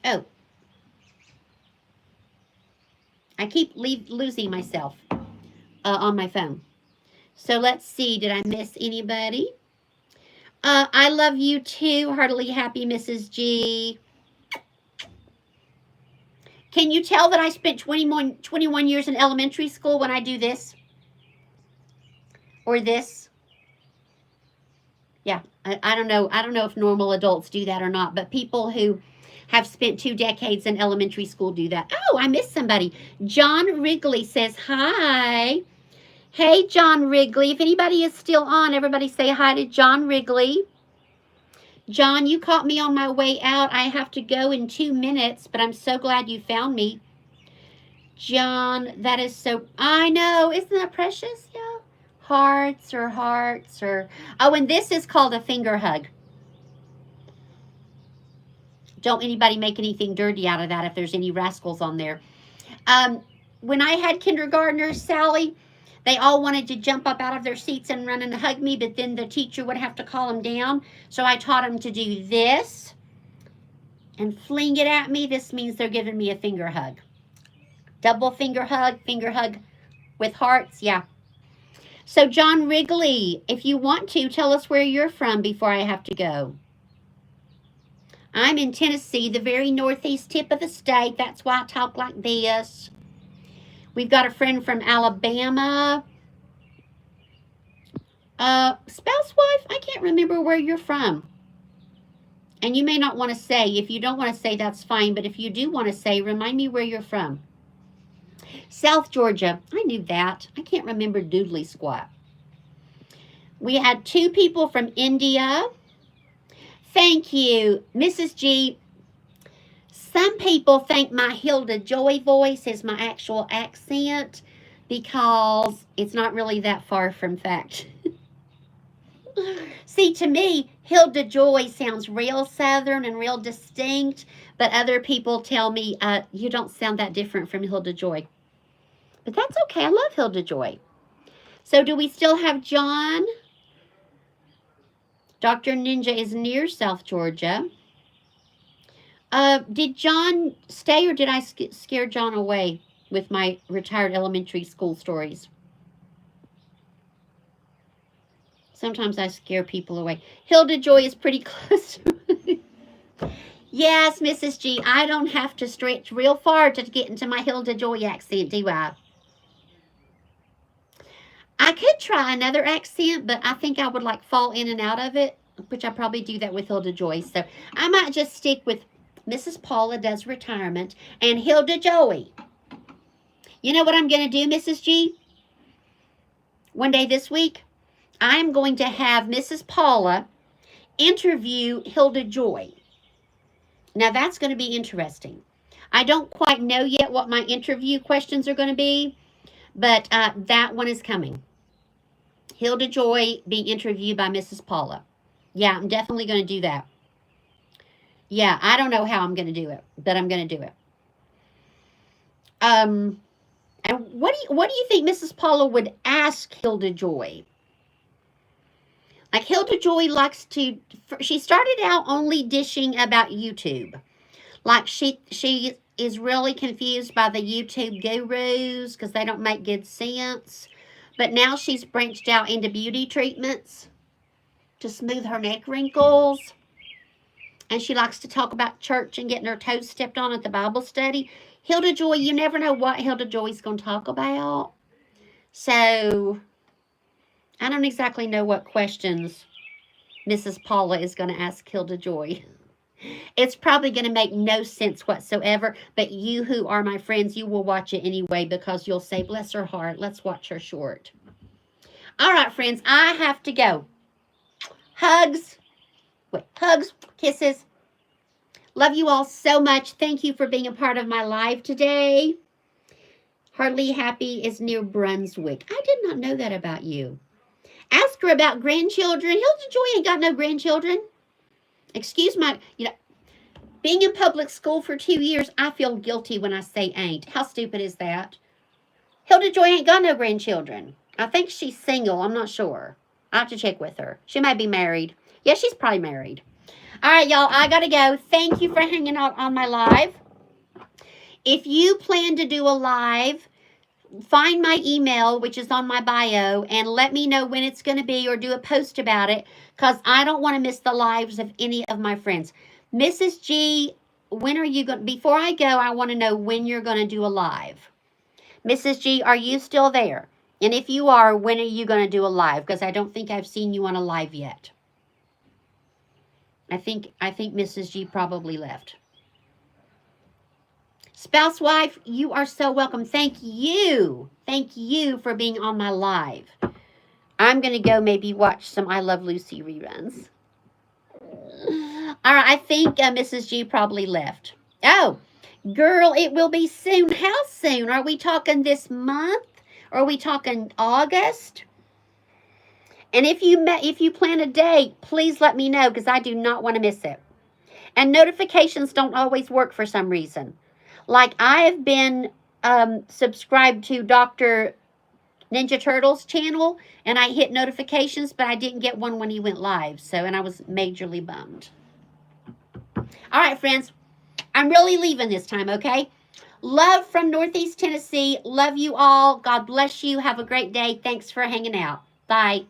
Oh. I keep losing myself on my phone. So let's see. Did I miss anybody? I love you too. Heartily happy, Mrs. G. Can you tell that I spent 21 years in elementary school when I do this? Or this? Yeah, I don't know. I don't know if normal adults do that or not, but people who have spent 2 decades in elementary school do that. Oh, I missed somebody. John Wrigley says hi. Hey, John Wrigley. If anybody is still on, everybody say hi to John Wrigley. John, you caught me on my way out. I have to go in 2 minutes, but I'm so glad you found me. John, that is so, I know. Isn't that precious? Yeah. Hearts. Oh, and this is called a finger hug. Don't anybody make anything dirty out of that if there's any rascals on there. When I had kindergartners, Sally, they all wanted to jump up out of their seats and run and hug me, but then the teacher would have to call them down. So I taught them to do this and fling it at me. This means they're giving me a finger hug. Double finger hug with hearts, yeah. So, John Wrigley, if you want to, tell us where you're from before I have to go. I'm in Tennessee, the very northeast tip of the state. That's why I talk like this. We've got a friend from Alabama. Spouse, wife, I can't remember where you're from. And you may not want to say. If you don't want to say, that's fine. But if you do want to say, remind me where you're from. South Georgia. I knew that. I can't remember doodly squat. We had 2 people from India. Thank you, Mrs. G. Some people think my Hilda Joy voice is my actual accent because it's not really that far from fact. See, to me, Hilda Joy sounds real Southern and real distinct, but other people tell me, you don't sound that different from Hilda Joy. But that's okay. I love Hilda Joy. So do we still have John? Dr. Ninja is near South Georgia. Did John stay or did I scare John away with my retired elementary school stories? Sometimes I scare people away. Hilda Joy is pretty close to me. Yes, Mrs. G, I don't have to stretch real far to get into my Hilda Joy accent, do I? I could try another accent, but I think I would like fall in and out of it, which I probably do that with Hilda Joy. So I might just stick with Mrs. Paula Does Retirement and Hilda Joy. You know what I'm going to do, Mrs. G? One day this week, I'm going to have Mrs. Paula interview Hilda Joy. Now, that's going to be interesting. I don't quite know yet what my interview questions are going to be, but that one is coming. Hilda Joy being interviewed by Mrs. Paula. Yeah, I'm definitely going to do that. Yeah, I don't know how I'm going to do it, but I'm going to do it. And what do you think Mrs. Paula would ask Hilda Joy? Like Hilda Joy likes to, she started out only dishing about YouTube. Like she is really confused by the YouTube gurus because they don't make good sense. But now she's branched out into beauty treatments to smooth her neck wrinkles. And she likes to talk about church and getting her toes stepped on at the Bible study. Hilda Joy, you never know what Hilda Joy's going to talk about. So I don't exactly know what questions Mrs. Paula is going to ask Hilda Joy. It's probably going to make no sense whatsoever, but you who are my friends, you will watch it anyway because you'll say, bless her heart, let's watch her short. All right, friends, I have to go. Hugs, kisses. Love you all so much. Thank you for being a part of my live today. Hardly Happy is near Brunswick. I did not know that about you. Ask her about grandchildren. Hilda Joy ain't got no grandchildren. Excuse my, being in public school for 2 years, I feel guilty when I say ain't. How stupid is that? Hilda Joy ain't got no grandchildren. I think she's single. I'm not sure. I'll have to check with her. She might be married. Yeah, she's probably married. All right, y'all, I got to go. Thank you for hanging out on my live. If you plan to do a live, find my email, which is on my bio, and let me know when it's going to be or do a post about it because I don't want to miss the lives of any of my friends. Mrs. G, when are you going? Before I go, I want to know when you're going to do a live. Mrs. G, are you still there? And if you are, when are you going to do a live? Because I don't think I've seen you on a live yet. I think Mrs. G probably left. Spouse, wife, you are so welcome. Thank you. Thank you for being on my live. I'm going to go maybe watch some I Love Lucy reruns. All right, I think Mrs. G probably left. Oh, girl, it will be soon. How soon? Are we talking this month? Or are we talking August? And if you plan a date, please let me know because I do not want to miss it. And notifications don't always work for some reason. Like I have been subscribed to Dr. Ninja Turtle's channel and I hit notifications, but I didn't get one when he went live. And I was majorly bummed. All right, friends, I'm really leaving this time, okay? Love from Northeast Tennessee. Love you all. God bless you. Have a great day. Thanks for hanging out. Bye.